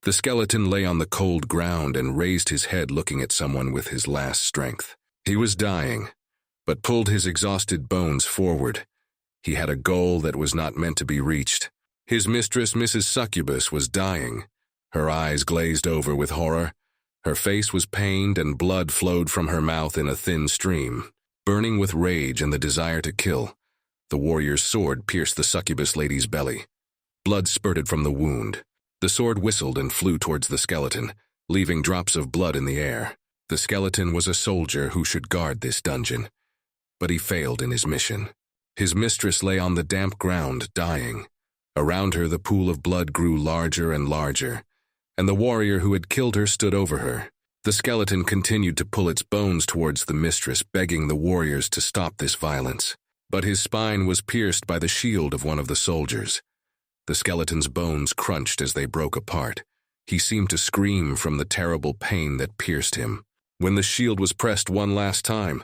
The skeleton lay on the cold ground and raised his head, looking at someone with his last strength. He was dying, but pulled his exhausted bones forward. He had a goal that was not meant to be reached. His mistress, Mrs. Succubus, was dying. Her eyes glazed over with horror. Her face was pained and blood flowed from her mouth in a thin stream. Burning with rage and the desire to kill, the warrior's sword pierced the succubus lady's belly. Blood spurted from the wound. The sword whistled and flew towards the skeleton, leaving drops of blood in the air. The skeleton was a soldier who should guard this dungeon, but he failed in his mission. His mistress lay on the damp ground, dying. Around her, the pool of blood grew larger and larger, and the warrior who had killed her stood over her. The skeleton continued to pull its bones towards the mistress, begging the warriors to stop this violence. But his spine was pierced by the shield of one of the soldiers. The skeleton's bones crunched as they broke apart. He seemed to scream from the terrible pain that pierced him. When the shield was pressed one last time,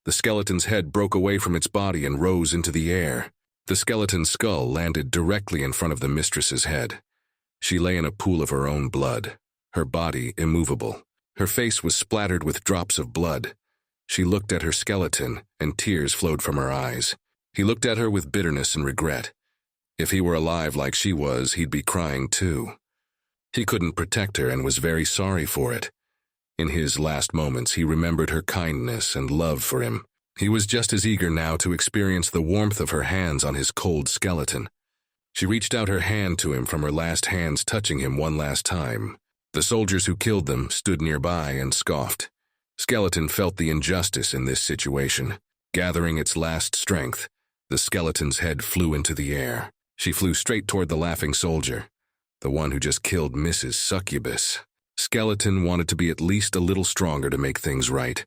the skeleton's head broke away from its body and rose into the air. The skeleton's skull landed directly in front of the mistress's head. She lay in a pool of her own blood, her body immovable. Her face was splattered with drops of blood. She looked at her skeleton, and tears flowed from her eyes. He looked at her with bitterness and regret. If he were alive like she was, he'd be crying too. He couldn't protect her and was very sorry for it. In his last moments, he remembered her kindness and love for him. He was just as eager now to experience the warmth of her hands on his cold skeleton. She reached out her hand to him from her last hands, touching him one last time. The soldiers who killed them stood nearby and scoffed. Skeleton felt the injustice in this situation. Gathering its last strength, the skeleton's head flew into the air. She flew straight toward the laughing soldier, the one who just killed Mrs. Succubus. Skeleton wanted to be at least a little stronger to make things right.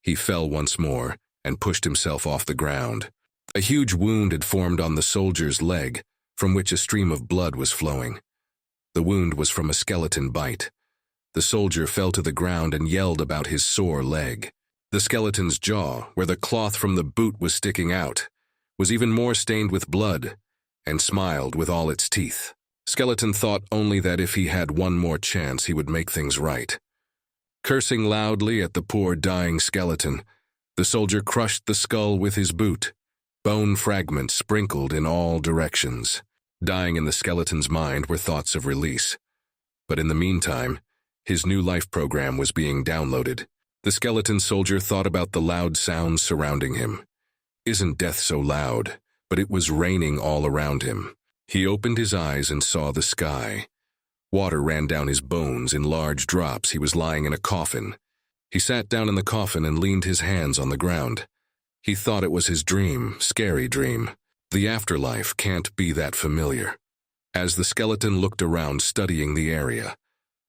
He fell once more and pushed himself off the ground. A huge wound had formed on the soldier's leg, from which a stream of blood was flowing. The wound was from a skeleton bite. The soldier fell to the ground and yelled about his sore leg. The skeleton's jaw, where the cloth from the boot was sticking out, was even more stained with blood, and smiled with all its teeth. Skeleton thought only that if he had one more chance, he would make things right. Cursing loudly at the poor dying skeleton, the soldier crushed the skull with his boot. Bone fragments sprinkled in all directions. Dying in the skeleton's mind were thoughts of release. But in the meantime, his new life program was being downloaded. The skeleton soldier thought about the loud sounds surrounding him. Isn't death so loud? But it was raining all around him. He opened his eyes and saw the sky. Water ran down his bones in large drops. He was lying in a coffin. He sat down in the coffin and leaned his hands on the ground. He thought it was his dream, scary dream. The afterlife can't be that familiar. As the skeleton looked around, studying the area,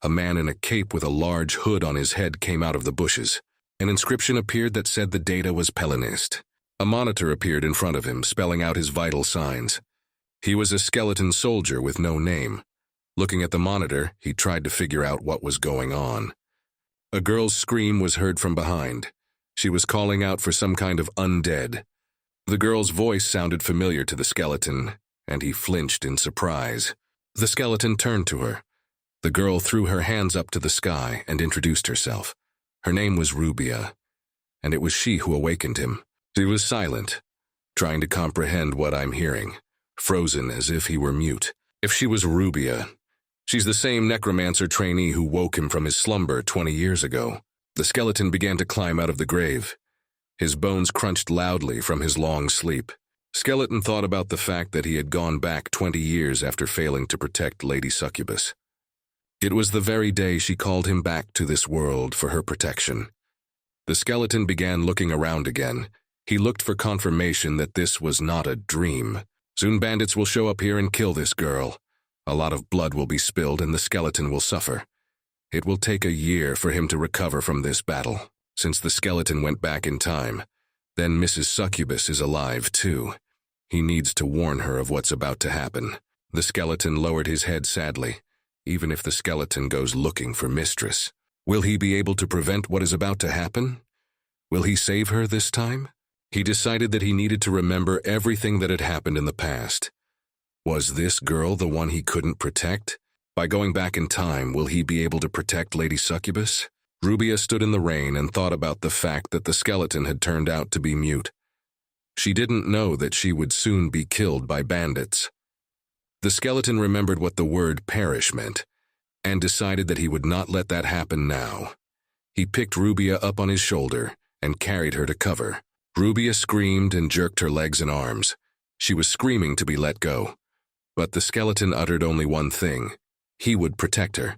a man in a cape with a large hood on his head came out of the bushes. An inscription appeared that said the data was Pelinist. A monitor appeared in front of him, spelling out his vital signs. He was a skeleton soldier with no name. Looking at the monitor, he tried to figure out what was going on. A girl's scream was heard from behind. She was calling out for some kind of undead. The girl's voice sounded familiar to the skeleton, and he flinched in surprise. The skeleton turned to her. The girl threw her hands up to the sky and introduced herself. Her name was Rubia, and it was she who awakened him. She was silent, trying to comprehend what I'm hearing, frozen as if he were mute. If she was Rubia, she's the same necromancer trainee who woke him from his slumber 20 years ago. The skeleton began to climb out of the grave. His bones crunched loudly from his long sleep. Skeleton thought about the fact that he had gone back 20 years after failing to protect Lady Succubus. It was the very day she called him back to this world for her protection. The skeleton began looking around again. He looked for confirmation that this was not a dream. Soon bandits will show up here and kill this girl. A lot of blood will be spilled and the skeleton will suffer. It will take a year for him to recover from this battle. Since the skeleton went back in time, then Mrs. Succubus is alive too. He needs to warn her of what's about to happen. The skeleton lowered his head sadly. Even if the skeleton goes looking for Mistress, will he be able to prevent what is about to happen? Will he save her this time? He decided that he needed to remember everything that had happened in the past. Was this girl the one he couldn't protect? By going back in time, will he be able to protect Lady Succubus? Rubia stood in the rain and thought about the fact that the skeleton had turned out to be mute. She didn't know that she would soon be killed by bandits. The skeleton remembered what the word perish meant, and decided that he would not let that happen now. He picked Rubia up on his shoulder and carried her to cover. Rubia screamed and jerked her legs and arms. She was screaming to be let go. But the skeleton uttered only one thing: he would protect her.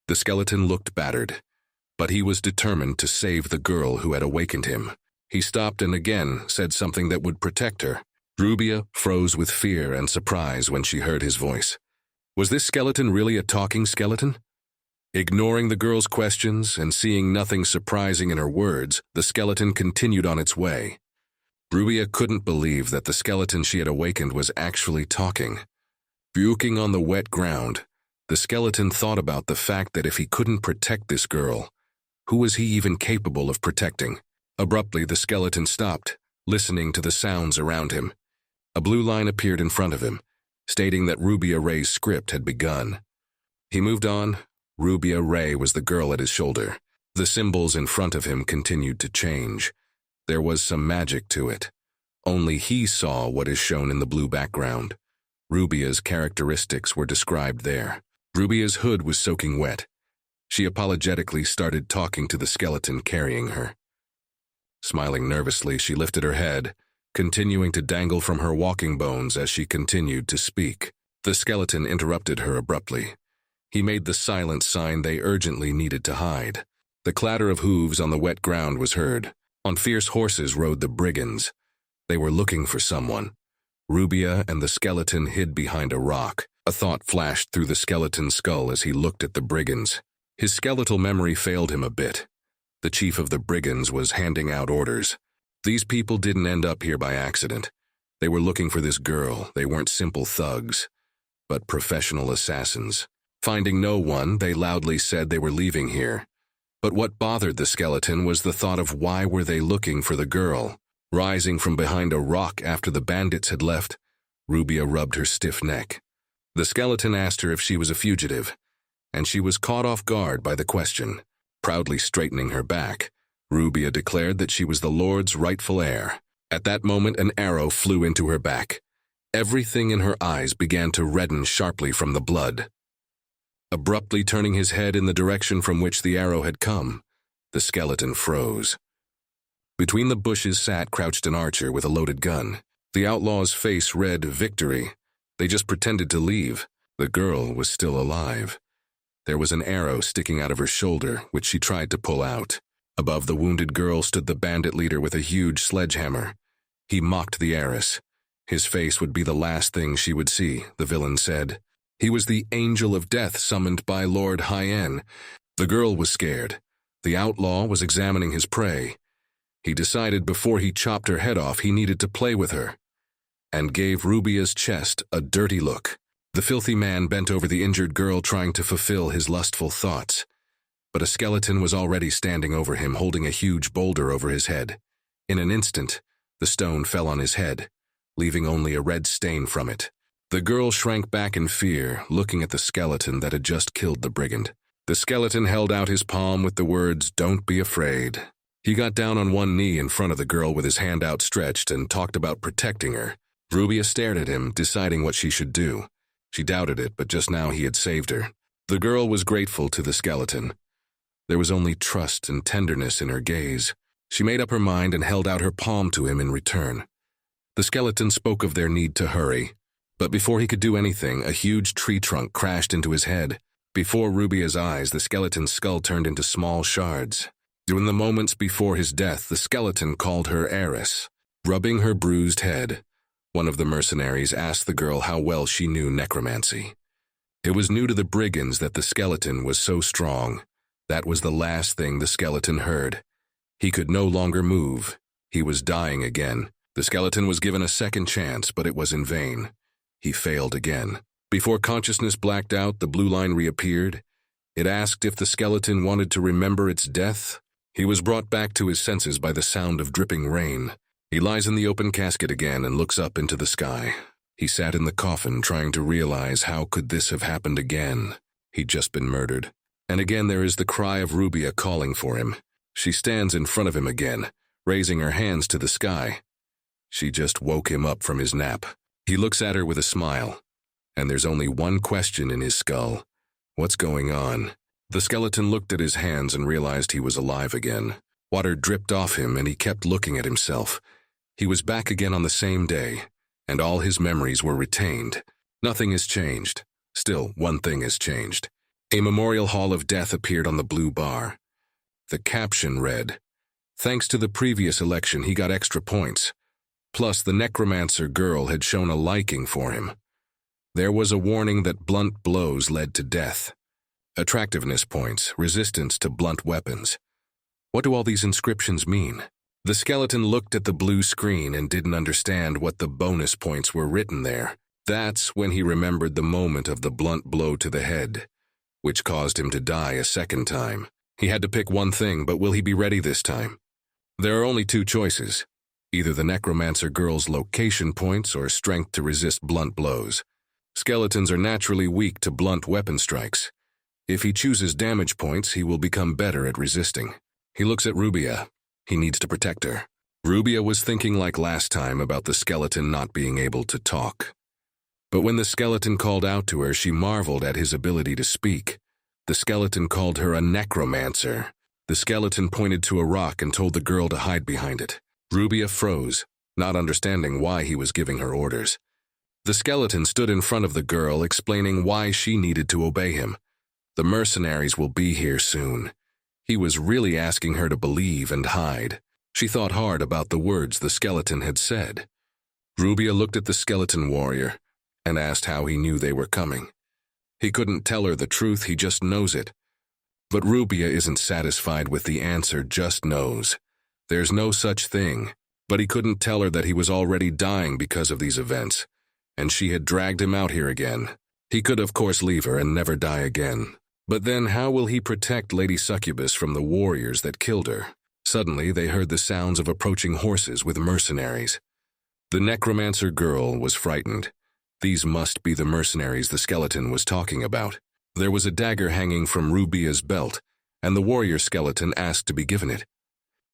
The skeleton looked battered, but he was determined to save the girl who had awakened him. He stopped and again said something that would protect her. Rubia froze with fear and surprise when she heard his voice. Was this skeleton really a talking skeleton? Ignoring the girl's questions and seeing nothing surprising in her words, the skeleton continued on its way. Rubia couldn't believe that the skeleton she had awakened was actually talking. Puking on the wet ground, the skeleton thought about the fact that if he couldn't protect this girl, who was he even capable of protecting? Abruptly, the skeleton stopped, listening to the sounds around him. A blue line appeared in front of him, stating that Rubia Ray's script had begun. He moved on. Rubia Ray was the girl at his shoulder. The symbols in front of him continued to change. There was some magic to it. Only he saw what is shown in the blue background. Rubia's characteristics were described there. Rubia's hood was soaking wet. She apologetically started talking to the skeleton carrying her. Smiling nervously, she lifted her head, continuing to dangle from her walking bones as she continued to speak. The skeleton interrupted her abruptly. He made the silent sign they urgently needed to hide. The clatter of hooves on the wet ground was heard. On fierce horses rode the brigands. They were looking for someone. Rubia and the skeleton hid behind a rock. A thought flashed through the skeleton's skull as he looked at the brigands. His skeletal memory failed him a bit. The chief of the brigands was handing out orders. These people didn't end up here by accident. They were looking for this girl. They weren't simple thugs, but professional assassins. Finding no one, they loudly said they were leaving here. But what bothered the skeleton was the thought of why were they looking for the girl. Rising from behind a rock after the bandits had left, Rubia rubbed her stiff neck. The skeleton asked her if she was a fugitive, and she was caught off guard by the question. Proudly straightening her back, Rubia declared that she was the Lord's rightful heir. At that moment, an arrow flew into her back. Everything in her eyes began to redden sharply from the blood. Abruptly turning his head in the direction from which the arrow had come, the skeleton froze. Between the bushes crouched an archer with a loaded gun. The outlaw's face read victory. They just pretended to leave. The girl was still alive. There was an arrow sticking out of her shoulder, which she tried to pull out. Above the wounded girl stood the bandit leader with a huge sledgehammer. He mocked the heiress. His face would be the last thing she would see, the villain said. He was the angel of death summoned by Lord Hyen. The girl was scared. The outlaw was examining his prey. He decided before he chopped her head off he needed to play with her, and gave Rubia's chest a dirty look. The filthy man bent over the injured girl trying to fulfill his lustful thoughts. But a skeleton was already standing over him, holding a huge boulder over his head. In an instant, the stone fell on his head, leaving only a red stain from it. The girl shrank back in fear, looking at the skeleton that had just killed the brigand. The skeleton held out his palm with the words, "Don't be afraid." He got down on one knee in front of the girl with his hand outstretched and talked about protecting her. Rubia stared at him, deciding what she should do. She doubted it, but just now he had saved her. The girl was grateful to the skeleton. There was only trust and tenderness in her gaze. She made up her mind and held out her palm to him in return. The skeleton spoke of their need to hurry, but before he could do anything, a huge tree trunk crashed into his head. Before Rubia's eyes, the skeleton's skull turned into small shards. In the moments before his death, the skeleton called her heiress. Rubbing her bruised head, one of the mercenaries asked the girl how well she knew necromancy. It was new to the brigands that the skeleton was so strong. That was the last thing the skeleton heard. He could no longer move. He was dying again. The skeleton was given a second chance, but it was in vain. He failed again. Before consciousness blacked out, the blue line reappeared. It asked if the skeleton wanted to remember its death. He was brought back to his senses by the sound of dripping rain. He lies in the open casket again and looks up into the sky. He sat in the coffin trying to realize how could this have happened again. He'd just been murdered. And again there is the cry of Rubia calling for him. She stands in front of him again, raising her hands to the sky. She just woke him up from his nap. He looks at her with a smile, and there's only one question in his skull. What's going on? The skeleton looked at his hands and realized he was alive again. Water dripped off him and he kept looking at himself. He was back again on the same day, and all his memories were retained. Nothing has changed. Still, one thing has changed. A memorial hall of death appeared on the blue bar. The caption read, "Thanks to the previous election, he got extra points. Plus, the necromancer girl had shown a liking for him. There was a warning that blunt blows led to death. Attractiveness points, resistance to blunt weapons." What do all these inscriptions mean? The skeleton looked at the blue screen and didn't understand what the bonus points were written there. That's when he remembered the moment of the blunt blow to the head, which caused him to die a second time. He had to pick one thing, but will he be ready this time? There are only two choices. Either the necromancer girl's location points or strength to resist blunt blows. Skeletons are naturally weak to blunt weapon strikes. If he chooses damage points, he will become better at resisting. He looks at Rubia. He needs to protect her. Rubia was thinking like last time about the skeleton not being able to talk. But when the skeleton called out to her, she marveled at his ability to speak. The skeleton called her a necromancer. The skeleton pointed to a rock and told the girl to hide behind it. Rubia froze, not understanding why he was giving her orders. The skeleton stood in front of the girl, explaining why she needed to obey him. The mercenaries will be here soon. He was really asking her to believe and hide. She thought hard about the words the skeleton had said. Rubia looked at the skeleton warrior and asked how he knew they were coming. He couldn't tell her the truth, he just knows it. But Rubia isn't satisfied with the answer, just knows. There's no such thing. But he couldn't tell her that he was already dying because of these events, and she had dragged him out here again. He could of course leave her and never die again. But then how will he protect Lady Succubus from the warriors that killed her? Suddenly they heard the sounds of approaching horses with mercenaries. The necromancer girl was frightened. These must be the mercenaries the skeleton was talking about. There was a dagger hanging from Rubia's belt, and the warrior skeleton asked to be given it.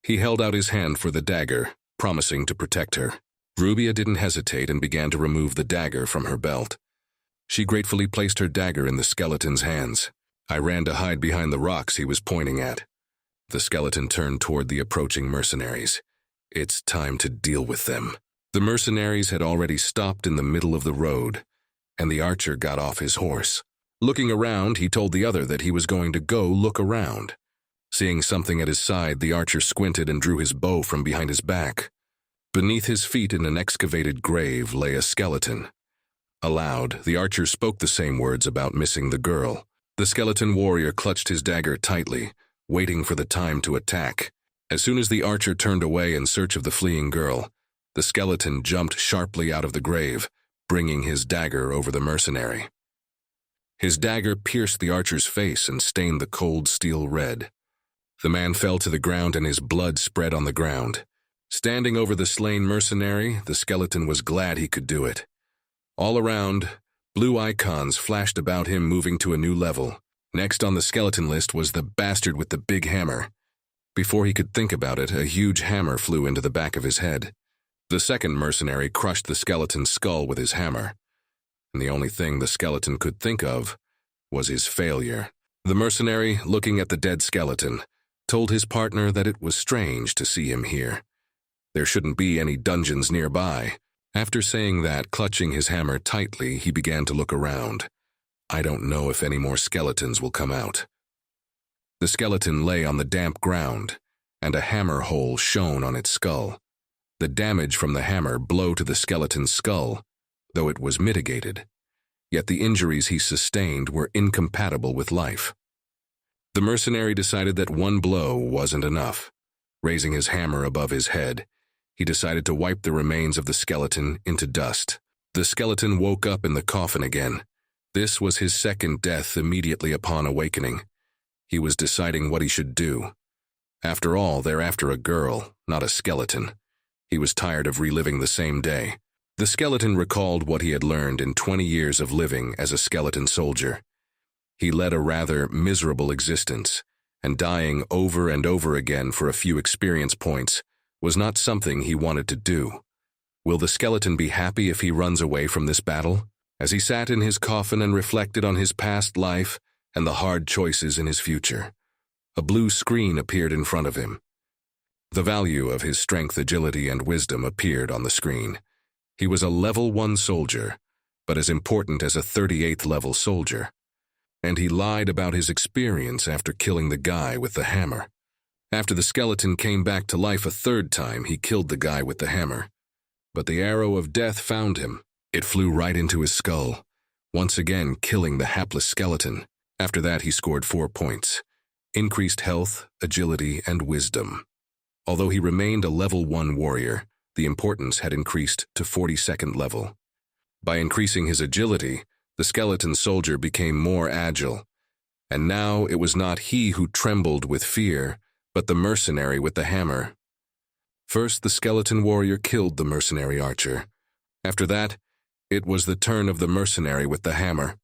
He held out his hand for the dagger, promising to protect her. Rubia didn't hesitate and began to remove the dagger from her belt. She gratefully placed her dagger in the skeleton's hands. I ran to hide behind the rocks he was pointing at. The skeleton turned toward the approaching mercenaries. It's time to deal with them. The mercenaries had already stopped in the middle of the road, and the archer got off his horse. Looking around, he told the other that he was going to go look around. Seeing something at his side, the archer squinted and drew his bow from behind his back. Beneath his feet in an excavated grave lay a skeleton. Aloud, the archer spoke the same words about missing the girl. The skeleton warrior clutched his dagger tightly, waiting for the time to attack. As soon as the archer turned away in search of the fleeing girl, the skeleton jumped sharply out of the grave, bringing his dagger over the mercenary. His dagger pierced the archer's face and stained the cold steel red. The man fell to the ground and his blood spread on the ground. Standing over the slain mercenary, the skeleton was glad he could do it. All around, blue icons flashed about him, moving to a new level. Next on the skeleton list was the bastard with the big hammer. Before he could think about it, a huge hammer flew into the back of his head. The second mercenary crushed the skeleton's skull with his hammer, and the only thing the skeleton could think of was his failure. The mercenary, looking at the dead skeleton, told his partner that it was strange to see him here. There shouldn't be any dungeons nearby. After saying that, clutching his hammer tightly, he began to look around. I don't know if any more skeletons will come out. The skeleton lay on the damp ground, and a hammer hole shone on its skull. The damage from the hammer blow to the skeleton's skull, though it was mitigated. Yet the injuries he sustained were incompatible with life. The mercenary decided that one blow wasn't enough. Raising his hammer above his head, he decided to wipe the remains of the skeleton into dust. The skeleton woke up in the coffin again. This was his second death immediately upon awakening. He was deciding what he should do. After all, they're after a girl, not a skeleton. He was tired of reliving the same day. The skeleton recalled what he had learned in 20 years of living as a skeleton soldier. He led a rather miserable existence, and dying over and over again for a few experience points was not something he wanted to do. Will the skeleton be happy if he runs away from this battle? As he sat in his coffin and reflected on his past life and the hard choices in his future, a blue screen appeared in front of him. The value of his strength, agility, and wisdom appeared on the screen. He was a level 1 soldier, but as important as a 38th level soldier. And he lied about his experience after killing the guy with the hammer. After the skeleton came back to life a 3rd time, he killed the guy with the hammer. But the arrow of death found him. It flew right into his skull, once again killing the hapless skeleton. After that, he scored 4 points. Increased health, agility, and wisdom. Although he remained a level 1 warrior, the importance had increased to 42nd level. By increasing his agility, the skeleton soldier became more agile, and now it was not he who trembled with fear, but the mercenary with the hammer. First, the skeleton warrior killed the mercenary archer. After that, it was the turn of the mercenary with the hammer.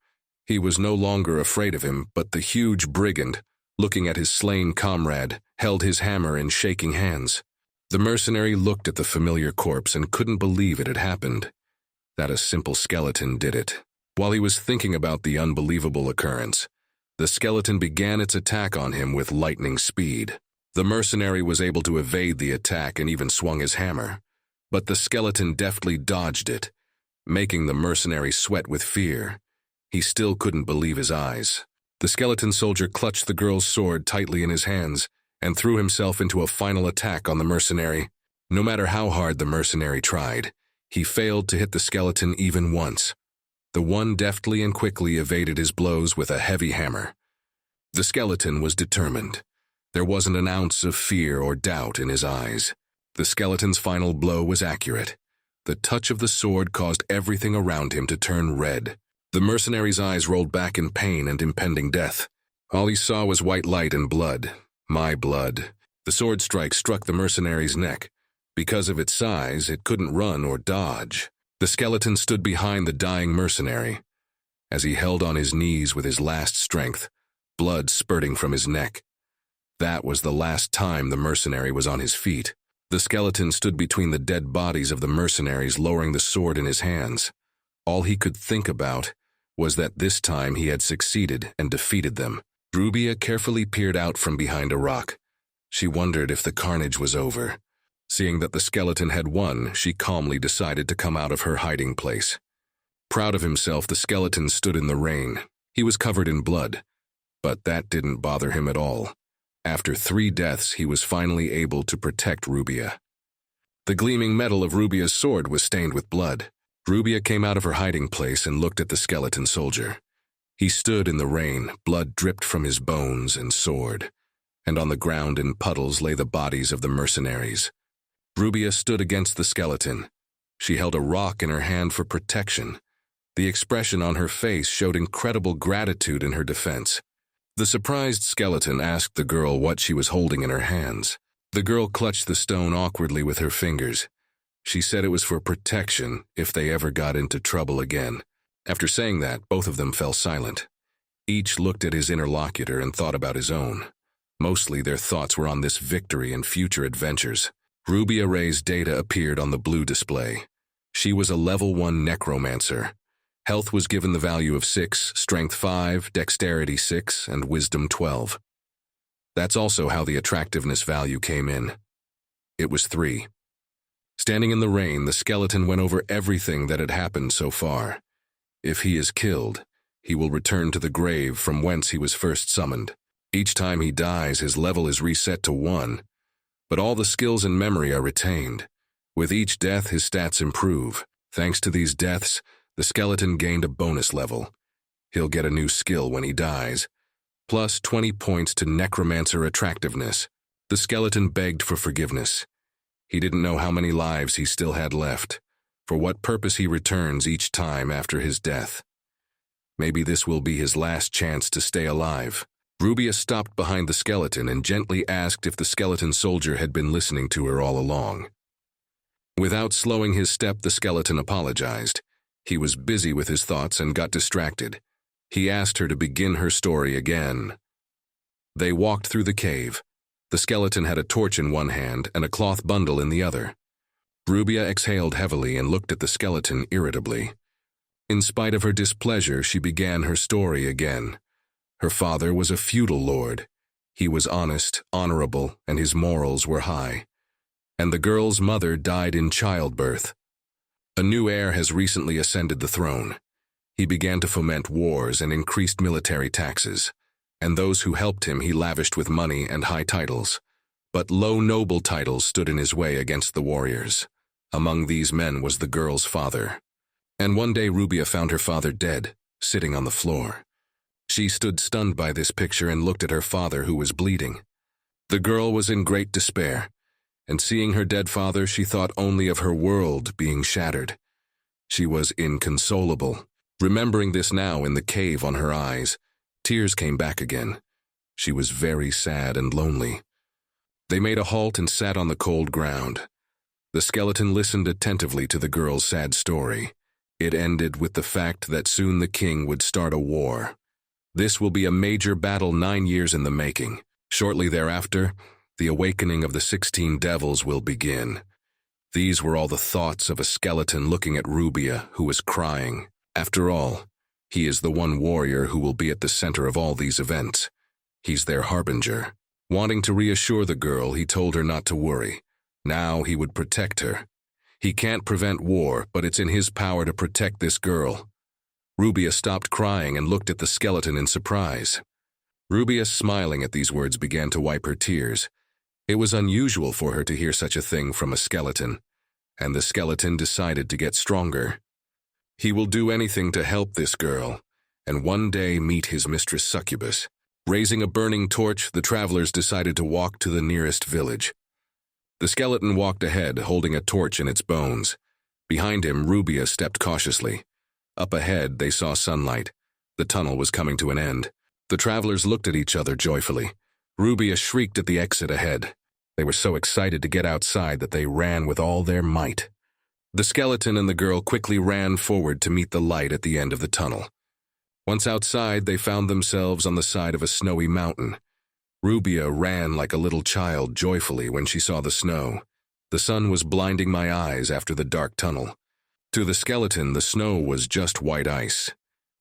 He was no longer afraid of him, but the huge brigand, looking at his slain comrade, held his hammer in shaking hands. The mercenary looked at the familiar corpse and couldn't believe it had happened. That a simple skeleton did it. While he was thinking about the unbelievable occurrence, the skeleton began its attack on him with lightning speed. The mercenary was able to evade the attack and even swung his hammer, but the skeleton deftly dodged it, making the mercenary sweat with fear. He still couldn't believe his eyes. The skeleton soldier clutched the girl's sword tightly in his hands and threw himself into a final attack on the mercenary. No matter how hard the mercenary tried, he failed to hit the skeleton even once. The one deftly and quickly evaded his blows with a heavy hammer. The skeleton was determined. There wasn't an ounce of fear or doubt in his eyes. The skeleton's final blow was accurate. The touch of the sword caused everything around him to turn red. The mercenary's eyes rolled back in pain and impending death. All he saw was white light and blood. My blood. The sword strike struck the mercenary's neck. Because of its size, it couldn't run or dodge. The skeleton stood behind the dying mercenary. As he held on his knees with his last strength, blood spurting from his neck. That was the last time the mercenary was on his feet. The skeleton stood between the dead bodies of the mercenaries, lowering the sword in his hands. All he could think about was that this time he had succeeded and defeated them. Rubia carefully peered out from behind a rock. She wondered if the carnage was over. Seeing that the skeleton had won, she calmly decided to come out of her hiding place. Proud of himself, the skeleton stood in the rain. He was covered in blood, but that didn't bother him at all. After 3 deaths, he was finally able to protect Rubia. The gleaming metal of Rubia's sword was stained with blood. Rubia came out of her hiding place and looked at the skeleton soldier. He stood in the rain, blood dripped from his bones and sword, and on the ground in puddles lay the bodies of the mercenaries. Rubia stood against the skeleton. She held a rock in her hand for protection. The expression on her face showed incredible gratitude in her defense. The surprised skeleton asked the girl what she was holding in her hands. The girl clutched the stone awkwardly with her fingers. She said it was for protection if they ever got into trouble again. After saying that, both of them fell silent. Each looked at his interlocutor and thought about his own. Mostly their thoughts were on this victory and future adventures. Rubia Ray's data appeared on the blue display. She was a level 1 necromancer. Health was given the value of 6, strength 5, dexterity 6, and wisdom 12. That's also how the attractiveness value came in. It was 3. Standing in the rain, the skeleton went over everything that had happened so far. If he is killed, he will return to the grave from whence he was first summoned. Each time he dies, his level is reset to 1, but all the skills and memory are retained. With each death, his stats improve. Thanks to these deaths, the skeleton gained a bonus level. He'll get a new skill when he dies, plus 20 points to necromancer attractiveness. The skeleton begged for forgiveness. He didn't know how many lives he still had left, for what purpose he returns each time after his death. Maybe this will be his last chance to stay alive. Rubia stopped behind the skeleton and gently asked if the skeleton soldier had been listening to her all along. Without slowing his step, the skeleton apologized. He was busy with his thoughts and got distracted. He asked her to begin her story again. They walked through the cave. The skeleton had a torch in one hand and a cloth bundle in the other. Rubia exhaled heavily and looked at the skeleton irritably. In spite of her displeasure, she began her story again. Her father was a feudal lord. He was honest, honorable, and his morals were high. And the girl's mother died in childbirth. A new heir has recently ascended the throne. He began to foment wars and increased military taxes, and those who helped him he lavished with money and high titles. But low noble titles stood in his way against the warriors. Among these men was the girl's father. And one day Rubia found her father dead, sitting on the floor. She stood stunned by this picture and looked at her father, who was bleeding. The girl was in great despair, and seeing her dead father, she thought only of her world being shattered. She was inconsolable. Remembering this now in the cave on her eyes, tears came back again. She was very sad and lonely. They made a halt and sat on the cold ground. The skeleton listened attentively to the girl's sad story. It ended with the fact that soon the king would start a war. This will be a major battle 9 years in the making. Shortly thereafter, the awakening of the 16 devils will begin. These were all the thoughts of a skeleton looking at Rubia, who was crying. After all, he is the one warrior who will be at the center of all these events. He's their harbinger. Wanting to reassure the girl, he told her not to worry. Now he would protect her. He can't prevent war, but it's in his power to protect this girl. Rubia stopped crying and looked at the skeleton in surprise. Rubia, smiling at these words, began to wipe her tears. It was unusual for her to hear such a thing from a skeleton, and the skeleton decided to get stronger. He will do anything to help this girl, and one day meet his mistress Succubus. Raising a burning torch, the travelers decided to walk to the nearest village. The skeleton walked ahead, holding a torch in its bones. Behind him, Rubia stepped cautiously. Up ahead, they saw sunlight. The tunnel was coming to an end. The travelers looked at each other joyfully. Rubia shrieked at the exit ahead. They were so excited to get outside that they ran with all their might. The skeleton and the girl quickly ran forward to meet the light at the end of the tunnel. Once outside, they found themselves on the side of a snowy mountain. Rubia ran like a little child joyfully when she saw the snow. The sun was blinding my eyes after the dark tunnel. To the skeleton, the snow was just white ice.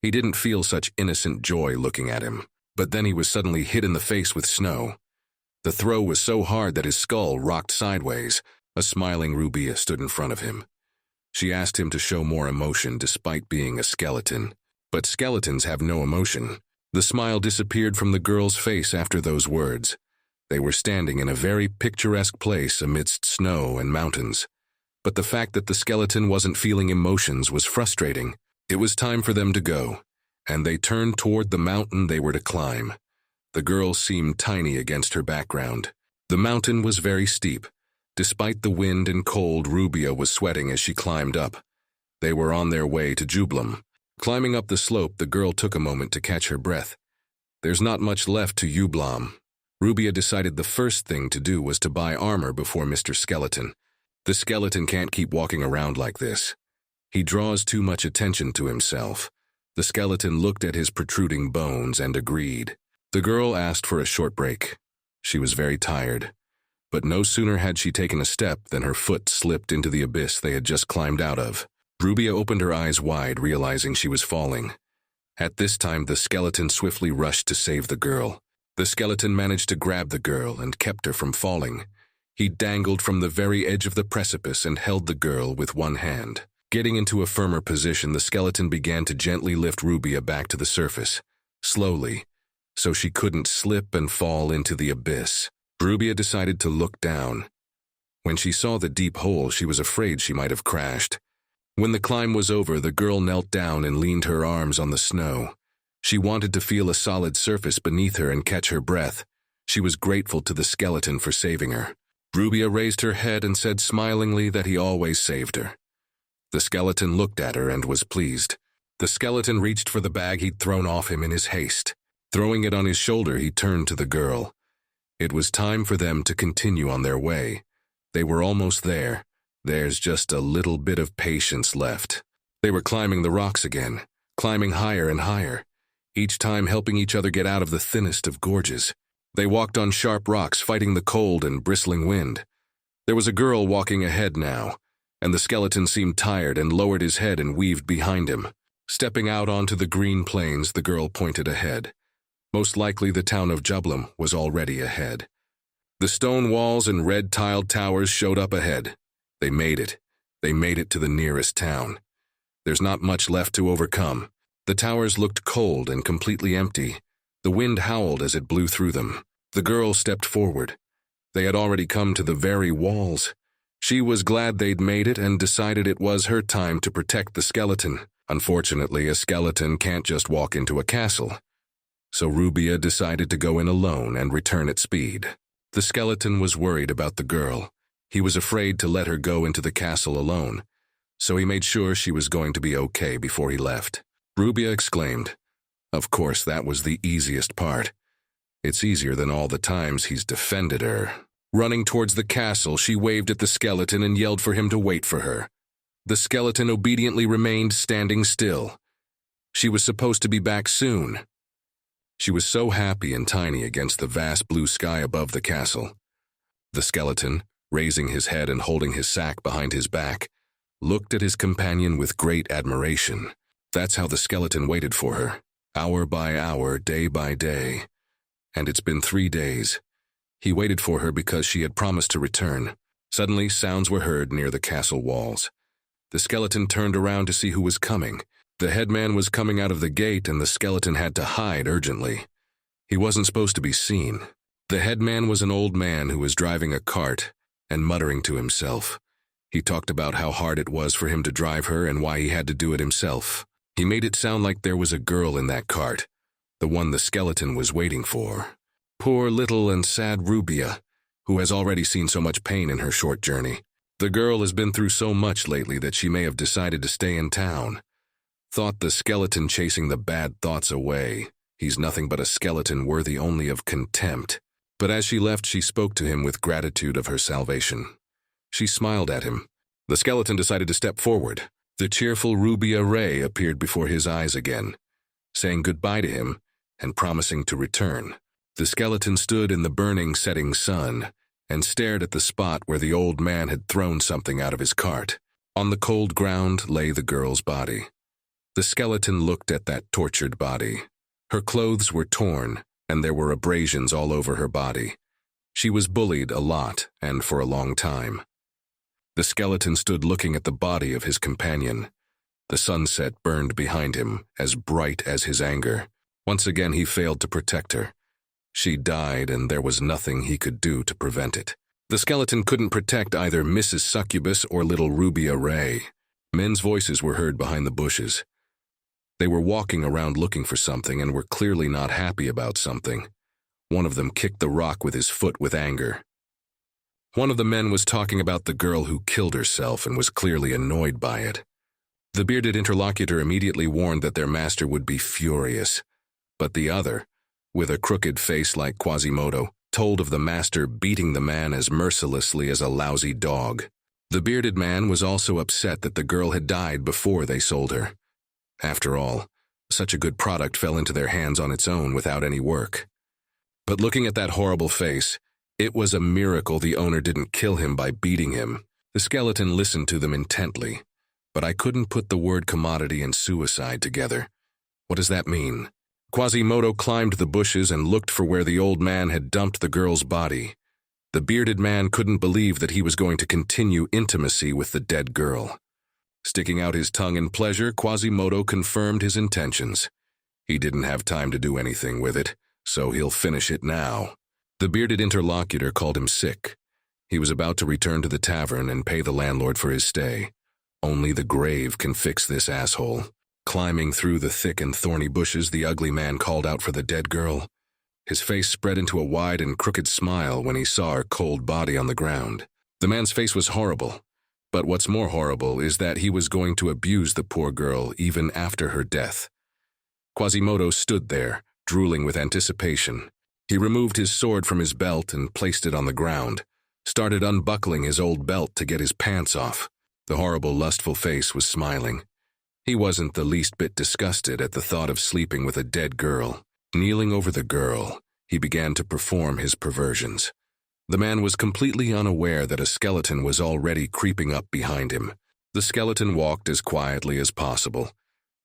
He didn't feel such innocent joy looking at him, but then he was suddenly hit in the face with snow. The throw was so hard that his skull rocked sideways. A smiling Rubia stood in front of him. She asked him to show more emotion despite being a skeleton. But skeletons have no emotion. The smile disappeared from the girl's face after those words. They were standing in a very picturesque place amidst snow and mountains. But the fact that the skeleton wasn't feeling emotions was frustrating. It was time for them to go, and they turned toward the mountain they were to climb. The girl seemed tiny against her background. The mountain was very steep. Despite the wind and cold, Rubia was sweating as she climbed up. They were on their way to Jablum. Climbing up the slope, the girl took a moment to catch her breath. There's not much left to Jablum. Rubia decided the first thing to do was to buy armor before Mr. Skeleton. The skeleton can't keep walking around like this. He draws too much attention to himself. The skeleton looked at his protruding bones and agreed. The girl asked for a short break. She was very tired. But no sooner had she taken a step than her foot slipped into the abyss they had just climbed out of. Rubia opened her eyes wide, realizing she was falling. At this time, the skeleton swiftly rushed to save the girl. The skeleton managed to grab the girl and kept her from falling. He dangled from the very edge of the precipice and held the girl with one hand. Getting into a firmer position, the skeleton began to gently lift Rubia back to the surface, slowly, so she couldn't slip and fall into the abyss. Rubia decided to look down. When she saw the deep hole, she was afraid she might have crashed. When the climb was over, the girl knelt down and leaned her arms on the snow. She wanted to feel a solid surface beneath her and catch her breath. She was grateful to the skeleton for saving her. Rubia raised her head and said smilingly that he always saved her. The skeleton looked at her and was pleased. The skeleton reached for the bag he'd thrown off him in his haste. Throwing it on his shoulder, he turned to the girl. It was time for them to continue on their way. They were almost there. There's just a little bit of patience left. They were climbing the rocks again, climbing higher and higher, each time helping each other get out of the thinnest of gorges. They walked on sharp rocks, fighting the cold and bristling wind. There was a girl walking ahead now, and the skeleton seemed tired and lowered his head and weaved behind him. Stepping out onto the green plains, the girl pointed ahead. Most likely the town of Jablum was already ahead. The stone walls and red-tiled towers showed up ahead. They made it. They made it to the nearest town. There's not much left to overcome. The towers looked cold and completely empty. The wind howled as it blew through them. The girl stepped forward. They had already come to the very walls. She was glad they'd made it and decided it was her time to protect the skeleton. Unfortunately, a skeleton can't just walk into a castle. So Rubia decided to go in alone and return at speed. The skeleton was worried about the girl. He was afraid to let her go into the castle alone, so he made sure she was going to be okay before he left. Rubia exclaimed, "Of course, that was the easiest part. It's easier than all the times he's defended her." Running towards the castle, she waved at the skeleton and yelled for him to wait for her. The skeleton obediently remained standing still. She was supposed to be back soon. She was so happy and tiny against the vast blue sky above the castle. The skeleton, raising his head and holding his sack behind his back, looked at his companion with great admiration. That's how the skeleton waited for her, hour by hour, day by day. And it's been 3 days. He waited for her because she had promised to return. Suddenly, sounds were heard near the castle walls. The skeleton turned around to see who was coming. The headman was coming out of the gate, and the skeleton had to hide urgently. He wasn't supposed to be seen. The headman was an old man who was driving a cart and muttering to himself. He talked about how hard it was for him to drive her and why he had to do it himself. He made it sound like there was a girl in that cart, the one the skeleton was waiting for. Poor little and sad Rubia, who has already seen so much pain in her short journey. The girl has been through so much lately that she may have decided to stay in town. Thought the skeleton chasing the bad thoughts away. He's nothing but a skeleton worthy only of contempt. But as she left, she spoke to him with gratitude of her salvation. She smiled at him. The skeleton decided to step forward. The cheerful Rubia Ray appeared before his eyes again, saying goodbye to him and promising to return. The skeleton stood in the burning setting sun and stared at the spot where the old man had thrown something out of his cart. On the cold ground lay the girl's body. The skeleton looked at that tortured body. Her clothes were torn, and there were abrasions all over her body. She was bullied a lot, and for a long time. The skeleton stood looking at the body of his companion. The sunset burned behind him, as bright as his anger. Once again he failed to protect her. She died, and there was nothing he could do to prevent it. The skeleton couldn't protect either Mrs. Succubus or little Rubia Ray. Men's voices were heard behind the bushes. They were walking around looking for something and were clearly not happy about something. One of them kicked the rock with his foot with anger. One of the men was talking about the girl who killed herself and was clearly annoyed by it. The bearded interlocutor immediately warned that their master would be furious, but the other, with a crooked face like Quasimodo, told of the master beating the man as mercilessly as a lousy dog. The bearded man was also upset that the girl had died before they sold her. After all, such a good product fell into their hands on its own without any work. But looking at that horrible face, it was a miracle the owner didn't kill him by beating him. The skeleton listened to them intently, but I couldn't put the word commodity and suicide together. What does that mean? Quasimodo climbed the bushes and looked for where the old man had dumped the girl's body. The bearded man couldn't believe that he was going to continue intimacy with the dead girl. Sticking out his tongue in pleasure, Quasimodo confirmed his intentions. He didn't have time to do anything with it, so he'll finish it now. The bearded interlocutor called him sick. He was about to return to the tavern and pay the landlord for his stay. Only the grave can fix this asshole. Climbing through the thick and thorny bushes, the ugly man called out for the dead girl. His face spread into a wide and crooked smile when he saw her cold body on the ground. The man's face was horrible, but what's more horrible is that he was going to abuse the poor girl even after her death. Quasimodo stood there, drooling with anticipation. He removed his sword from his belt and placed it on the ground, started unbuckling his old belt to get his pants off. The horrible, lustful face was smiling. He wasn't the least bit disgusted at the thought of sleeping with a dead girl. Kneeling over the girl, he began to perform his perversions. The man was completely unaware that a skeleton was already creeping up behind him. The skeleton walked as quietly as possible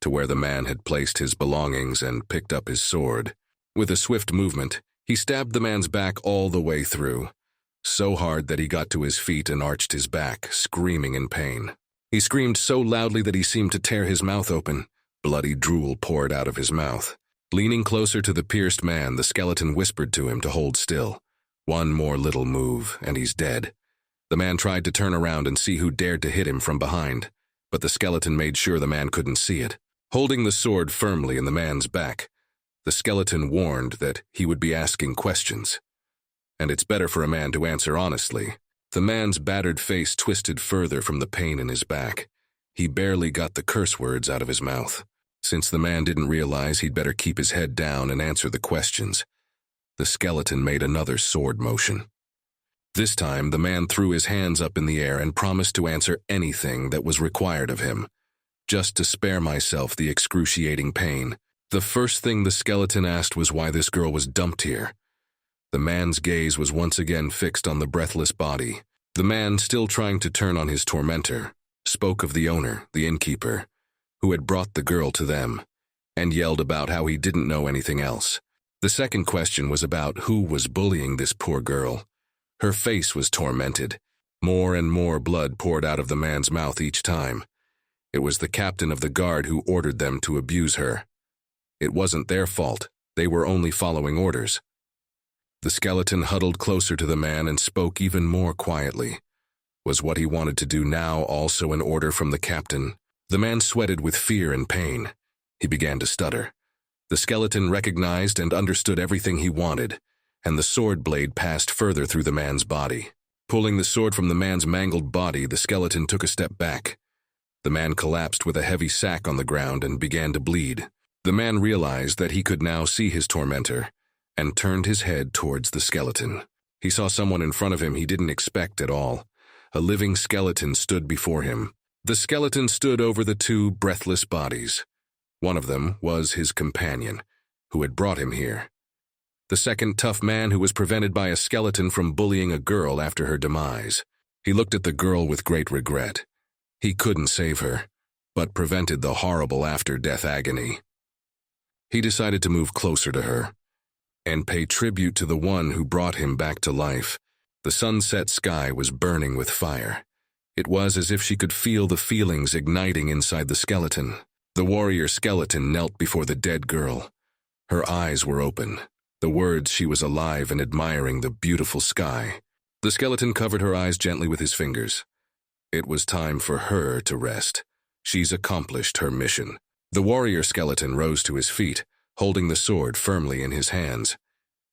to where the man had placed his belongings and picked up his sword. With a swift movement, he stabbed the man's back all the way through, so hard that he got to his feet and arched his back, screaming in pain. He screamed so loudly that he seemed to tear his mouth open. Bloody drool poured out of his mouth. Leaning closer to the pierced man, the skeleton whispered to him to hold still. One more little move, and he's dead. The man tried to turn around and see who dared to hit him from behind, but the skeleton made sure the man couldn't see it. Holding the sword firmly in the man's back, the skeleton warned that he would be asking questions. And it's better for a man to answer honestly. The man's battered face twisted further from the pain in his back. He barely got the curse words out of his mouth. Since the man didn't realize he'd better keep his head down and answer the questions, the skeleton made another sword motion. This time, the man threw his hands up in the air and promised to answer anything that was required of him, just to spare myself the excruciating pain. The first thing the skeleton asked was why this girl was dumped here. The man's gaze was once again fixed on the breathless body. The man, still trying to turn on his tormentor, spoke of the owner, the innkeeper, who had brought the girl to them, and yelled about how he didn't know anything else. The second question was about who was bullying this poor girl. Her face was tormented. More and more blood poured out of the man's mouth each time. It was the captain of the guard who ordered them to abuse her. It wasn't their fault. They were only following orders. The skeleton huddled closer to the man and spoke even more quietly. Was what he wanted to do now also an order from the captain? The man sweated with fear and pain. He began to stutter. The skeleton recognized and understood everything he wanted, and the sword blade passed further through the man's body. Pulling the sword from the man's mangled body, the skeleton took a step back. The man collapsed with a heavy sack on the ground and began to bleed. The man realized that he could now see his tormentor, and turned his head towards the skeleton. He saw someone in front of him he didn't expect at all. A living skeleton stood before him. The skeleton stood over the two breathless bodies. One of them was his companion, who had brought him here. The second, tough man who was prevented by a skeleton from bullying a girl after her demise. He looked at the girl with great regret. He couldn't save her, but prevented the horrible after-death agony. He decided to move closer to her and pay tribute to the one who brought him back to life. The sunset sky was burning with fire. It was as if she could feel the feelings igniting inside the skeleton. The warrior skeleton knelt before the dead girl. Her eyes were open. The words she was alive and admiring the beautiful sky. The skeleton covered her eyes gently with his fingers. It was time for her to rest. She's accomplished her mission. The warrior skeleton rose to his feet, holding the sword firmly in his hands.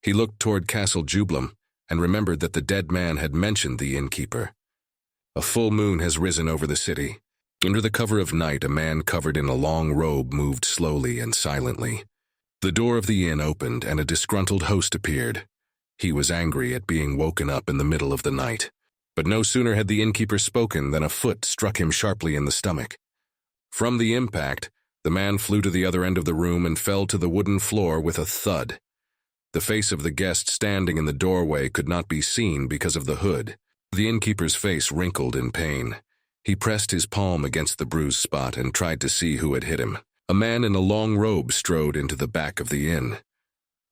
He looked toward Castle Jablum and remembered that the dead man had mentioned the innkeeper. A full moon has risen over the city. Under the cover of night, a man covered in a long robe moved slowly and silently. The door of the inn opened and a disgruntled host appeared. He was angry at being woken up in the middle of the night. But no sooner had the innkeeper spoken than a foot struck him sharply in the stomach. From the impact, the man flew to the other end of the room and fell to the wooden floor with a thud. The face of the guest standing in the doorway could not be seen because of the hood. The innkeeper's face wrinkled in pain. He pressed his palm against the bruised spot and tried to see who had hit him. A man in a long robe strode into the back of the inn.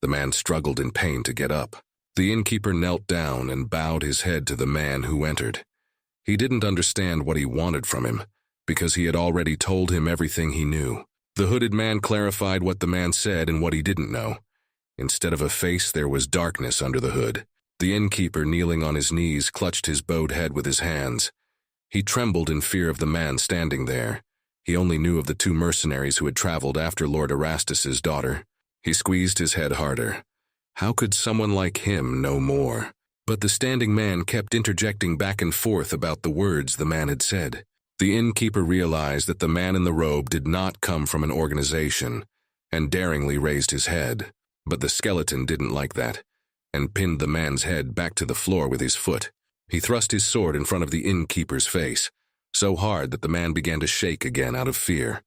The man struggled in pain to get up. The innkeeper knelt down and bowed his head to the man who entered. He didn't understand what he wanted from him, because he had already told him everything he knew. The hooded man clarified what the man said and what he didn't know. Instead of a face, there was darkness under the hood. The innkeeper, kneeling on his knees, clutched his bowed head with his hands. He trembled in fear of the man standing there. He only knew of the two mercenaries who had traveled after Lord Erastus's daughter. He squeezed his head harder. How could someone like him know more? But the standing man kept interjecting back and forth about the words the man had said. The innkeeper realized that the man in the robe did not come from an organization, and daringly raised his head. But the skeleton didn't like that, and pinned the man's head back to the floor with his foot. He thrust his sword in front of the innkeeper's face, so hard that the man began to shake again out of fear.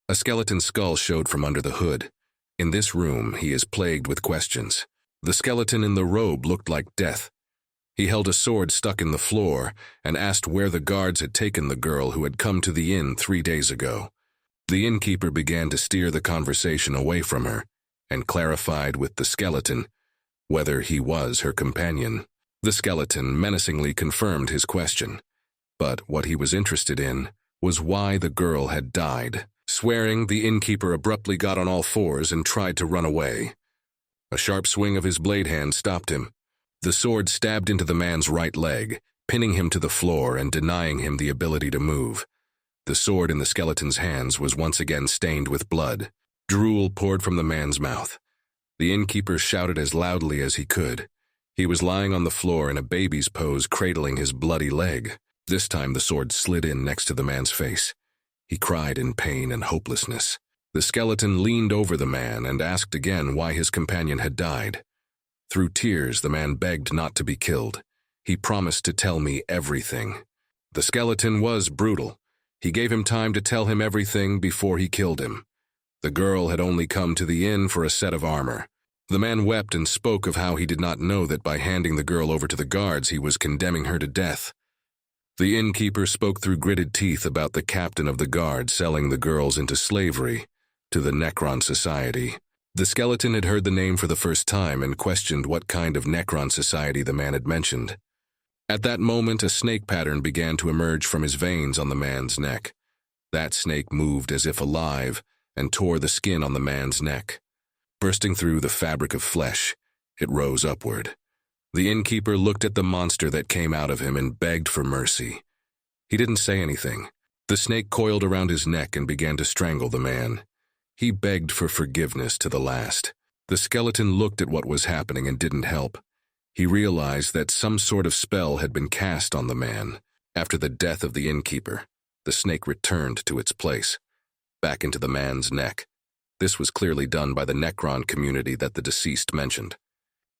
A skeleton skull showed from under the hood. In this room, he is plagued with questions. The skeleton in the robe looked like death. He held a sword stuck in the floor and asked where the guards had taken the girl who had come to the inn 3 days ago. The innkeeper began to steer the conversation away from her and clarified with the skeleton whether he was her companion. The skeleton menacingly confirmed his question, but what he was interested in was why the girl had died. Swearing, the innkeeper abruptly got on all fours and tried to run away. A sharp swing of his blade hand stopped him. The sword stabbed into the man's right leg, pinning him to the floor and denying him the ability to move. The sword in the skeleton's hands was once again stained with blood. Drool poured from the man's mouth. The innkeeper shouted as loudly as he could. He was lying on the floor in a baby's pose, cradling his bloody leg. This time the sword slid in next to the man's face. He cried in pain and hopelessness. The skeleton leaned over the man and asked again why his companion had died. Through tears, the man begged not to be killed. He promised to tell me everything. The skeleton was brutal. He gave him time to tell him everything before he killed him. The girl had only come to the inn for a set of armor. The man wept and spoke of how he did not know that by handing the girl over to the guards he was condemning her to death. The innkeeper spoke through gritted teeth about the captain of the guard selling the girls into slavery to the Necron Society. The skeleton had heard the name for the first time and questioned what kind of Necron Society the man had mentioned. At that moment, a snake pattern began to emerge from his veins on the man's neck. That snake moved as if alive and tore the skin on the man's neck. Bursting through the fabric of flesh, it rose upward. The innkeeper looked at the monster that came out of him and begged for mercy. He didn't say anything. The snake coiled around his neck and began to strangle the man. He begged for forgiveness to the last. The skeleton looked at what was happening and didn't help. He realized that some sort of spell had been cast on the man. After the death of the innkeeper, the snake returned to its place, back into the man's neck. This was clearly done by the Necron community that the deceased mentioned.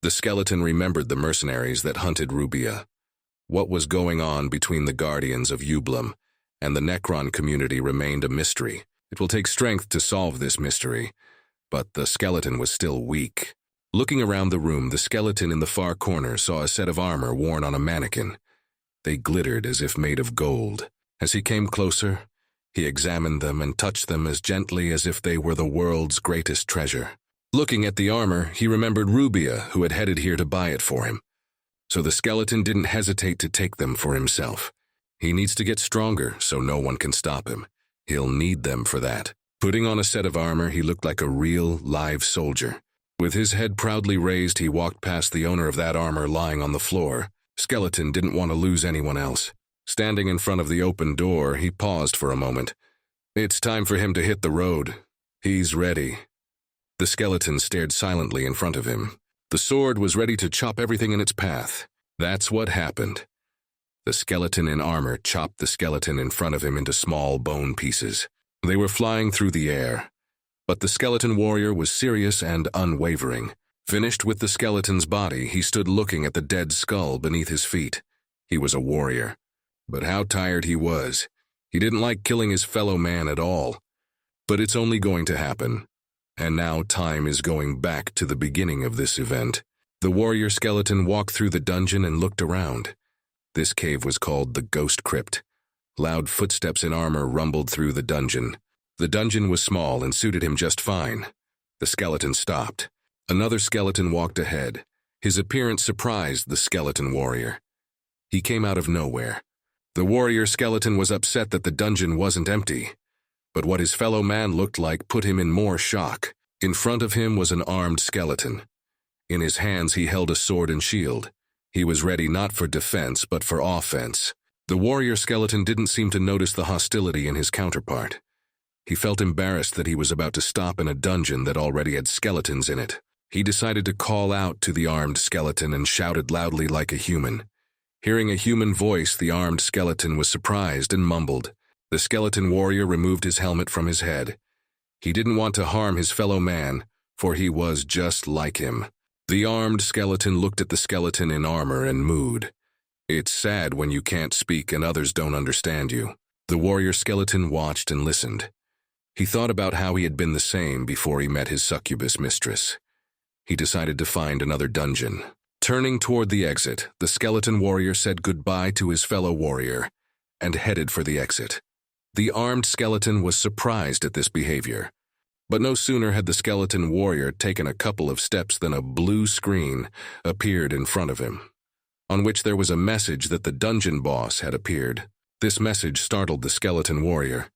The skeleton remembered the mercenaries that hunted Rubia. What was going on between the guardians of Jablum and the Necron community remained a mystery. It will take strength to solve this mystery, but the skeleton was still weak. Looking around the room, the skeleton in the far corner saw a set of armor worn on a mannequin. They glittered as if made of gold. As he came closer, he examined them and touched them as gently as if they were the world's greatest treasure. Looking at the armor, he remembered Rubia, who had headed here to buy it for him. So the skeleton didn't hesitate to take them for himself. He needs to get stronger so no one can stop him. He'll need them for that. Putting on a set of armor, he looked like a real, live soldier. With his head proudly raised, he walked past the owner of that armor lying on the floor. Skeleton didn't want to lose anyone else. Standing in front of the open door, he paused for a moment. It's time for him to hit the road. He's ready. The skeleton stared silently in front of him. The sword was ready to chop everything in its path. That's what happened. The skeleton in armor chopped the skeleton in front of him into small bone pieces. They were flying through the air. But the skeleton warrior was serious and unwavering. Finished with the skeleton's body, he stood looking at the dead skull beneath his feet. He was a warrior. But how tired he was. He didn't like killing his fellow man at all. But it's only going to happen. And now time is going back to the beginning of this event. The warrior skeleton walked through the dungeon and looked around. This cave was called the Ghost Crypt. Loud footsteps in armor rumbled through the dungeon. The dungeon was small and suited him just fine. The skeleton stopped. Another skeleton walked ahead. His appearance surprised the skeleton warrior. He came out of nowhere. The warrior skeleton was upset that the dungeon wasn't empty. But what his fellow man looked like put him in more shock. In front of him was an armed skeleton. In his hands he held a sword and shield. He was ready not for defense but for offense. The warrior skeleton didn't seem to notice the hostility in his counterpart. He felt embarrassed that he was about to stop in a dungeon that already had skeletons in it. He decided to call out to the armed skeleton and shouted loudly like a human. Hearing a human voice, the armed skeleton was surprised and mumbled. The skeleton warrior removed his helmet from his head. He didn't want to harm his fellow man, for he was just like him. The armed skeleton looked at the skeleton in armor and mooed. It's sad when you can't speak and others don't understand you. The warrior skeleton watched and listened. He thought about how he had been the same before he met his succubus mistress. He decided to find another dungeon. Turning toward the exit, the skeleton warrior said goodbye to his fellow warrior and headed for the exit. The armed skeleton was surprised at this behavior. But no sooner had the skeleton warrior taken a couple of steps than a blue screen appeared in front of him, on which there was a message that the dungeon boss had appeared. This message startled the skeleton warrior.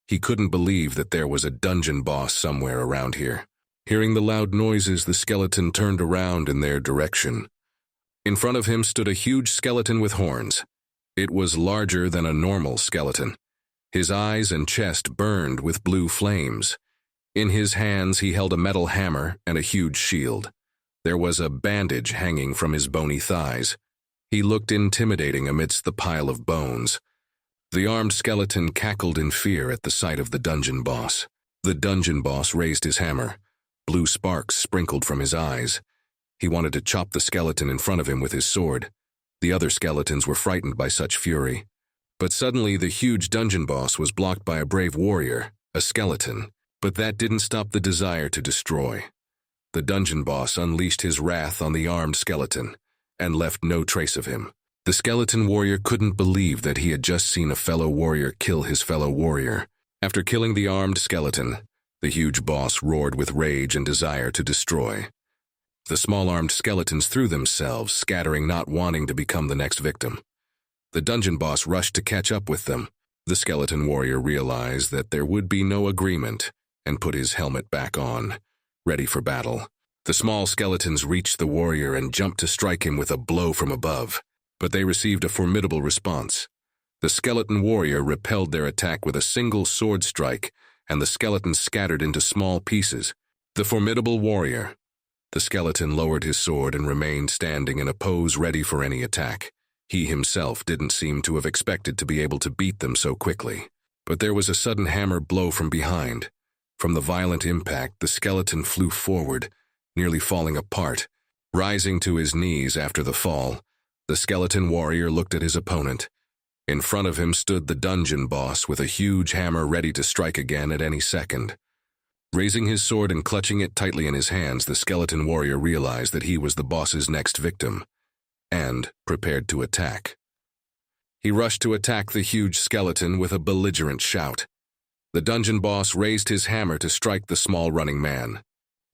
He couldn't believe that there was a dungeon boss somewhere around here. Hearing the loud noises, the skeleton turned around in their direction. In front of him stood a huge skeleton with horns. It was larger than a normal skeleton. His eyes and chest burned with blue flames. In his hands he held a metal hammer and a huge shield. There was a bandage hanging from his bony thighs. He looked intimidating amidst the pile of bones. The armed skeleton cackled in fear at the sight of the dungeon boss. The dungeon boss raised his hammer. Blue sparks sprinkled from his eyes. He wanted to chop the skeleton in front of him with his sword. The other skeletons were frightened by such fury. But suddenly the huge dungeon boss was blocked by a brave warrior, a skeleton. But that didn't stop the desire to destroy. The dungeon boss unleashed his wrath on the armed skeleton and left no trace of him. The skeleton warrior couldn't believe that he had just seen a fellow warrior kill his fellow warrior. After killing the armed skeleton, the huge boss roared with rage and desire to destroy. The small armed skeletons threw themselves, scattering, not wanting to become the next victim. The dungeon boss rushed to catch up with them. The skeleton warrior realized that there would be no agreement and put his helmet back on, ready for battle. The small skeletons reached the warrior and jumped to strike him with a blow from above, but they received a formidable response. The skeleton warrior repelled their attack with a single sword strike, and the skeletons scattered into small pieces. The formidable warrior. The skeleton lowered his sword and remained standing in a pose ready for any attack. He himself didn't seem to have expected to be able to beat them so quickly. But there was a sudden hammer blow from behind. From the violent impact, the skeleton flew forward, nearly falling apart. Rising to his knees after the fall, the skeleton warrior looked at his opponent. In front of him stood the dungeon boss with a huge hammer ready to strike again at any second. Raising his sword and clutching it tightly in his hands, the skeleton warrior realized that he was the boss's next victim, and prepared to attack. He rushed to attack the huge skeleton with a belligerent shout. The dungeon boss raised his hammer to strike the small running man.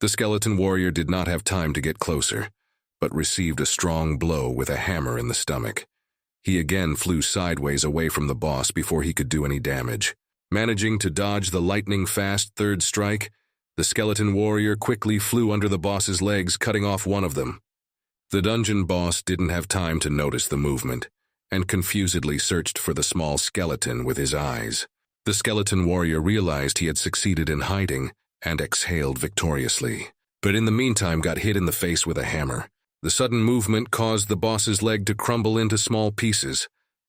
The skeleton warrior did not have time to get closer, but received a strong blow with a hammer in the stomach. He again flew sideways away from the boss before he could do any damage. Managing to dodge the lightning-fast third strike, the skeleton warrior quickly flew under the boss's legs, cutting off one of them. The dungeon boss didn't have time to notice the movement, and confusedly searched for the small skeleton with his eyes. The skeleton warrior realized he had succeeded in hiding and exhaled victoriously, but in the meantime got hit in the face with a hammer. The sudden movement caused the boss's leg to crumble into small pieces,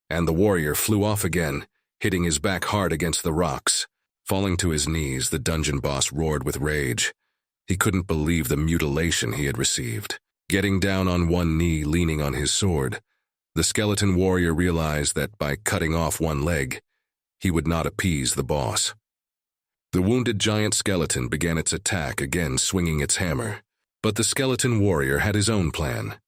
and the warrior flew off again, hitting his back hard against the rocks. Falling to his knees, the dungeon boss roared with rage. He couldn't believe the mutilation he had received. Getting down on one knee, leaning on his sword, the skeleton warrior realized that by cutting off one leg, he would not appease the boss. The wounded giant skeleton began its attack, again swinging its hammer. But the skeleton warrior had his own plan.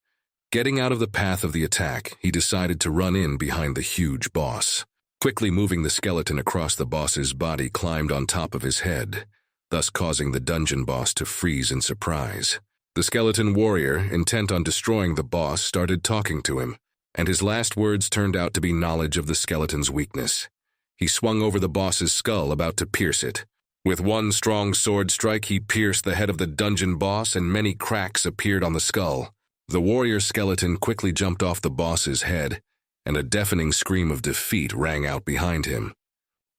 Getting out of the path of the attack, he decided to run in behind the huge boss. Quickly moving the skeleton across the boss's body, climbed on top of his head, thus causing the dungeon boss to freeze in surprise. The skeleton warrior, intent on destroying the boss, started talking to him, and his last words turned out to be knowledge of the skeleton's weakness. He swung over the boss's skull, about to pierce it. With one strong sword strike, he pierced the head of the dungeon boss, and many cracks appeared on the skull. The warrior skeleton quickly jumped off the boss's head, and a deafening scream of defeat rang out behind him.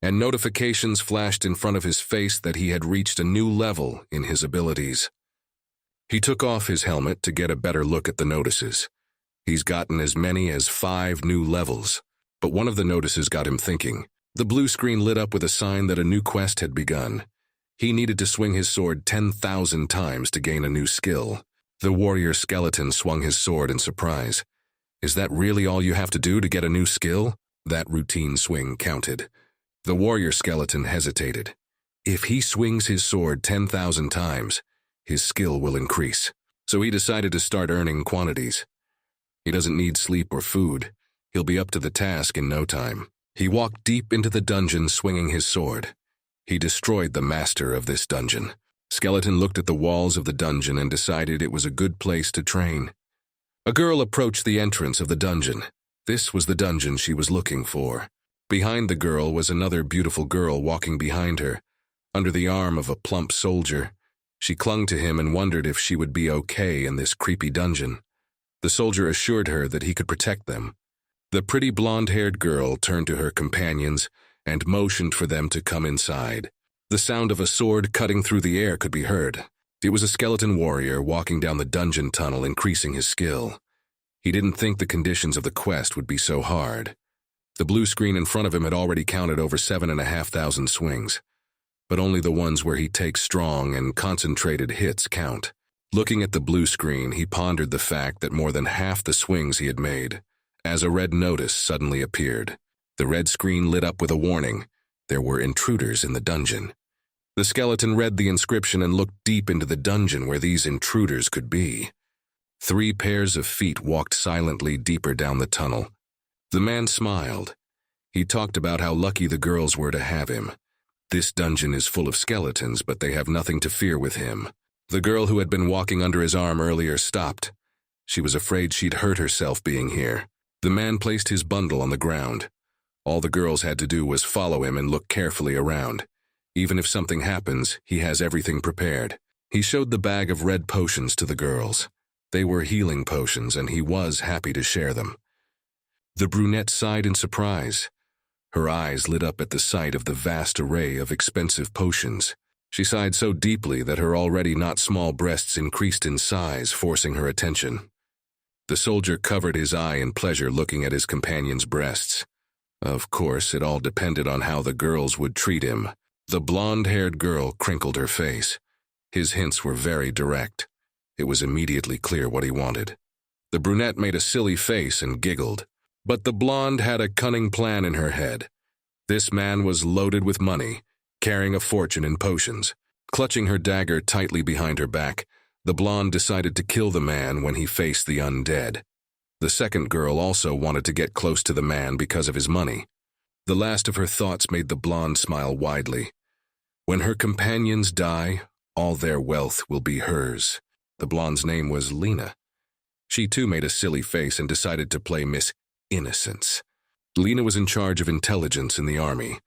And notifications flashed in front of his face that he had reached a new level in his abilities. He took off his helmet to get a better look at the notices. He's gotten as many as 5 new levels, but one of the notices got him thinking. The blue screen lit up with a sign that a new quest had begun. He needed to swing his sword 10,000 times to gain a new skill. The warrior skeleton swung his sword in surprise. Is that really all you have to do to get a new skill? That routine swing counted. The warrior skeleton hesitated. If he swings his sword 10,000 times, his skill will increase. So he decided to start earning quantities. He doesn't need sleep or food. He'll be up to the task in no time. He walked deep into the dungeon swinging his sword. He destroyed the master of this dungeon. Skeleton looked at the walls of the dungeon and decided it was a good place to train. A girl approached the entrance of the dungeon. This was the dungeon she was looking for. Behind the girl was another beautiful girl walking behind her, under the arm of a plump soldier. She clung to him and wondered if she would be okay in this creepy dungeon. The soldier assured her that he could protect them. The pretty blonde-haired girl turned to her companions and motioned for them to come inside. The sound of a sword cutting through the air could be heard. It was a skeleton warrior walking down the dungeon tunnel, increasing his skill. He didn't think the conditions of the quest would be so hard. The blue screen in front of him had already counted over 7,500 swings, but only the ones where he takes strong and concentrated hits count. Looking at the blue screen, he pondered the fact that more than half the swings he had made, as a red notice suddenly appeared. The red screen lit up with a warning. There were intruders in the dungeon. The skeleton read the inscription and looked deep into the dungeon where these intruders could be. 3 pairs of feet walked silently deeper down the tunnel. The man smiled. He talked about how lucky the girls were to have him. This dungeon is full of skeletons, but they have nothing to fear with him. The girl who had been walking under his arm earlier stopped. She was afraid she'd hurt herself being here. The man placed his bundle on the ground. All the girls had to do was follow him and look carefully around. Even if something happens, he has everything prepared. He showed the bag of red potions to the girls. They were healing potions, and he was happy to share them. The brunette sighed in surprise. Her eyes lit up at the sight of the vast array of expensive potions. She sighed so deeply that her already not small breasts increased in size, forcing her attention. The soldier covered his eye in pleasure looking at his companion's breasts. Of course, it all depended on how the girls would treat him. The blonde-haired girl crinkled her face. His hints were very direct. It was immediately clear what he wanted. The brunette made a silly face and giggled. But the blonde had a cunning plan in her head. This man was loaded with money, carrying a fortune in potions. Clutching her dagger tightly behind her back, the blonde decided to kill the man when he faced the undead. The second girl also wanted to get close to the man because of his money. The last of her thoughts made the blonde smile widely. When her companions die, all their wealth will be hers. The blonde's name was Lena. She too made a silly face and decided to play Miss Innocence. Lena was in charge of intelligence in the army,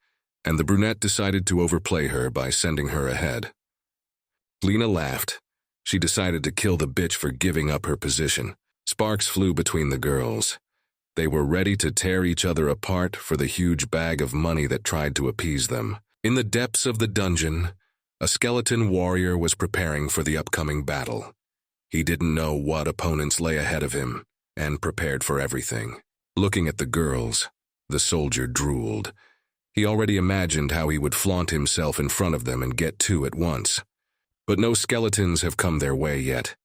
and the brunette decided to overplay her by sending her ahead. Lena laughed. She decided to kill the bitch for giving up her position. Sparks flew between the girls. They were ready to tear each other apart for the huge bag of money that tried to appease them. In the depths of the dungeon, a skeleton warrior was preparing for the upcoming battle. He didn't know what opponents lay ahead of him, and prepared for everything. Looking at the girls, the soldier drooled. He already imagined how he would flaunt himself in front of them and get 2 at once. But no skeletons have come their way yet.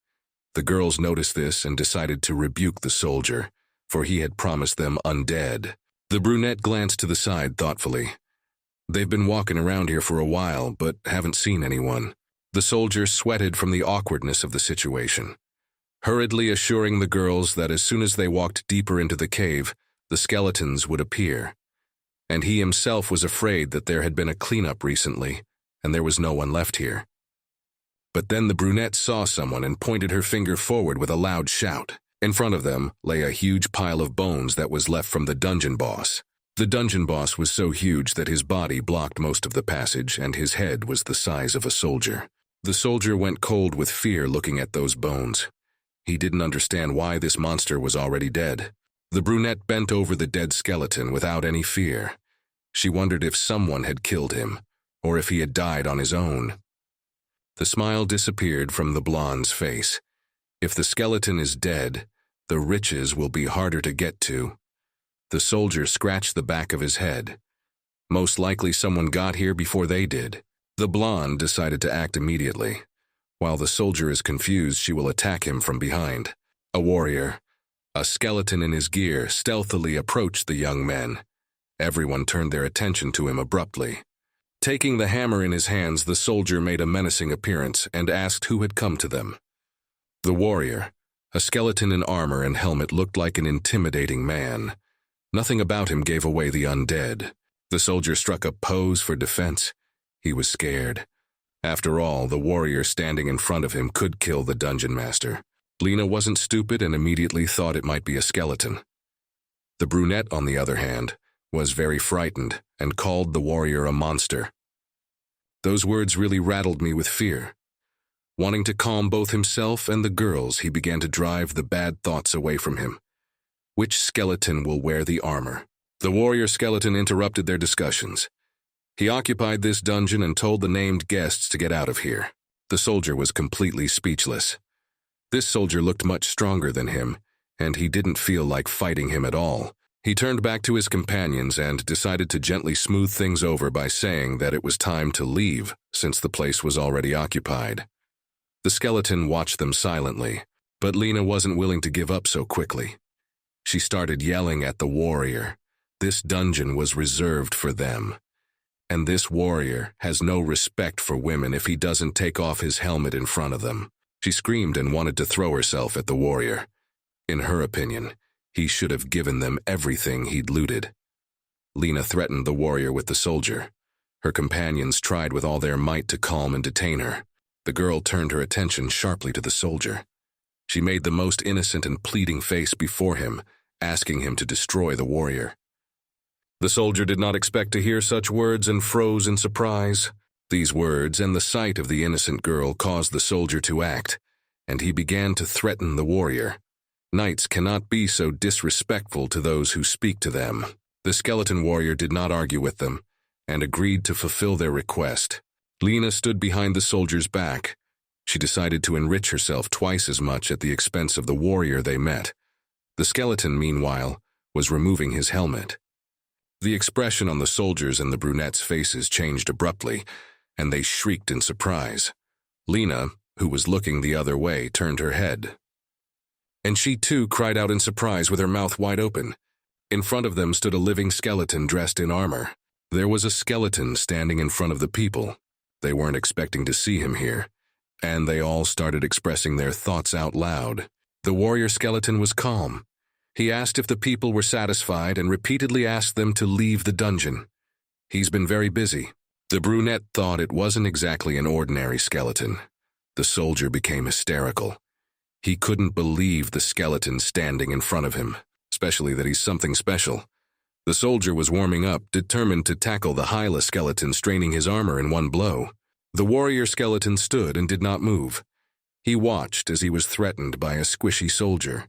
The girls noticed this and decided to rebuke the soldier, for he had promised them undead. The brunette glanced to the side thoughtfully. They've been walking around here for a while, but haven't seen anyone. The soldier sweated from the awkwardness of the situation, hurriedly assuring the girls that as soon as they walked deeper into the cave, the skeletons would appear. And he himself was afraid that there had been a cleanup recently, and there was no one left here. But then the brunette saw someone and pointed her finger forward with a loud shout. In front of them lay a huge pile of bones that was left from the dungeon boss. The dungeon boss was so huge that his body blocked most of the passage, and his head was the size of a soldier. The soldier went cold with fear looking at those bones. He didn't understand why this monster was already dead. The brunette bent over the dead skeleton without any fear. She wondered if someone had killed him, or if he had died on his own. The smile disappeared from the blonde's face. If the skeleton is dead, the riches will be harder to get to. The soldier scratched the back of his head. Most likely someone got here before they did. The blonde decided to act immediately. While the soldier is confused, she will attack him from behind. A warrior, A skeleton in his gear stealthily approached the young men. Everyone turned their attention to him abruptly. Taking the hammer in his hands, the soldier made a menacing appearance and asked who had come to them. The warrior, a skeleton in armor and helmet, looked like an intimidating man. Nothing about him gave away the undead. The soldier struck a pose for defense. He was scared. After all, the warrior standing in front of him could kill the dungeon master. Lena wasn't stupid and immediately thought it might be a skeleton. The brunette, on the other hand, was very frightened and called the warrior a monster. Those words really rattled me with fear. Wanting to calm both himself and the girls, he began to drive the bad thoughts away from him. Which skeleton will wear the armor? The warrior skeleton interrupted their discussions. He occupied this dungeon and told the named guests to get out of here. The soldier was completely speechless. This soldier looked much stronger than him, and he didn't feel like fighting him at all. He turned back to his companions and decided to gently smooth things over by saying that it was time to leave, since the place was already occupied. The skeleton watched them silently, but Lena wasn't willing to give up so quickly. She started yelling at the warrior. This dungeon was reserved for them. And this warrior has no respect for women if he doesn't take off his helmet in front of them. She screamed and wanted to throw herself at the warrior. In her opinion, he should have given them everything he'd looted. Lena threatened the warrior with the soldier. Her companions tried with all their might to calm and detain her. The girl turned her attention sharply to the soldier. She made the most innocent and pleading face before him, asking him to destroy the warrior. The soldier did not expect to hear such words and froze in surprise. These words and the sight of the innocent girl caused the soldier to act, and he began to threaten the warrior. Knights cannot be so disrespectful to those who speak to them. The skeleton warrior did not argue with them, and agreed to fulfill their request. Lena stood behind the soldier's back. She decided to enrich herself twice as much at the expense of the warrior they met. The skeleton, meanwhile, was removing his helmet. The expression on the soldiers' and the brunette's faces changed abruptly, and they shrieked in surprise. Lena, who was looking the other way, turned her head. And she too cried out in surprise with her mouth wide open. In front of them stood a living skeleton dressed in armor. There was a skeleton standing in front of the people. They weren't expecting to see him here, and they all started expressing their thoughts out loud. The warrior skeleton was calm. He asked if the people were satisfied and repeatedly asked them to leave the dungeon. He's been very busy. The brunette thought it wasn't exactly an ordinary skeleton. The soldier became hysterical. He couldn't believe the skeleton standing in front of him, especially that he's something special. The soldier was warming up, determined to tackle the Hyla skeleton, straining his armor in one blow. The warrior skeleton stood and did not move. He watched as he was threatened by a squishy soldier.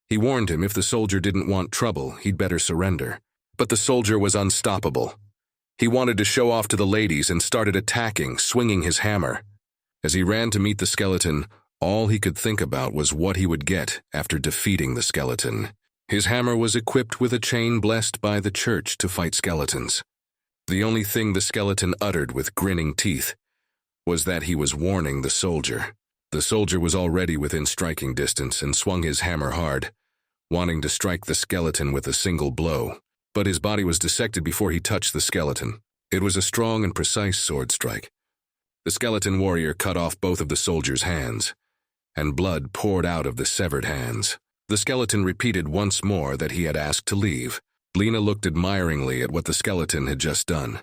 He warned him if the soldier didn't want trouble, he'd better surrender. But the soldier was unstoppable. He wanted to show off to the ladies and started attacking, swinging his hammer. As he ran to meet the skeleton, all he could think about was what he would get after defeating the skeleton. His hammer was equipped with a chain blessed by the church to fight skeletons. The only thing the skeleton uttered with grinning teeth was that he was warning the soldier. The soldier was already within striking distance and swung his hammer hard, wanting to strike the skeleton with a single blow. But his body was dissected before he touched the skeleton. It was a strong and precise sword strike. The skeleton warrior cut off both of the soldier's hands, and blood poured out of the severed hands. The skeleton repeated once more that he had asked to leave. Lena looked admiringly at what the skeleton had just done.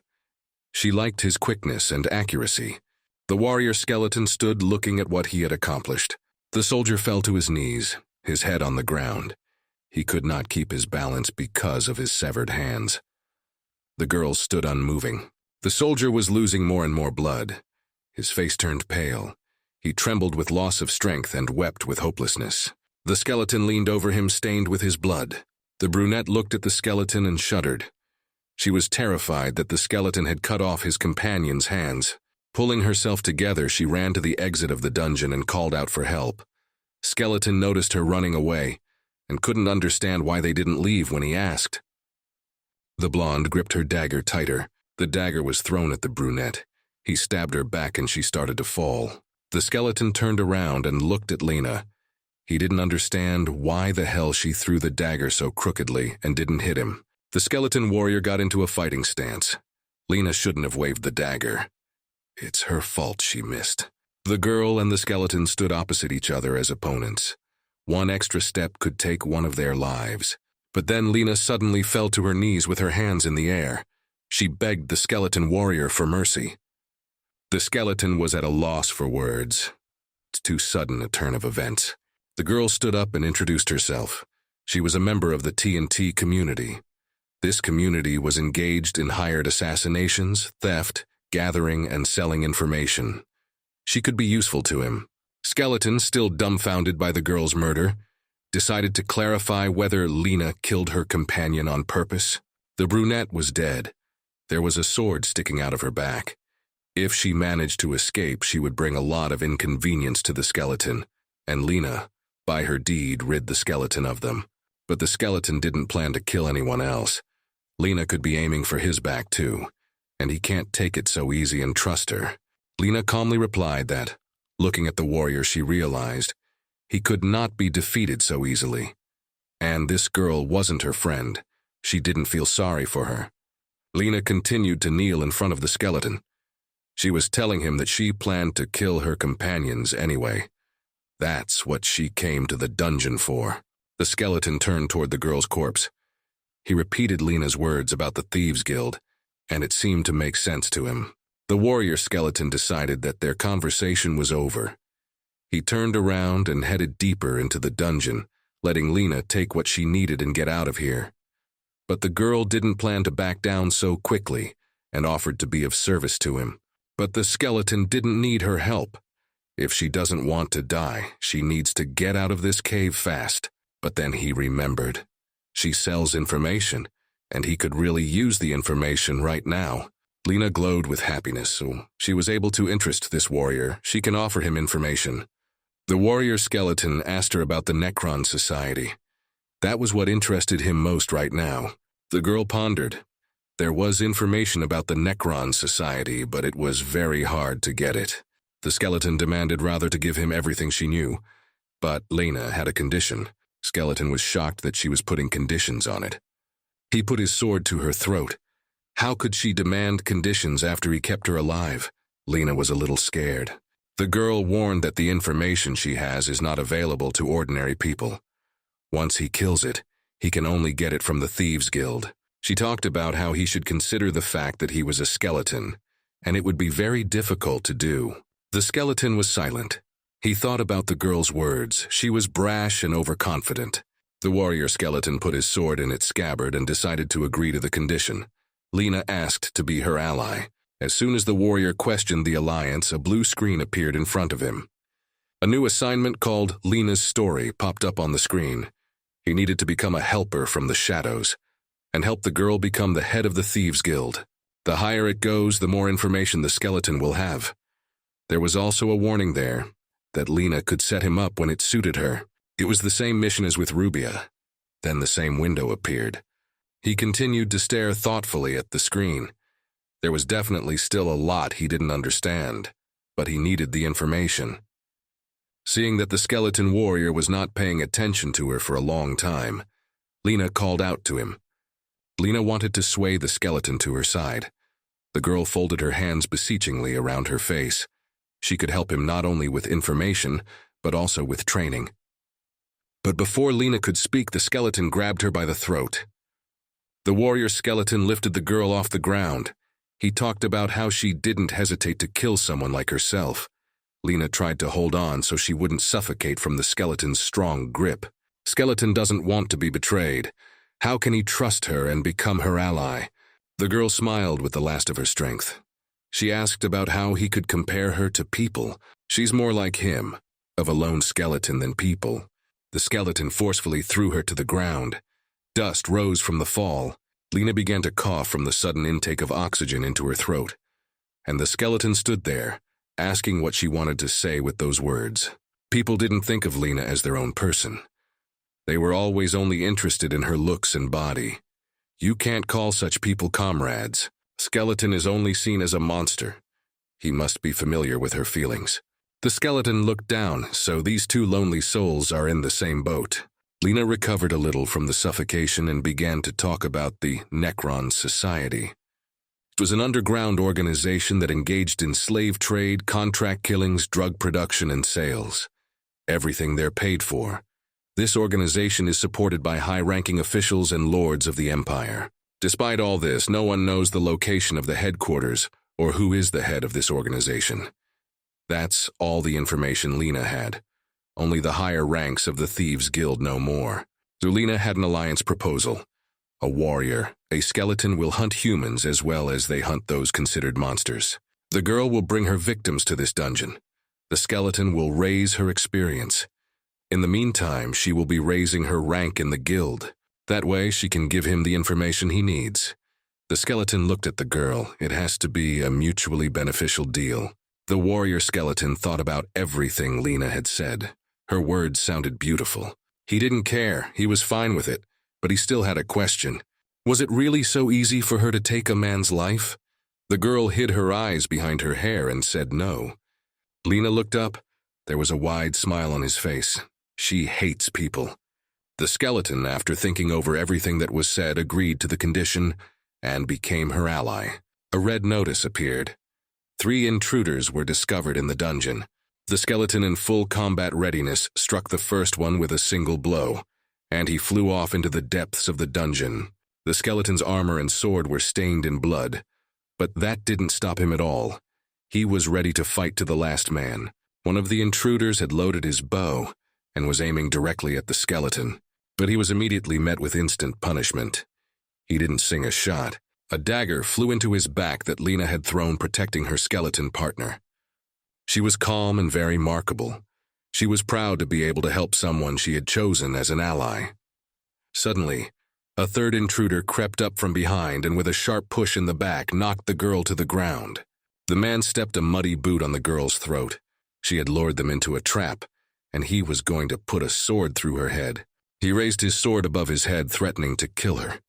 She liked his quickness and accuracy. The warrior skeleton stood looking at what he had accomplished. The soldier fell to his knees, his head on the ground. He could not keep his balance because of his severed hands. The girl stood unmoving. The soldier was losing more and more blood. His face turned pale. He trembled with loss of strength and wept with hopelessness. The skeleton leaned over him, stained with his blood. The brunette looked at the skeleton and shuddered. She was terrified that the skeleton had cut off his companion's hands. Pulling herself together, she ran to the exit of the dungeon and called out for help. Skeleton noticed her running away and couldn't understand why they didn't leave when he asked. The blonde gripped her dagger tighter. The dagger was thrown at the brunette. He stabbed her back and she started to fall. The skeleton turned around and looked at Lena. He didn't understand why the hell she threw the dagger so crookedly and didn't hit him. The skeleton warrior got into a fighting stance. Lena shouldn't have waved the dagger. It's her fault she missed. The girl and the skeleton stood opposite each other as opponents. One extra step could take one of their lives. But then Lena suddenly fell to her knees with her hands in the air. She begged the skeleton warrior for mercy. The skeleton was at a loss for words. It's too sudden a turn of events. The girl stood up and introduced herself. She was a member of the TNT community. This community was engaged in hired assassinations, theft, gathering, and selling information. She could be useful to him. Skeleton, still dumbfounded by the girl's murder, decided to clarify whether Lena killed her companion on purpose. The brunette was dead. There was a sword sticking out of her back. If she managed to escape, she would bring a lot of inconvenience to the skeleton, and Lena, by her deed, rid the skeleton of them. But the skeleton didn't plan to kill anyone else. Lena could be aiming for his back too, and he can't take it so easy and trust her. Lena calmly replied that, looking at the warrior, she realized he could not be defeated so easily. And this girl wasn't her friend. She didn't feel sorry for her. Lena continued to kneel in front of the skeleton. She was telling him that she planned to kill her companions anyway. That's what she came to the dungeon for. The skeleton turned toward the girl's corpse. He repeated Lena's words about the Thieves' Guild, and it seemed to make sense to him. The warrior skeleton decided that their conversation was over. He turned around and headed deeper into the dungeon, letting Lena take what she needed and get out of here. But the girl didn't plan to back down so quickly and offered to be of service to him. But the skeleton didn't need her help. If she doesn't want to die, she needs to get out of this cave fast. But then he remembered. She sells information, and he could really use the information right now. Lena glowed with happiness, so she was able to interest this warrior. She can offer him information. The warrior skeleton asked her about the Necron Society. That was what interested him most right now. The girl pondered. There was information about the Necron Society, but it was very hard to get it. The skeleton demanded rather to give him everything she knew. But Lena had a condition. Skeleton was shocked that she was putting conditions on it. He put his sword to her throat. How could she demand conditions after he kept her alive? Lena was a little scared. The girl warned that the information she has is not available to ordinary people. Once he kills it, he can only get it from the Thieves' Guild. She talked about how he should consider the fact that he was a skeleton, and it would be very difficult to do. The skeleton was silent. He thought about the girl's words. She was brash and overconfident. The warrior skeleton put his sword in its scabbard and decided to agree to the condition. Lena asked to be her ally. As soon as the warrior questioned the alliance, a blue screen appeared in front of him. A new assignment called Lena's Story popped up on the screen. He needed to become a helper from the shadows and help the girl become the head of the Thieves' Guild. The higher it goes, the more information the skeleton will have. There was also a warning there that Lena could set him up when it suited her. It was the same mission as with Rubia. Then the same window appeared. He continued to stare thoughtfully at the screen. There was definitely still a lot he didn't understand, but he needed the information. Seeing that the skeleton warrior was not paying attention to her for a long time, Lena called out to him. Lena wanted to sway the skeleton to her side. The girl folded her hands beseechingly around her face. She could help him not only with information, but also with training. But before Lena could speak, the skeleton grabbed her by the throat. The warrior skeleton lifted the girl off the ground. He talked about how she didn't hesitate to kill someone like herself. Lena tried to hold on so she wouldn't suffocate from the skeleton's strong grip. Skeleton doesn't want to be betrayed. How can he trust her and become her ally? The girl smiled with the last of her strength. She asked about how he could compare her to people. She's more like him, of a lone skeleton than people. The skeleton forcefully threw her to the ground. Dust rose from the fall. Lena began to cough from the sudden intake of oxygen into her throat. And the skeleton stood there, asking what she wanted to say with those words. People didn't think of Lena as their own person. They were always only interested in her looks and body. You can't call such people comrades. Skeleton is only seen as a monster. He must be familiar with her feelings. The skeleton looked down, so these two lonely souls are in the same boat. Lena recovered a little from the suffocation and began to talk about the Necron Society. It was an underground organization that engaged in slave trade, contract killings, drug production, and sales. Everything they're paid for. This organization is supported by high-ranking officials and lords of the Empire. Despite all this, no one knows the location of the headquarters or who is the head of this organization. That's all the information Lena had. Only the higher ranks of the Thieves Guild know more. So Lena had an alliance proposal. A warrior, a skeleton will hunt humans as well as they hunt those considered monsters. The girl will bring her victims to this dungeon. The skeleton will raise her experience. In the meantime, she will be raising her rank in the guild. That way, she can give him the information he needs. The skeleton looked at the girl. It has to be a mutually beneficial deal. The warrior skeleton thought about everything Lena had said. Her words sounded beautiful. He didn't care. He was fine with it. But he still had a question. Was it really so easy for her to take a man's life? The girl hid her eyes behind her hair and said no. Lena looked up. There was a wide smile on his face. She hates people. The skeleton, after thinking over everything that was said, agreed to the condition and became her ally. A red notice appeared. 3 intruders were discovered in the dungeon. The skeleton, in full combat readiness, struck the first one with a single blow, and he flew off into the depths of the dungeon. The skeleton's armor and sword were stained in blood, but that didn't stop him at all. He was ready to fight to the last man. One of the intruders had loaded his bow and was aiming directly at the skeleton, but he was immediately met with instant punishment. He didn't sing a shot. A dagger flew into his back that Lena had thrown, protecting her skeleton partner. She was calm and very markable. She was proud to be able to help someone she had chosen as an ally. Suddenly, a third intruder crept up from behind and with a sharp push in the back knocked the girl to the ground. The man stepped a muddy boot on the girl's throat. She had lured them into a trap, and he was going to put a sword through her head. He raised his sword above his head, threatening to kill her.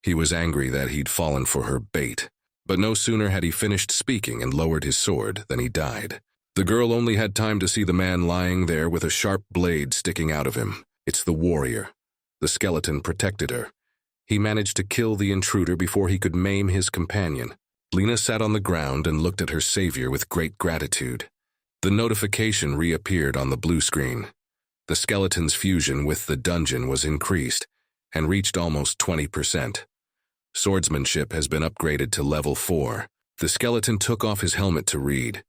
He was angry that he'd fallen for her bait, but no sooner had he finished speaking and lowered his sword than he died. The girl only had time to see the man lying there with a sharp blade sticking out of him. It's the warrior. The skeleton protected her. He managed to kill the intruder before he could maim his companion. Lena sat on the ground and looked at her savior with great gratitude. The notification reappeared on the blue screen. The skeleton's fusion with the dungeon was increased and reached almost 20%. Swordsmanship has been upgraded to level 4. The skeleton took off his helmet to read.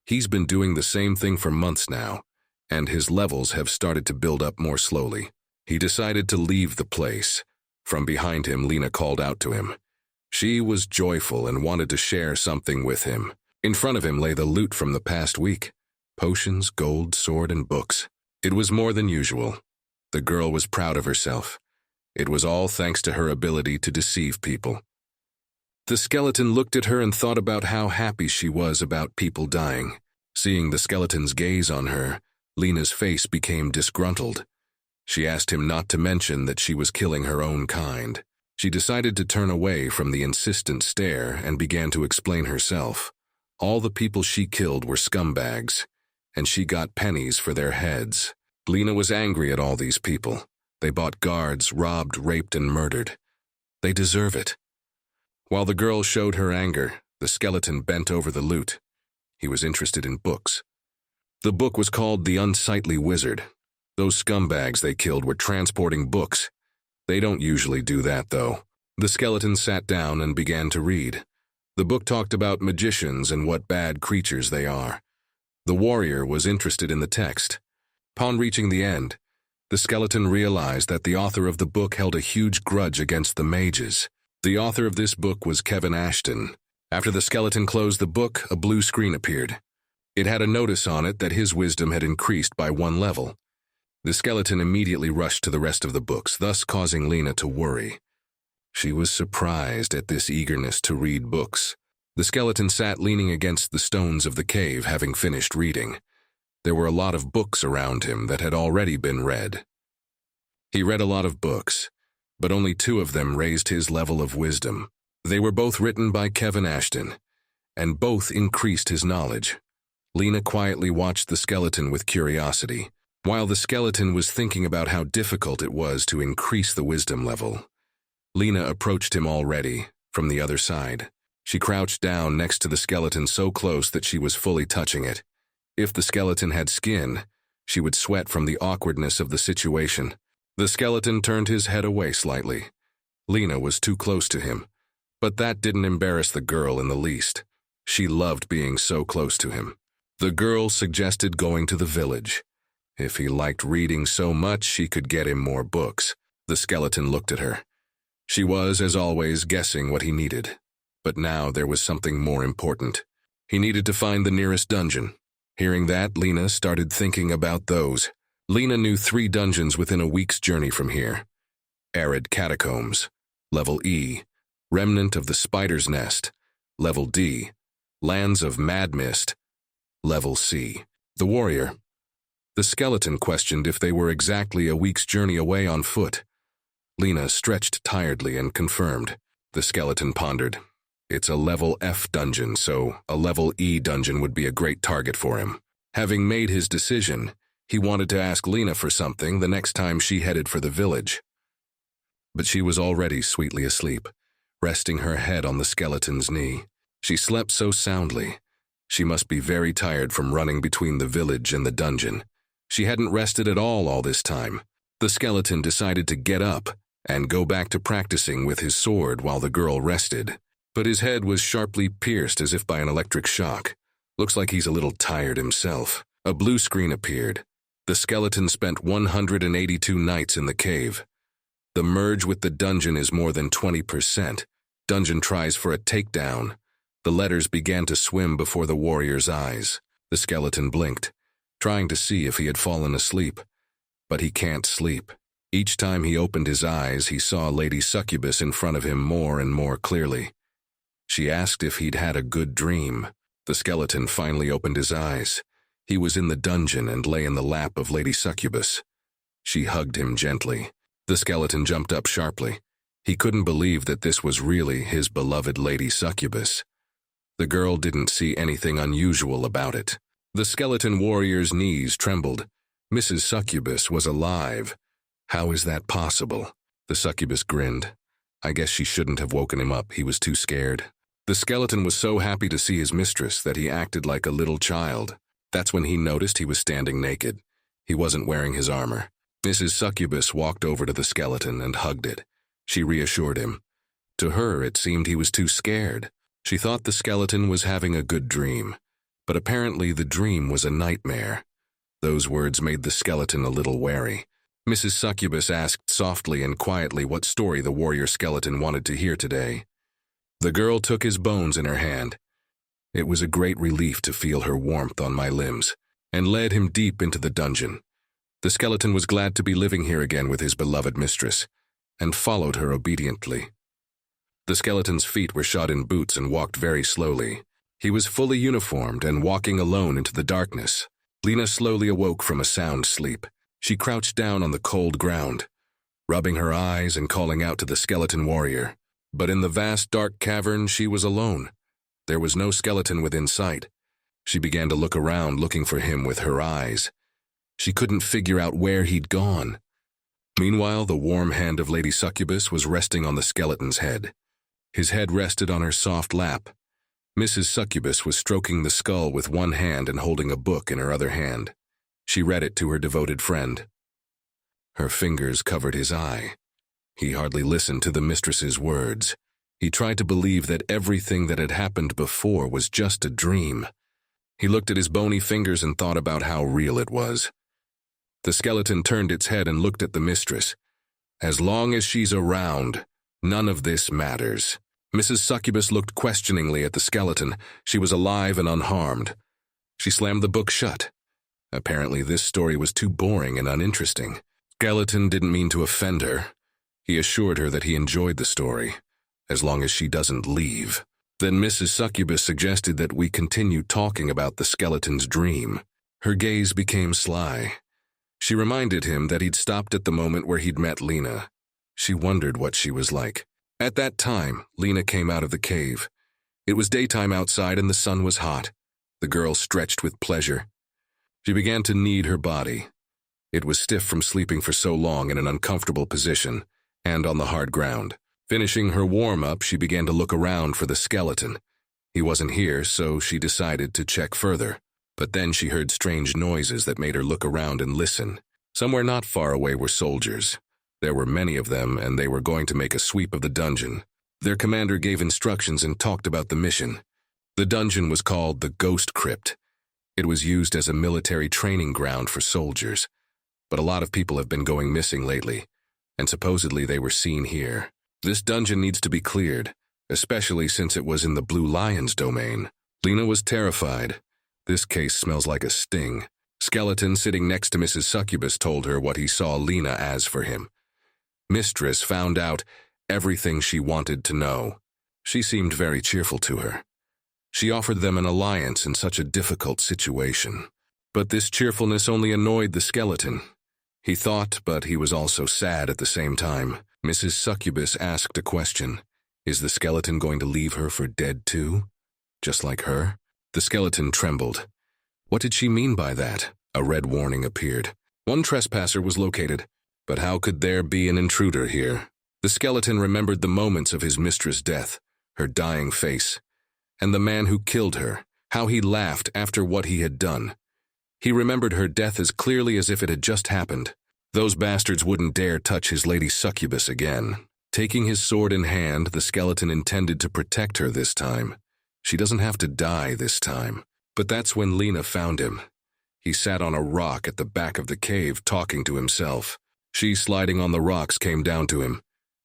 He's been doing the same thing for months now, and his levels have started to build up more slowly. He decided to leave the place. From behind him, Lena called out to him. She was joyful and wanted to share something with him. In front of him lay the loot from the past week. Potions, gold, sword, and books. It was more than usual. The girl was proud of herself. It was all thanks to her ability to deceive people. The skeleton looked at her and thought about how happy she was about people dying. Seeing the skeleton's gaze on her, Lena's face became disgruntled. She asked him not to mention that she was killing her own kind. She decided to turn away from the insistent stare and began to explain herself. All the people she killed were scumbags, and she got pennies for their heads. Lena was angry at all these people. They bought guards, robbed, raped, and murdered. They deserve it. While the girl showed her anger, the skeleton bent over the loot. He was interested in books. The book was called The Unsightly Wizard. Those scumbags they killed were transporting books. They don't usually do that, though. The skeleton sat down and began to read. The book talked about magicians and what bad creatures they are. The warrior was interested in the text. Upon reaching the end, the skeleton realized that the author of the book held a huge grudge against the mages. The author of this book was Kevin Ashton. After the skeleton closed the book, a blue screen appeared. It had a notice on it that his wisdom had increased by 1 level. The skeleton immediately rushed to the rest of the books, thus causing Lena to worry. She was surprised at this eagerness to read books. The skeleton sat leaning against the stones of the cave, having finished reading. There were a lot of books around him that had already been read. He read a lot of books, but only 2 of them raised his level of wisdom. They were both written by Kevin Ashton, and both increased his knowledge. Lena quietly watched the skeleton with curiosity, while the skeleton was thinking about how difficult it was to increase the wisdom level. Lena approached him already, from the other side. She crouched down next to the skeleton so close that she was fully touching it. If the skeleton had skin, she would sweat from the awkwardness of the situation. The skeleton turned his head away slightly. Lena was too close to him, but that didn't embarrass the girl in the least. She loved being so close to him. The girl suggested going to the village. If he liked reading so much, she could get him more books. The skeleton looked at her. She was, as always, guessing what he needed. But now there was something more important. He needed to find the nearest dungeon. Hearing that, Lena started thinking about those. Lena knew 3 dungeons within a week's journey from here. Arid Catacombs, Level E. Remnant of the Spider's Nest, Level D. Lands of Mad Mist, Level C. The warrior. The skeleton questioned if they were exactly a week's journey away on foot. Lena stretched tiredly and confirmed. The skeleton pondered. It's a Level F dungeon, so a Level E dungeon would be a great target for him. Having made his decision, he wanted to ask Lena for something the next time she headed for the village. But she was already sweetly asleep, resting her head on the skeleton's knee. She slept so soundly. She must be very tired from running between the village and the dungeon. She hadn't rested at all this time. The skeleton decided to get up and go back to practicing with his sword while the girl rested. But his head was sharply pierced as if by an electric shock. Looks like he's a little tired himself. A blue screen appeared. The skeleton spent 182 nights in the cave. The merge with the dungeon is more than 20%. Dungeon tries for a takedown. The letters began to swim before the warrior's eyes. The skeleton blinked, trying to see if he had fallen asleep. But he can't sleep. Each time he opened his eyes, he saw Lady Succubus in front of him more and more clearly. She asked if he'd had a good dream. The skeleton finally opened his eyes. He was in the dungeon and lay in the lap of Lady Succubus. She hugged him gently. The skeleton jumped up sharply. He couldn't believe that this was really his beloved Lady Succubus. The girl didn't see anything unusual about it. The skeleton warrior's knees trembled. Mrs. Succubus was alive. How is that possible? The succubus grinned. I guess she shouldn't have woken him up. He was too scared. The skeleton was so happy to see his mistress that he acted like a little child. That's when he noticed he was standing naked. He wasn't wearing his armor. Mrs. Succubus walked over to the skeleton and hugged it. She reassured him. To her, it seemed he was too scared. She thought the skeleton was having a good dream, but apparently the dream was a nightmare. Those words made the skeleton a little wary. Mrs. Succubus asked softly and quietly what story the warrior skeleton wanted to hear today. The girl took his bones in her hand. It was a great relief to feel her warmth on my limbs, and led him deep into the dungeon. The skeleton was glad to be living here again with his beloved mistress, and followed her obediently. The skeleton's feet were shod in boots and walked very slowly. He was fully uniformed and walking alone into the darkness. Lena slowly awoke from a sound sleep. She crouched down on the cold ground, rubbing her eyes and calling out to the skeleton warrior. But in the vast dark cavern, she was alone. There was no skeleton within sight. She began to look around, looking for him with her eyes. She couldn't figure out where he'd gone. Meanwhile, the warm hand of Lady Succubus was resting on the skeleton's head. His head rested on her soft lap. Mrs. Succubus was stroking the skull with one hand and holding a book in her other hand. She read it to her devoted friend. Her fingers covered his eye. He hardly listened to the mistress's words. He tried to believe that everything that had happened before was just a dream. He looked at his bony fingers and thought about how real it was. The skeleton turned its head and looked at the mistress. As long as she's around, none of this matters. Mrs. Succubus looked questioningly at the skeleton. She was alive and unharmed. She slammed the book shut. Apparently this story was too boring and uninteresting. Skeleton didn't mean to offend her. He assured her that he enjoyed the story, as long as she doesn't leave. Then Mrs. Succubus suggested that we continue talking about the skeleton's dream. Her gaze became sly. She reminded him that he'd stopped at the moment where he'd met Lena. She wondered what she was like. At that time, Lena came out of the cave. It was daytime outside and the sun was hot. The girl stretched with pleasure. She began to knead her body. It was stiff from sleeping for so long in an uncomfortable position, and on the hard ground. Finishing her warm-up, she began to look around for the skeleton. He wasn't here, so she decided to check further. But then she heard strange noises that made her look around and listen. Somewhere not far away were soldiers. There were many of them, and they were going to make a sweep of the dungeon. Their commander gave instructions and talked about the mission. The dungeon was called the Ghost Crypt. It was used as a military training ground for soldiers. But a lot of people have been going missing lately, and supposedly they were seen here. This dungeon needs to be cleared, especially since it was in the Blue Lion's domain. Lena was terrified. This case smells like a sting. Skeleton sitting next to Mrs. Succubus told her what he saw Lena as for him. Mistress found out everything she wanted to know. She seemed very cheerful to her. She offered them an alliance in such a difficult situation. But this cheerfulness only annoyed the skeleton. He thought, but he was also sad at the same time. Mrs. Succubus asked a question. Is the skeleton going to leave her for dead too? Just like her? The skeleton trembled. What did she mean by that? A red warning appeared. One trespasser was located, but how could there be an intruder here? The skeleton remembered the moments of his mistress' death, her dying face, and the man who killed her, how he laughed after what he had done. He remembered her death as clearly as if it had just happened. Those bastards wouldn't dare touch his lady succubus again. Taking his sword in hand, the skeleton intended to protect her this time. She doesn't have to die this time. But that's when Lena found him. He sat on a rock at the back of the cave, talking to himself. She, sliding on the rocks, came down to him.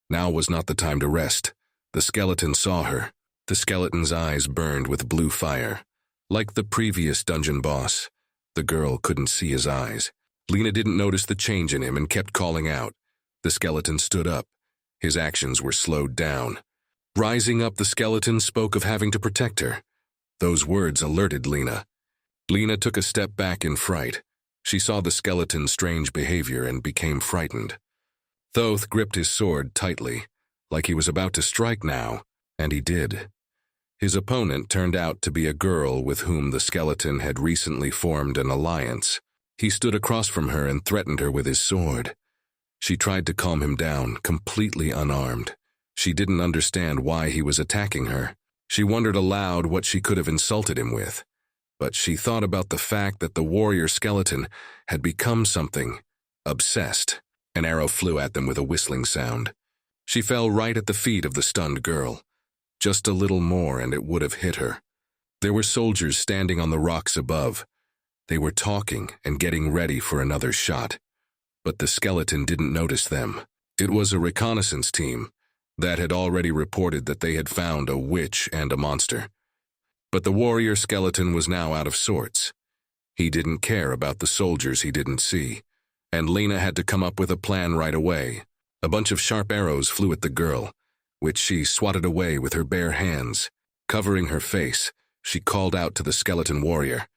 Now was not the time to rest. The skeleton saw her. The skeleton's eyes burned with blue fire. Like the previous dungeon boss, the girl couldn't see his eyes. Lena didn't notice the change in him and kept calling out. The skeleton stood up. His actions were slowed down. Rising up, the skeleton spoke of having to protect her. Those words alerted Lena. Lena took a step back in fright. She saw the skeleton's strange behavior and became frightened. Thoth gripped his sword tightly, like he was about to strike now, and he did. His opponent turned out to be a girl with whom the skeleton had recently formed an alliance. He stood across from her and threatened her with his sword. She tried to calm him down, completely unarmed. She didn't understand why he was attacking her. She wondered aloud what she could have insulted him with. But she thought about the fact that the warrior skeleton had become something. Obsessed. An arrow flew at them with a whistling sound. She fell right at the feet of the stunned girl. Just a little more and it would have hit her. There were soldiers standing on the rocks above. They were talking and getting ready for another shot. But the skeleton didn't notice them. It was a reconnaissance team that had already reported that they had found a witch and a monster. But the warrior skeleton was now out of sorts. He didn't care about the soldiers he didn't see, and Lena had to come up with a plan right away. A bunch of sharp arrows flew at the girl, which she swatted away with her bare hands. Covering her face, she called out to the skeleton warrior,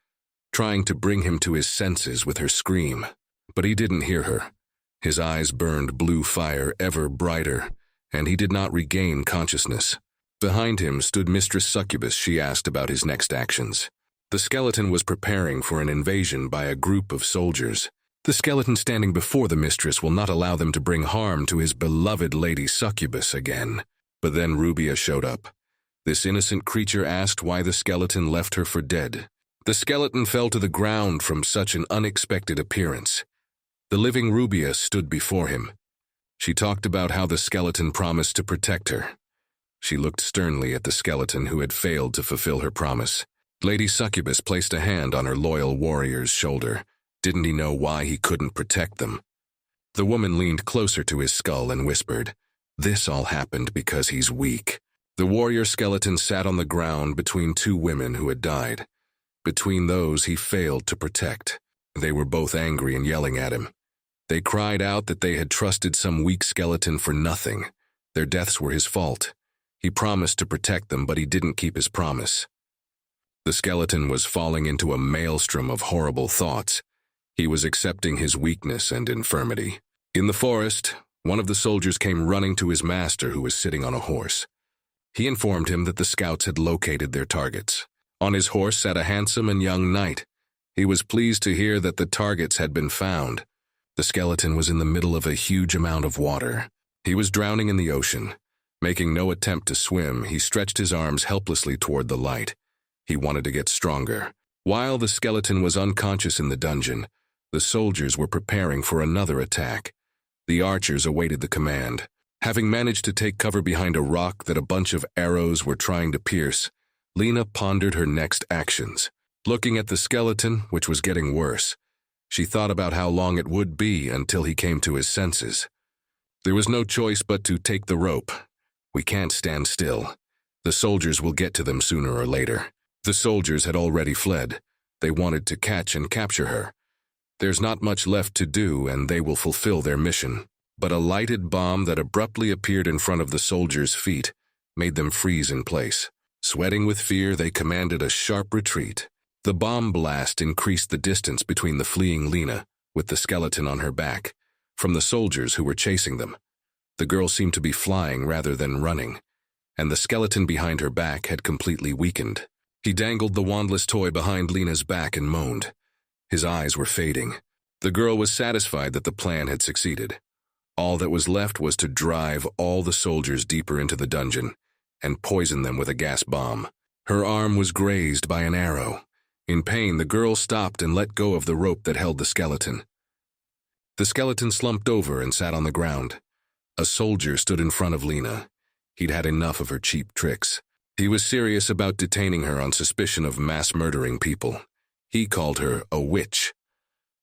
trying to bring him to his senses with her scream. But he didn't hear her. His eyes burned blue fire ever brighter, and he did not regain consciousness. Behind him stood Mistress Succubus. She asked about his next actions. The skeleton was preparing for an invasion by a group of soldiers. The skeleton standing before the mistress will not allow them to bring harm to his beloved Lady Succubus again. But then Rubia showed up. This innocent creature asked why the skeleton left her for dead. The skeleton fell to the ground from such an unexpected appearance. The living Rubia stood before him. She talked about how the skeleton promised to protect her. She looked sternly at the skeleton who had failed to fulfill her promise. Lady Succubus placed a hand on her loyal warrior's shoulder. Didn't he know why he couldn't protect them? The woman leaned closer to his skull and whispered, "This all happened because he's weak." The warrior skeleton sat on the ground between two women who had died. Between those he failed to protect. They were both angry and yelling at him. They cried out that they had trusted some weak skeleton for nothing. Their deaths were his fault. He promised to protect them, but he didn't keep his promise. The skeleton was falling into a maelstrom of horrible thoughts. He was accepting his weakness and infirmity. In the forest, one of the soldiers came running to his master, who was sitting on a horse. He informed him that the scouts had located their targets. On his horse sat a handsome and young knight. He was pleased to hear that the targets had been found. The skeleton was in the middle of a huge amount of water. He was drowning in the ocean. Making no attempt to swim, he stretched his arms helplessly toward the light. He wanted to get stronger. While the skeleton was unconscious in the dungeon, the soldiers were preparing for another attack. The archers awaited the command. Having managed to take cover behind a rock that a bunch of arrows were trying to pierce, Lena pondered her next actions. Looking at the skeleton, which was getting worse, she thought about how long it would be until he came to his senses. There was no choice but to take the rope. We can't stand still. The soldiers will get to them sooner or later. The soldiers had already fled. They wanted to catch and capture her. There's not much left to do, and they will fulfill their mission. But a lighted bomb that abruptly appeared in front of the soldiers' feet made them freeze in place. Sweating with fear, they commanded a sharp retreat. The bomb blast increased the distance between the fleeing Lena, with the skeleton on her back, from the soldiers who were chasing them. The girl seemed to be flying rather than running, and the skeleton behind her back had completely weakened. He dangled the wandless toy behind Lena's back and moaned. His eyes were fading. The girl was satisfied that the plan had succeeded. All that was left was to drive all the soldiers deeper into the dungeon and poison them with a gas bomb. Her arm was grazed by an arrow. In pain, the girl stopped and let go of the rope that held the skeleton. The skeleton slumped over and sat on the ground. A soldier stood in front of Lena. He'd had enough of her cheap tricks. He was serious about detaining her on suspicion of mass murdering people. He called her a witch.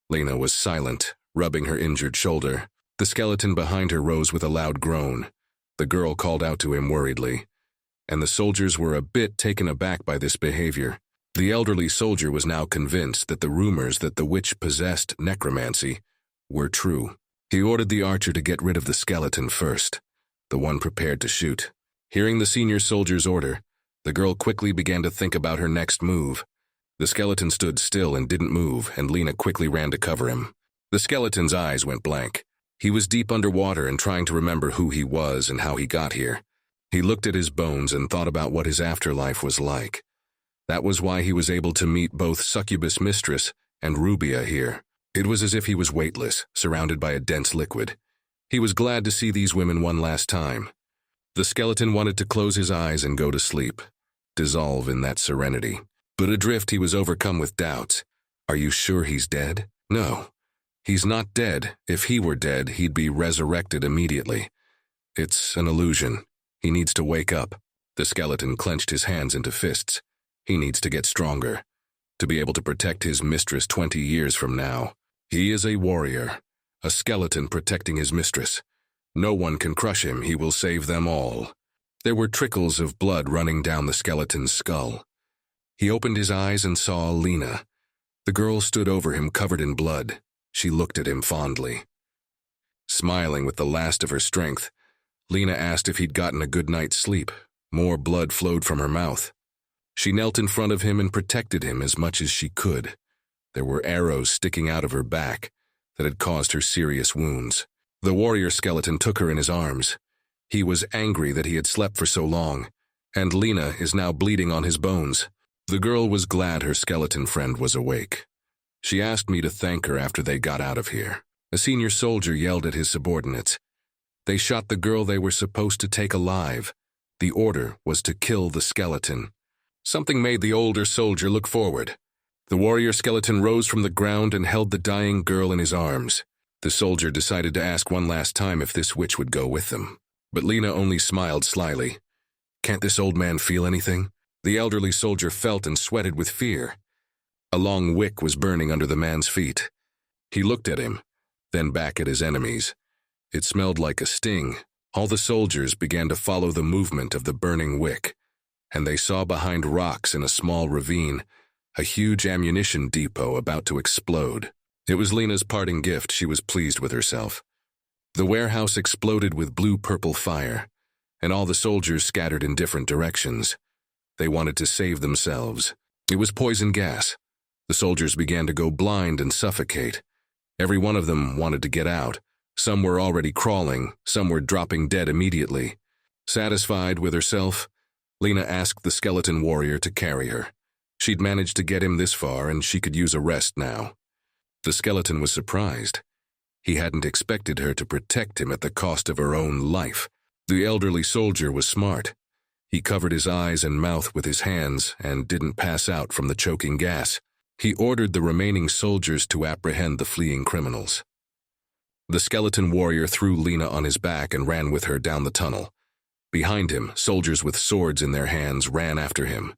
Lena was silent, rubbing her injured shoulder. The skeleton behind her rose with a loud groan. The girl called out to him worriedly, and the soldiers were a bit taken aback by this behavior. The elderly soldier was now convinced that the rumors that the witch possessed necromancy were true. He ordered the archer to get rid of the skeleton first, the one prepared to shoot. Hearing the senior soldier's order, the girl quickly began to think about her next move. The skeleton stood still and didn't move, and Lena quickly ran to cover him. The skeleton's eyes went blank. He was deep underwater and trying to remember who he was and how he got here. He looked at his bones and thought about what his afterlife was like. That was why he was able to meet both Succubus Mistress and Rubia here. It was as if he was weightless, surrounded by a dense liquid. He was glad to see these women one last time. The skeleton wanted to close his eyes and go to sleep, dissolve in that serenity. But adrift, he was overcome with doubts. Are you sure he's dead? No. He's not dead. If he were dead, he'd be resurrected immediately. It's an illusion. He needs to wake up. The skeleton clenched his hands into fists. He needs to get stronger, to be able to protect his mistress 20 years from now. He is a warrior, a skeleton protecting his mistress. No one can crush him. He will save them all. There were trickles of blood running down the skeleton's skull. He opened his eyes and saw Lena. The girl stood over him covered in blood. She looked at him fondly. Smiling with the last of her strength, Lena asked if he'd gotten a good night's sleep. More blood flowed from her mouth. She knelt in front of him and protected him as much as she could. There were arrows sticking out of her back that had caused her serious wounds. The warrior skeleton took her in his arms. He was angry that he had slept for so long, and Lena is now bleeding on his bones. The girl was glad her skeleton friend was awake. She asked me to thank her after they got out of here. A senior soldier yelled at his subordinates. They shot the girl they were supposed to take alive. The order was to kill the skeleton. Something made the older soldier look forward. The warrior skeleton rose from the ground and held the dying girl in his arms. The soldier decided to ask one last time if this witch would go with them. But Lena only smiled slyly. Can't this old man feel anything? The elderly soldier felt and sweated with fear. A long wick was burning under the man's feet. He looked at him, then back at his enemies. It smelled like a sting. All the soldiers began to follow the movement of the burning wick, and they saw behind rocks in a small ravine a huge ammunition depot about to explode. It was Lena's parting gift. She was pleased with herself. The warehouse exploded with blue-purple fire, and all the soldiers scattered in different directions. They wanted to save themselves. It was poison gas. The soldiers began to go blind and suffocate. Every one of them wanted to get out. Some were already crawling, some were dropping dead immediately. Satisfied with herself, Lena asked the skeleton warrior to carry her. She'd managed to get him this far, and she could use a rest now. The skeleton was surprised. He hadn't expected her to protect him at the cost of her own life. The elderly soldier was smart. He covered his eyes and mouth with his hands and didn't pass out from the choking gas. He ordered the remaining soldiers to apprehend the fleeing criminals. The skeleton warrior threw Lena on his back and ran with her down the tunnel. Behind him, soldiers with swords in their hands ran after him.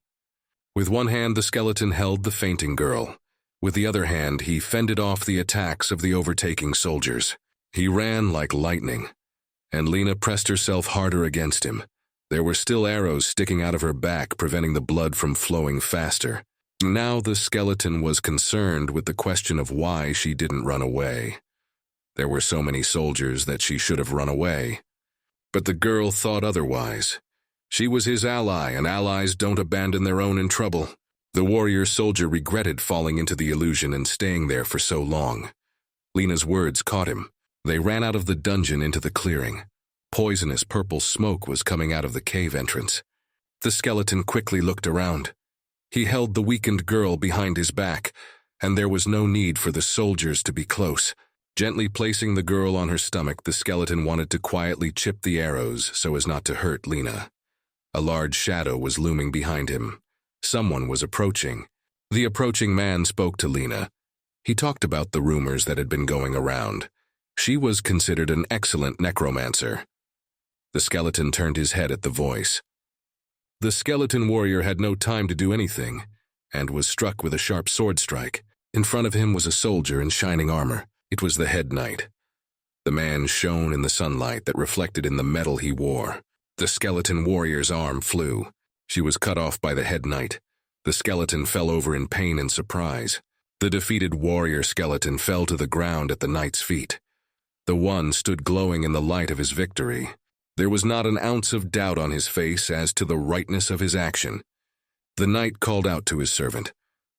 With one hand, the skeleton held the fainting girl. With the other hand, he fended off the attacks of the overtaking soldiers. He ran like lightning, and Lena pressed herself harder against him. There were still arrows sticking out of her back, preventing the blood from flowing faster. Now the skeleton was concerned with the question of why she didn't run away. There were so many soldiers that she should have run away. But the girl thought otherwise. She was his ally, and allies don't abandon their own in trouble. The warrior soldier regretted falling into the illusion and staying there for so long. Lena's words caught him. They ran out of the dungeon into the clearing. Poisonous purple smoke was coming out of the cave entrance. The skeleton quickly looked around. He held the weakened girl behind his back, and there was no need for the soldiers to be close. Gently placing the girl on her stomach, the skeleton wanted to quietly chip the arrows so as not to hurt Lena. A large shadow was looming behind him. Someone was approaching. The approaching man spoke to Lena. He talked about the rumors that had been going around. She was considered an excellent necromancer. The skeleton turned his head at the voice. The skeleton warrior had no time to do anything, and was struck with a sharp sword strike. In front of him was a soldier in shining armor. It was the head knight. The man shone in the sunlight that reflected in the metal he wore. The skeleton warrior's arm flew. She was cut off by the head knight. The skeleton fell over in pain and surprise. The defeated warrior skeleton fell to the ground at the knight's feet. The one stood glowing in the light of his victory. There was not an ounce of doubt on his face as to the rightness of his action. The knight called out to his servant.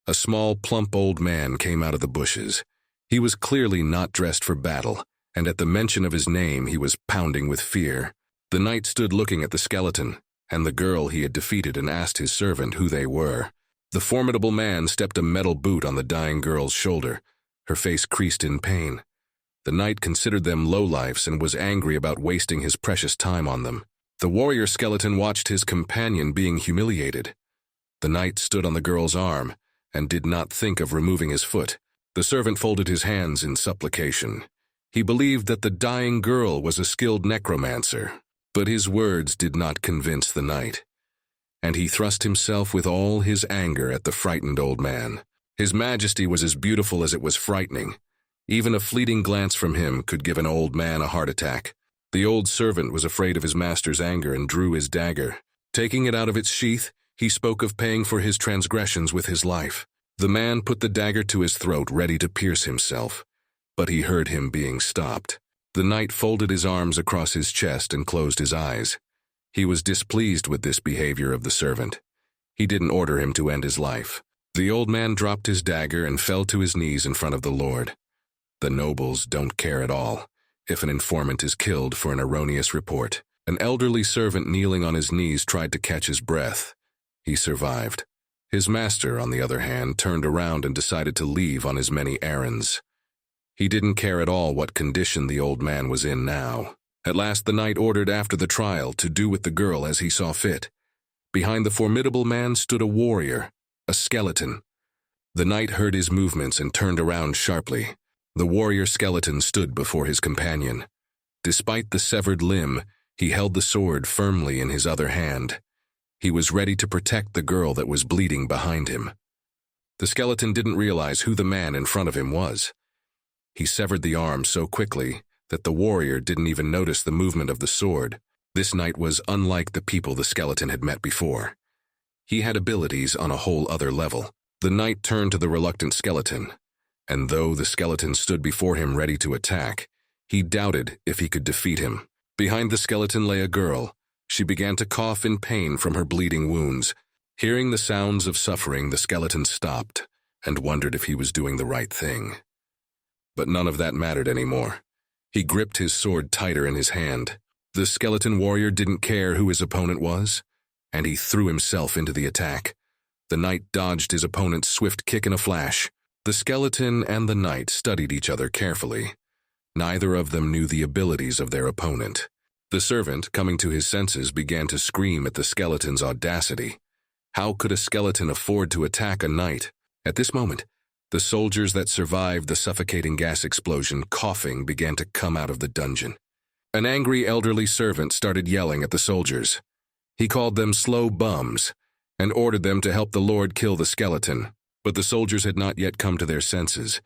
A small, plump old man came out of the bushes. He was clearly not dressed for battle, and at the mention of his name he was pounding with fear. The knight stood looking at the skeleton and the girl he had defeated and asked his servant who they were. The formidable man stepped a metal boot on the dying girl's shoulder. Her face creased in pain. The knight considered them lowlifes and was angry about wasting his precious time on them. The warrior skeleton watched his companion being humiliated. The knight stood on the girl's arm and did not think of removing his foot. The servant folded his hands in supplication. He believed that the dying girl was a skilled necromancer, but his words did not convince the knight, and he thrust himself with all his anger at the frightened old man. His majesty was as beautiful as it was frightening. Even a fleeting glance from him could give an old man a heart attack. The old servant was afraid of his master's anger and drew his dagger. Taking it out of its sheath, he spoke of paying for his transgressions with his life. The man put the dagger to his throat, ready to pierce himself, but he heard him being stopped. The knight folded his arms across his chest and closed his eyes. He was displeased with this behavior of the servant. He didn't order him to end his life. The old man dropped his dagger and fell to his knees in front of the Lord. The nobles don't care at all if an informant is killed for an erroneous report. An elderly servant kneeling on his knees tried to catch his breath. He survived. His master, on the other hand, turned around and decided to leave on his many errands. He didn't care at all what condition the old man was in now. At last the knight ordered after the trial to do with the girl as he saw fit. Behind the formidable man stood a warrior, a skeleton. The knight heard his movements and turned around sharply. The warrior skeleton stood before his companion. Despite the severed limb, he held the sword firmly in his other hand. He was ready to protect the girl that was bleeding behind him. The skeleton didn't realize who the man in front of him was. He severed the arm so quickly that the warrior didn't even notice the movement of the sword. This knight was unlike the people the skeleton had met before. He had abilities on a whole other level. The knight turned to the reluctant skeleton, and though the skeleton stood before him ready to attack, he doubted if he could defeat him. Behind the skeleton lay a girl. She began to cough in pain from her bleeding wounds. Hearing the sounds of suffering, the skeleton stopped and wondered if he was doing the right thing. But none of that mattered anymore. He gripped his sword tighter in his hand. The skeleton warrior didn't care who his opponent was, and he threw himself into the attack. The knight dodged his opponent's swift kick in a flash. The skeleton and the knight studied each other carefully. Neither of them knew the abilities of their opponent. The servant, coming to his senses, began to scream at the skeleton's audacity. How could a skeleton afford to attack a knight? At this moment, the soldiers that survived the suffocating gas explosion, coughing, began to come out of the dungeon. An angry elderly servant started yelling at the soldiers. He called them slow bums and ordered them to help the Lord kill the skeleton, but the soldiers had not yet come to their senses.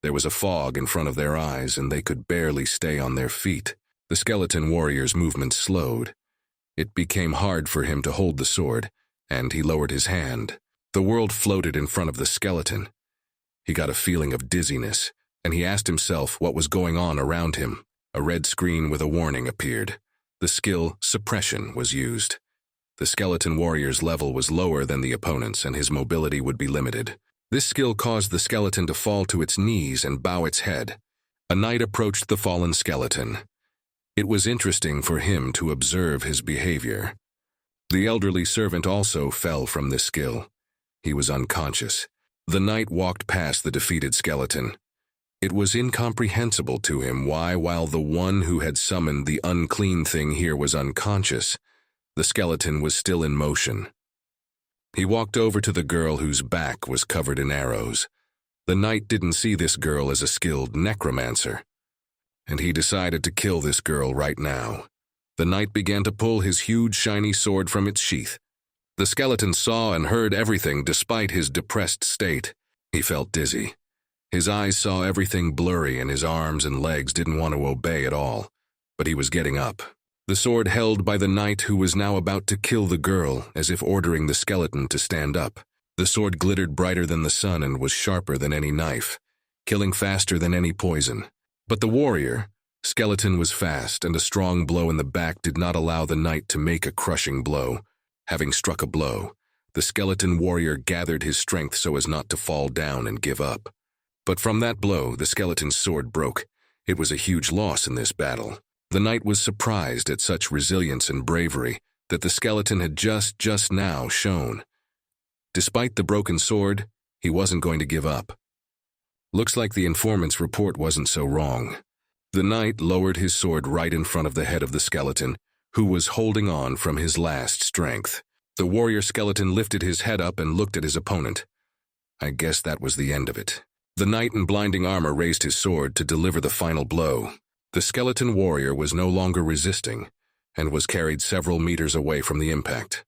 There was a fog in front of their eyes, and they could barely stay on their feet. The skeleton warrior's movement slowed. It became hard for him to hold the sword, and he lowered his hand. The world floated in front of the skeleton. He got a feeling of dizziness, and he asked himself what was going on around him. A red screen with a warning appeared. The skill Suppression was used. The skeleton warrior's level was lower than the opponent's, and his mobility would be limited. This skill caused the skeleton to fall to its knees and bow its head. A knight approached the fallen skeleton. It was interesting for him to observe his behavior. The elderly servant also fell from this skill. He was unconscious. The knight walked past the defeated skeleton. It was incomprehensible to him why, while the one who had summoned the unclean thing here was unconscious, the skeleton was still in motion. He walked over to the girl whose back was covered in arrows. The knight didn't see this girl as a skilled necromancer, and he decided to kill this girl right now. The knight began to pull his huge shiny sword from its sheath. The skeleton saw and heard everything despite his depressed state. He felt dizzy. His eyes saw everything blurry, and his arms and legs didn't want to obey at all. But he was getting up. The sword held by the knight who was now about to kill the girl, as if ordering the skeleton to stand up. The sword glittered brighter than the sun and was sharper than any knife, killing faster than any poison. But the warrior, skeleton, was fast, and a strong blow in the back did not allow the knight to make a crushing blow. Having struck a blow, the skeleton warrior gathered his strength so as not to fall down and give up. But from that blow, the skeleton's sword broke. It was a huge loss in this battle. The knight was surprised at such resilience and bravery that the skeleton had just now shown. Despite the broken sword, he wasn't going to give up. Looks like the informant's report wasn't so wrong. The knight lowered his sword right in front of the head of the skeleton, who was holding on from his last strength. The warrior skeleton lifted his head up and looked at his opponent. I guess that was the end of it. The knight in blinding armor raised his sword to deliver the final blow. The skeleton warrior was no longer resisting and was carried several meters away from the impact.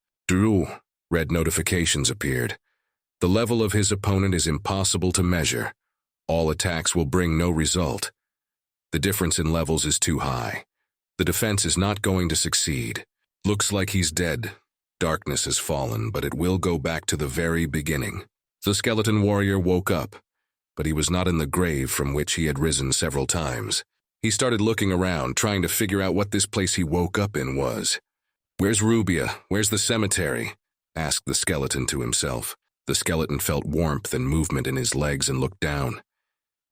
Red notifications appeared. The level of his opponent is impossible to measure. All attacks will bring no result. The difference in levels is too high. The defense is not going to succeed. Looks like he's dead. Darkness has fallen, but it will go back to the very beginning. The skeleton warrior woke up, but he was not in the grave from which he had risen several times. He started looking around, trying to figure out what this place he woke up in was. "Where's Rubia? Where's the cemetery?" asked the skeleton to himself. The skeleton felt warmth and movement in his legs and looked down.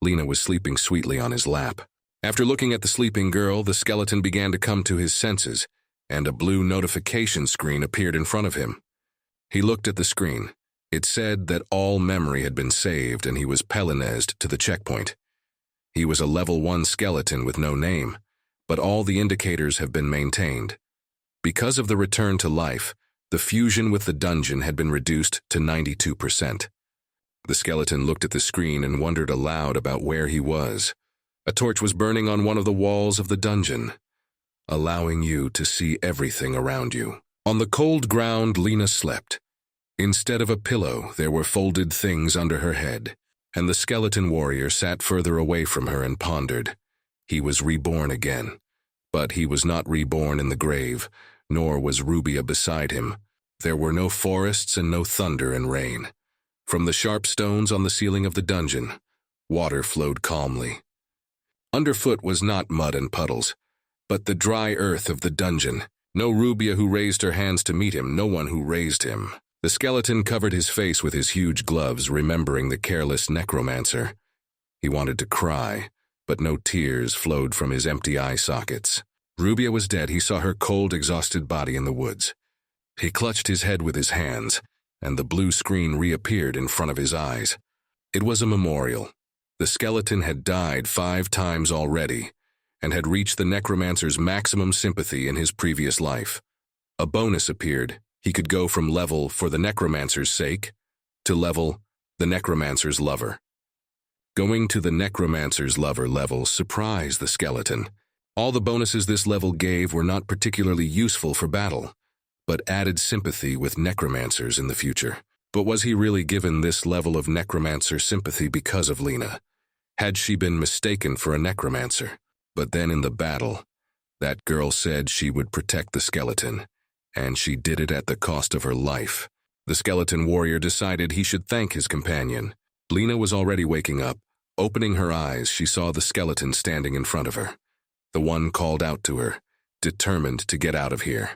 Lena was sleeping sweetly on his lap. After looking at the sleeping girl, the skeleton began to come to his senses, and a blue notification screen appeared in front of him. He looked at the screen. It said that all memory had been saved and he was Pelinezed to the checkpoint. He was a level 1 skeleton with no name, but all the indicators have been maintained. Because of the return to life, the fusion with the dungeon had been reduced to 92%. The skeleton looked at the screen and wondered aloud about where he was. A torch was burning on one of the walls of the dungeon, allowing you to see everything around you. On the cold ground, Lena slept. Instead of a pillow, there were folded things under her head, and the skeleton warrior sat further away from her and pondered. He was reborn again, but he was not reborn in the grave, nor was Rubia beside him. There were no forests and no thunder and rain. From the sharp stones on the ceiling of the dungeon, water flowed calmly. Underfoot was not mud and puddles, but the dry earth of the dungeon. No Rubia who raised her hands to meet him, no one who raised him. The skeleton covered his face with his huge gloves, remembering the careless necromancer. He wanted to cry, but no tears flowed from his empty eye sockets. Rubia was dead. He saw her cold, exhausted body in the woods. He clutched his head with his hands, and the blue screen reappeared in front of his eyes. It was a memorial. The skeleton had died 5 times already, and had reached the necromancer's maximum sympathy in his previous life. A bonus appeared. He could go from level for the necromancer's sake to level the necromancer's lover. Going to the necromancer's lover level surprised the skeleton. All the bonuses this level gave were not particularly useful for battle, but added sympathy with necromancers in the future. But was he really given this level of necromancer sympathy because of Lena? Had she been mistaken for a necromancer? But then in the battle, that girl said she would protect the skeleton, and she did it at the cost of her life. The skeleton warrior decided he should thank his companion. Lena was already waking up. Opening her eyes, she saw the skeleton standing in front of her. The one called out to her, determined to get out of here.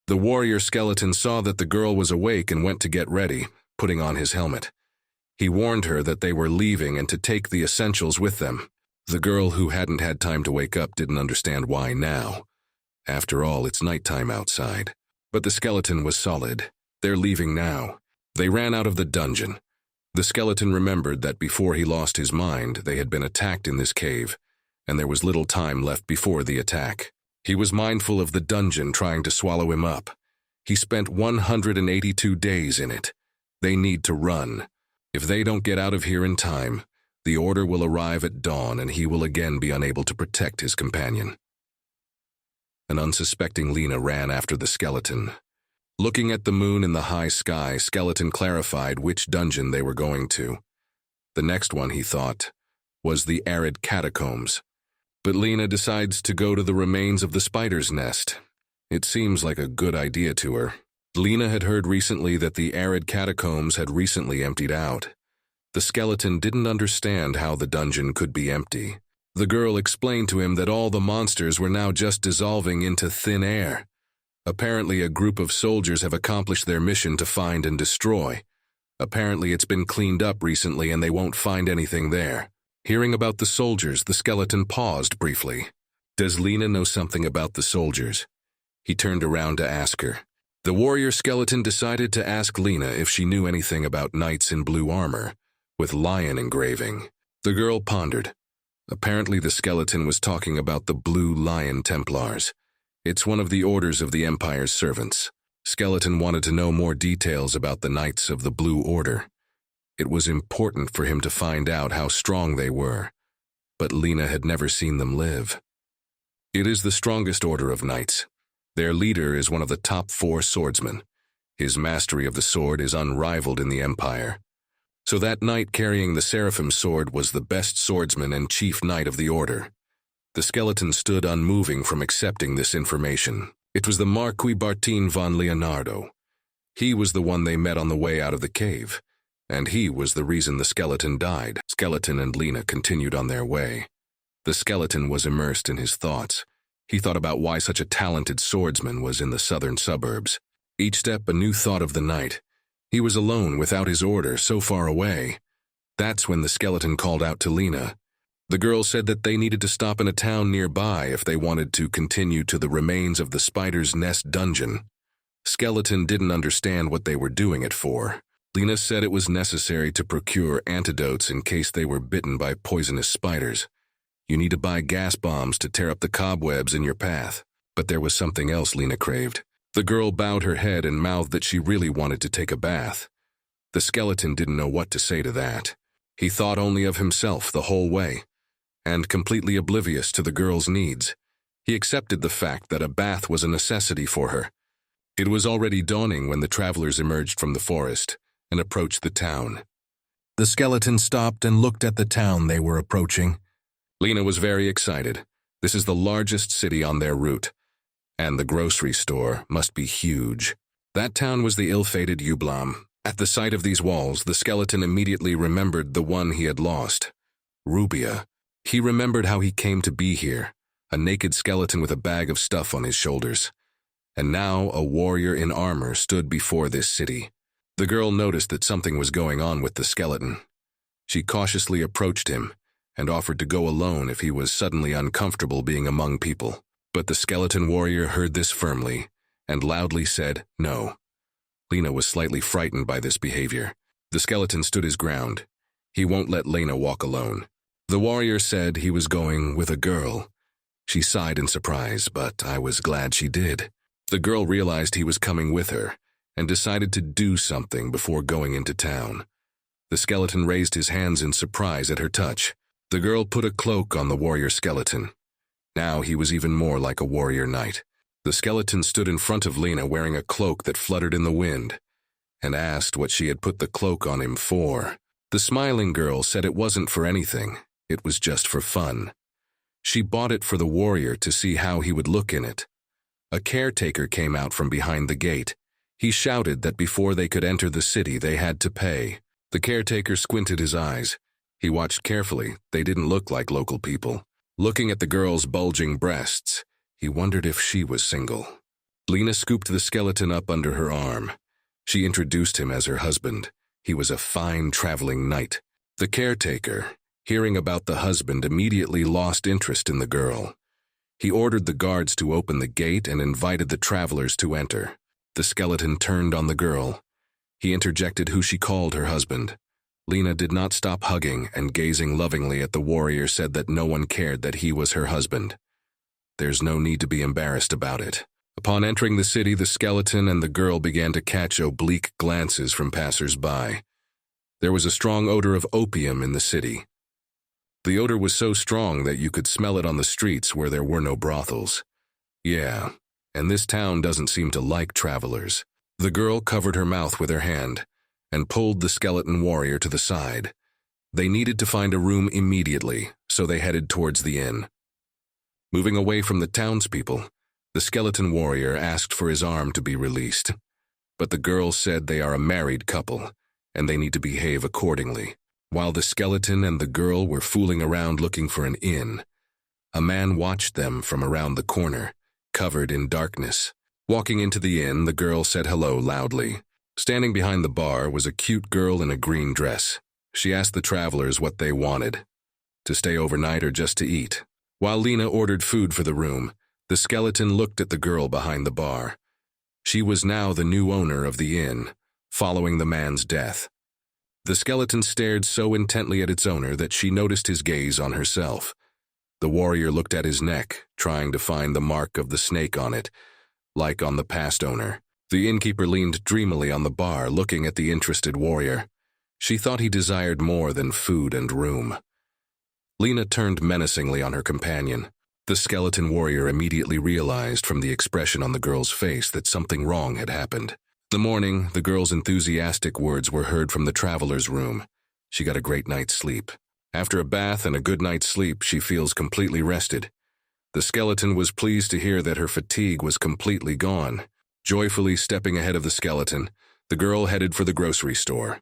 The warrior skeleton saw that the girl was awake and went to get ready, putting on his helmet. He warned her that they were leaving and to take the essentials with them. The girl, who hadn't had time to wake up, didn't understand why now. After all, it's nighttime outside. But the skeleton was solid. They're leaving now. They ran out of the dungeon. The skeleton remembered that before he lost his mind, they had been attacked in this cave, and there was little time left before the attack. He was mindful of the dungeon trying to swallow him up. He spent 182 days in it. They need to run. If they don't get out of here in time, the order will arrive at dawn and he will again be unable to protect his companion. An unsuspecting Lena ran after the skeleton. Looking at the moon in the high sky, skeleton clarified which dungeon they were going to. The next one, he thought, was the arid catacombs. But Lena decides to go to the remains of the spider's nest. It seems like a good idea to her. Lena had heard recently that the arid catacombs had recently emptied out. The skeleton didn't understand how the dungeon could be empty. The girl explained to him that all the monsters were now just dissolving into thin air. Apparently, a group of soldiers have accomplished their mission to find and destroy. Apparently, it's been cleaned up recently and they won't find anything there. Hearing about the soldiers, the skeleton paused briefly. Does Lena know something about the soldiers? He turned around to ask her. The warrior skeleton decided to ask Lena if she knew anything about knights in blue armor, with lion engraving. The girl pondered. Apparently, the skeleton was talking about the Blue Lion Templars. It's one of the orders of the Empire's servants. Skeleton wanted to know more details about the Knights of the Blue Order. It was important for him to find out how strong they were, but Lena had never seen them live. It is the strongest order of knights. Their leader is one of the top 4 swordsmen. His mastery of the sword is unrivaled in the Empire. So that knight carrying the seraphim sword was the best swordsman and chief knight of the order. The skeleton stood unmoving from accepting this information. It was the Marquis Bartin von Leonardo. He was the one they met on the way out of the cave, and he was the reason the skeleton died. Skeleton and Lena continued on their way. The skeleton was immersed in his thoughts. He thought about why such a talented swordsman was in the southern suburbs. Each step a new thought of the night. He was alone without his order, so far away. That's when the skeleton called out to Lena. The girl said that they needed to stop in a town nearby if they wanted to continue to the remains of the spider's nest dungeon. Skeleton didn't understand what they were doing it for. Lena said it was necessary to procure antidotes in case they were bitten by poisonous spiders. You need to buy gas bombs to tear up the cobwebs in your path. But there was something else Lena craved. The girl bowed her head and mouthed that she really wanted to take a bath. The skeleton didn't know what to say to that. He thought only of himself the whole way, and completely oblivious to the girl's needs. He accepted the fact that a bath was a necessity for her. It was already dawning when the travelers emerged from the forest and approached the town. The skeleton stopped and looked at the town they were approaching. Lena was very excited. This is the largest city on their route, and the grocery store must be huge. That town was the ill-fated Jablum. At the sight of these walls, the skeleton immediately remembered the one he had lost, Rubia. He remembered how he came to be here, a naked skeleton with a bag of stuff on his shoulders. And now a warrior in armor stood before this city. The girl noticed that something was going on with the skeleton. She cautiously approached him and offered to go alone if he was suddenly uncomfortable being among people. But the skeleton warrior heard this firmly and loudly said no. Lena was slightly frightened by this behavior. The skeleton stood his ground. He won't let Lena walk alone. The warrior said he was going with a girl. She sighed in surprise, but I was glad she did. The girl realized he was coming with her and decided to do something before going into town. The skeleton raised his hands in surprise at her touch. The girl put a cloak on the warrior skeleton. Now he was even more like a warrior knight. The skeleton stood in front of Lena wearing a cloak that fluttered in the wind and asked what she had put the cloak on him for. The smiling girl said it wasn't for anything. It was just for fun. She bought it for the warrior to see how he would look in it. A caretaker came out from behind the gate. He shouted that before they could enter the city, they had to pay. The caretaker squinted his eyes. He watched carefully. They didn't look like local people. Looking at the girl's bulging breasts, he wondered if she was single. Lena scooped the skeleton up under her arm. She introduced him as her husband. He was a fine traveling knight. The caretaker, hearing about the husband, immediately lost interest in the girl. He ordered the guards to open the gate and invited the travelers to enter. The skeleton turned on the girl. He interjected who she called her husband. Lena did not stop hugging and gazing lovingly at the warrior said that no one cared that he was her husband. There's no need to be embarrassed about it. Upon entering the city, the skeleton and the girl began to catch oblique glances from passers-by. There was a strong odor of opium in the city. The odor was so strong that you could smell it on the streets where there were no brothels. Yeah, and this town doesn't seem to like travelers. The girl covered her mouth with her hand and pulled the skeleton warrior to the side. They needed to find a room immediately, so they headed towards the inn. Moving away from the townspeople, the skeleton warrior asked for his arm to be released. But the girl said they are a married couple, and they need to behave accordingly. While the skeleton and the girl were fooling around looking for an inn, a man watched them from around the corner, covered in darkness. Walking into the inn, the girl said hello loudly. Standing behind the bar was a cute girl in a green dress. She asked the travelers what they wanted, to stay overnight or just to eat. While Lena ordered food for the room, the skeleton looked at the girl behind the bar. She was now the new owner of the inn, following the man's death. The skeleton stared so intently at its owner that she noticed his gaze on herself. The warrior looked at his neck, trying to find the mark of the snake on it, like on the past owner. The innkeeper leaned dreamily on the bar, looking at the interested warrior. She thought he desired more than food and room. Lena turned menacingly on her companion. The skeleton warrior immediately realized from the expression on the girl's face that something wrong had happened. The morning, the girl's enthusiastic words were heard from the traveler's room. She got a great night's sleep. After a bath and a good night's sleep, she feels completely rested. The skeleton was pleased to hear that her fatigue was completely gone. Joyfully stepping ahead of the skeleton, the girl headed for the grocery store.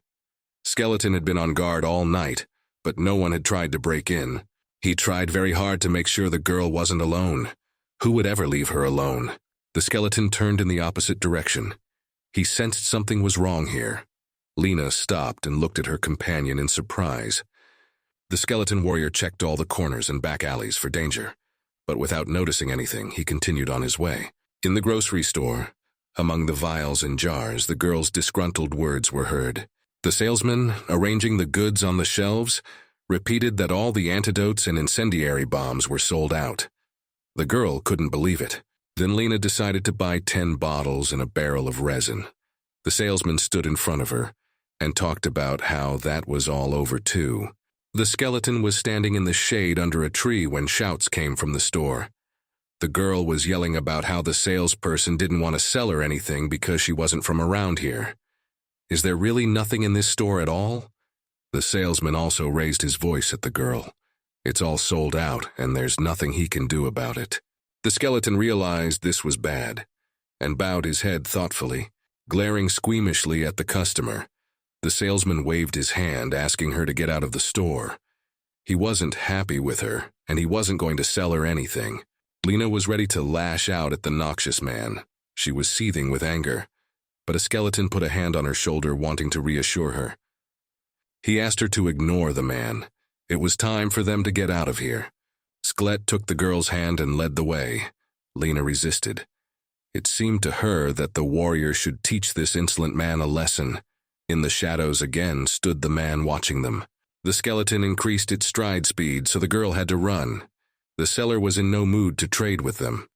Skeleton had been on guard all night, but no one had tried to break in. He tried very hard to make sure the girl wasn't alone. Who would ever leave her alone? The skeleton turned in the opposite direction. He sensed something was wrong here. Lena stopped and looked at her companion in surprise. The skeleton warrior checked all the corners and back alleys for danger, but without noticing anything, he continued on his way. In the grocery store, among the vials and jars, the girl's disgruntled words were heard. The salesman, arranging the goods on the shelves, repeated that all the antidotes and incendiary bombs were sold out. The girl couldn't believe it. Then Lena decided to buy 10 bottles and a barrel of resin. The salesman stood in front of her and talked about how that was all over too. The skeleton was standing in the shade under a tree when shouts came from the store. The girl was yelling about how the salesperson didn't want to sell her anything because she wasn't from around here. Is there really nothing in this store at all? The salesman also raised his voice at the girl. It's all sold out, and there's nothing he can do about it. The skeleton realized this was bad, and bowed his head thoughtfully, glaring squeamishly at the customer. The salesman waved his hand, asking her to get out of the store. He wasn't happy with her, and he wasn't going to sell her anything. Lena was ready to lash out at the noxious man. She was seething with anger, but a skeleton put a hand on her shoulder, wanting to reassure her. He asked her to ignore the man. It was time for them to get out of here. Sklet took the girl's hand and led the way. Lena resisted. It seemed to her that the warrior should teach this insolent man a lesson. In the shadows again stood the man watching them. The skeleton increased its stride speed, so the girl had to run. The seller was in no mood to trade with them.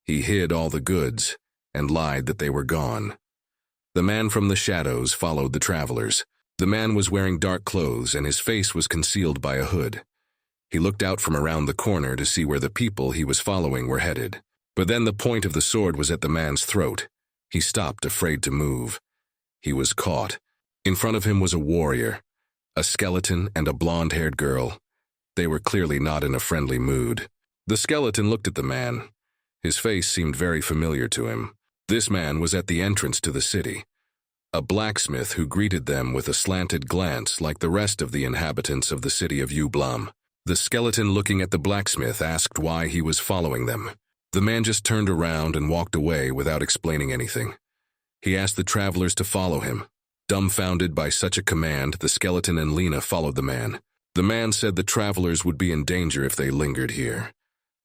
He hid all the goods and lied that they were gone. The man from the shadows followed the travelers. The man was wearing dark clothes and his face was concealed by a hood. He looked out from around the corner to see where the people he was following were headed. But then the point of the sword was at the man's throat. He stopped, afraid to move. He was caught. In front of him was a warrior, a skeleton and a blonde-haired girl. They were clearly not in a friendly mood. The skeleton looked at the man. His face seemed very familiar to him. This man was at the entrance to the city, a blacksmith who greeted them with a slanted glance like the rest of the inhabitants of the city of Jablum. The skeleton, looking at the blacksmith, asked why he was following them. The man just turned around and walked away without explaining anything. He asked the travelers to follow him. Dumbfounded by such a command, the skeleton and Lena followed the man. The man said the travelers would be in danger if they lingered here.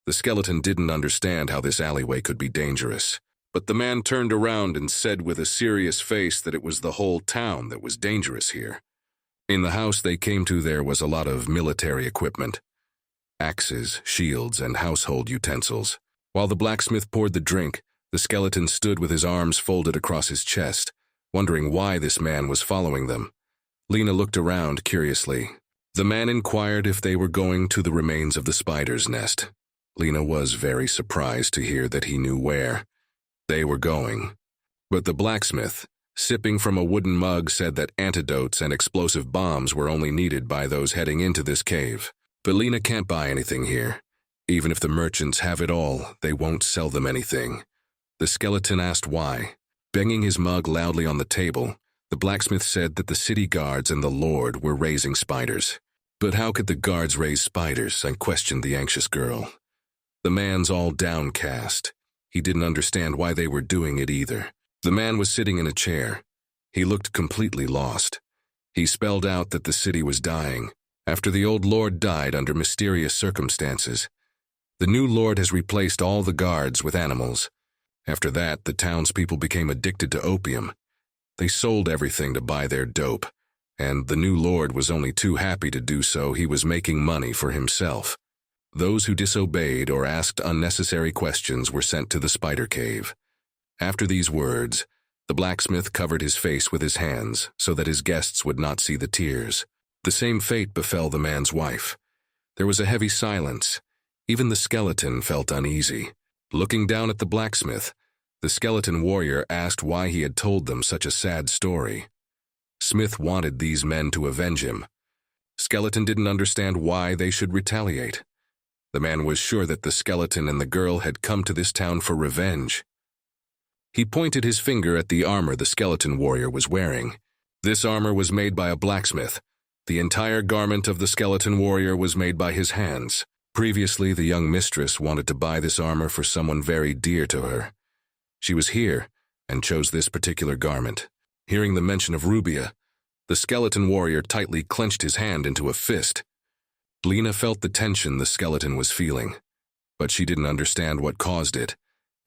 The skeleton didn't understand how this alleyway could be dangerous. But the man turned around and said with a serious face that it was the whole town that was dangerous here. In the house they came to, there was a lot of military equipment. Axes, shields, and household utensils. While the blacksmith poured the drink, the skeleton stood with his arms folded across his chest, wondering why this man was following them. Lena looked around curiously. The man inquired if they were going to the remains of the spider's nest. Lena was very surprised to hear that he knew where they were going. But the blacksmith, sipping from a wooden mug, said that antidotes and explosive bombs were only needed by those heading into this cave. But Lena can't buy anything here. Even if the merchants have it all, they won't sell them anything. The skeleton asked why. Banging his mug loudly on the table, the blacksmith said that the city guards and the lord were raising spiders. But how could the guards raise spiders? Questioned the anxious girl. The man's all downcast. He didn't understand why they were doing it either. The man was sitting in a chair. He looked completely lost. He spelled out that the city was dying. After the old lord died under mysterious circumstances, the new lord has replaced all the guards with animals. After that, the townspeople became addicted to opium. They sold everything to buy their dope, and the new lord was only too happy to do so. He was making money for himself. Those who disobeyed or asked unnecessary questions were sent to the spider cave. After these words, the blacksmith covered his face with his hands so that his guests would not see the tears. The same fate befell the man's wife. There was a heavy silence. Even the skeleton felt uneasy. Looking down at the blacksmith, the skeleton warrior asked why he had told them such a sad story. Smith wanted these men to avenge him. Skeleton didn't understand why they should retaliate. The man was sure that the skeleton and the girl had come to this town for revenge. He pointed his finger at the armor the skeleton warrior was wearing. This armor was made by a blacksmith. The entire garment of the skeleton warrior was made by his hands. Previously, the young mistress wanted to buy this armor for someone very dear to her. She was here and chose this particular garment. Hearing the mention of Rubia, the skeleton warrior tightly clenched his hand into a fist. Lena felt the tension the skeleton was feeling, but she didn't understand what caused it,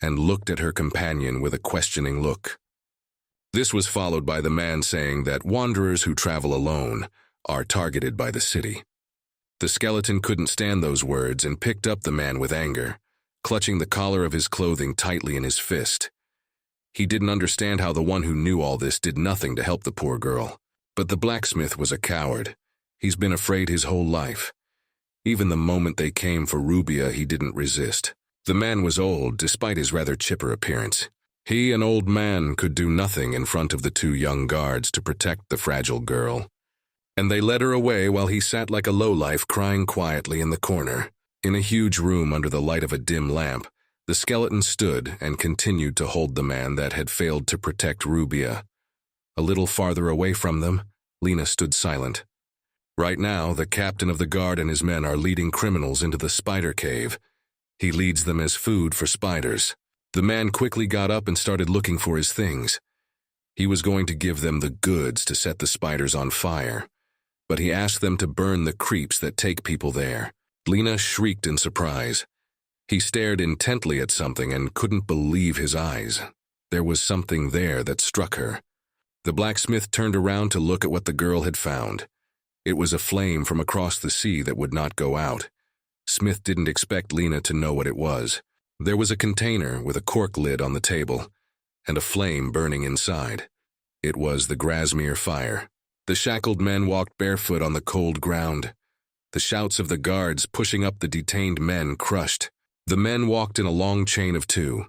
and looked at her companion with a questioning look. This was followed by the man saying that wanderers who travel alone are targeted by the city. The skeleton couldn't stand those words and picked up the man with anger, clutching the collar of his clothing tightly in his fist. He didn't understand how the one who knew all this did nothing to help the poor girl. But the blacksmith was a coward. He's been afraid his whole life. Even the moment they came for Rubia, he didn't resist. The man was old, despite his rather chipper appearance. He, an old man, could do nothing in front of the two young guards to protect the fragile girl. And they led her away while he sat like a lowlife, crying quietly in the corner. In a huge room under the light of a dim lamp, the skeleton stood and continued to hold the man that had failed to protect Rubia. A little farther away from them, Lena stood silent. Right now, the captain of the guard and his men are leading criminals into the spider cave. He leads them as food for spiders. The man quickly got up and started looking for his things. He was going to give them the goods to set the spiders on fire, but he asked them to burn the creeps that take people there. Lena shrieked in surprise. He stared intently at something and couldn't believe his eyes. There was something there that struck her. The blacksmith turned around to look at what the girl had found. It was a flame from across the sea that would not go out. Smith didn't expect Lena to know what it was. There was a container with a cork lid on the table, and a flame burning inside. It was the Grasmere fire. The shackled men walked barefoot on the cold ground. The shouts of the guards pushing up the detained men crushed. The men walked in a long chain of two.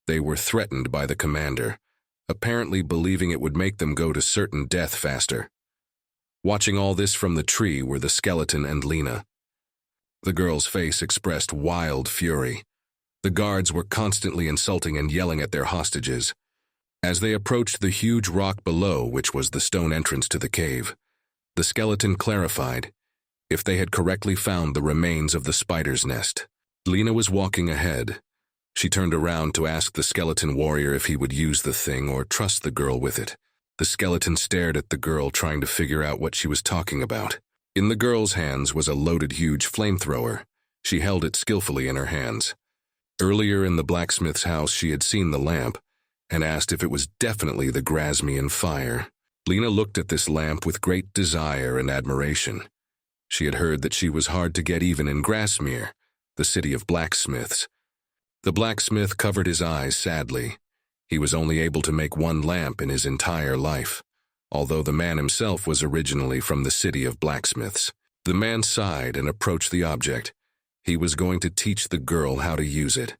They were threatened by the commander, apparently believing it would make them go to certain death faster. Watching all this from the tree were the skeleton and Lena. The girl's face expressed wild fury. The guards were constantly insulting and yelling at their hostages. As they approached the huge rock below, which was the stone entrance to the cave, the skeleton clarified if they had correctly found the remains of the spider's nest. Lena was walking ahead. She turned around to ask the skeleton warrior if he would use the thing or trust the girl with it. The skeleton stared at the girl, trying to figure out what she was talking about. In the girl's hands was a loaded huge flamethrower. She held it skillfully in her hands. Earlier in the blacksmith's house, she had seen the lamp and asked if it was definitely the Grasmean fire. Lena looked at this lamp with great desire and admiration. She had heard that she was hard to get even in Grasmere, the city of blacksmiths. The blacksmith covered his eyes sadly. He was only able to make one lamp in his entire life, although the man himself was originally from the city of blacksmiths. The man sighed and approached the object. He was going to teach the girl how to use it.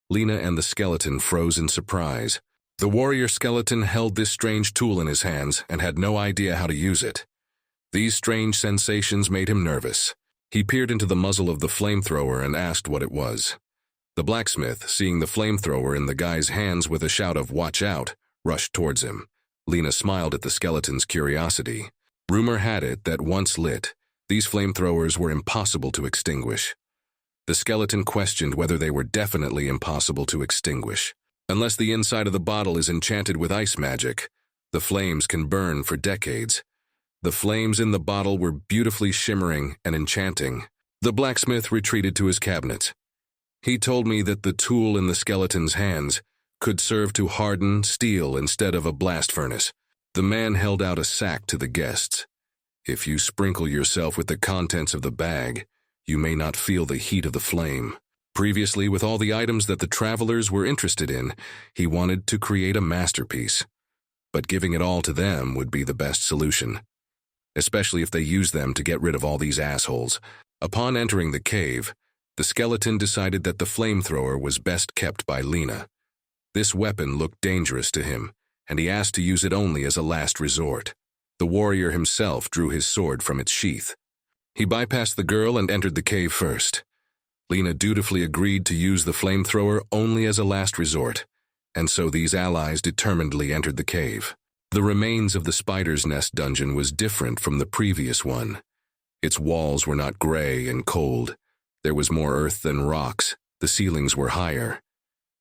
Lena and the skeleton froze in surprise. The warrior skeleton held this strange tool in his hands and had no idea how to use it. These strange sensations made him nervous. He peered into the muzzle of the flamethrower and asked what it was. The blacksmith, seeing the flamethrower in the guy's hands with a shout of "Watch out," rushed towards him. Lena smiled at the skeleton's curiosity. Rumor had it that once lit, these flamethrowers were impossible to extinguish. The skeleton questioned whether they were definitely impossible to extinguish. Unless the inside of the bottle is enchanted with ice magic, the flames can burn for decades. The flames in the bottle were beautifully shimmering and enchanting. The blacksmith retreated to his cabinet. He told me that the tool in the skeleton's hands could serve to harden steel instead of a blast furnace. The man held out a sack to the guests. If you sprinkle yourself with the contents of the bag, you may not feel the heat of the flame. Previously, with all the items that the travelers were interested in, he wanted to create a masterpiece. But giving it all to them would be the best solution, especially if they used them to get rid of all these assholes. Upon entering the cave, the skeleton decided that the flamethrower was best kept by Lena. This weapon looked dangerous to him, and he asked to use it only as a last resort. The warrior himself drew his sword from its sheath. He bypassed the girl and entered the cave first. Lena dutifully agreed to use the flamethrower only as a last resort, and so these allies determinedly entered the cave. The remains of the spider's nest dungeon was different from the previous one. Its walls were not gray and cold. There was more earth than rocks. The ceilings were higher,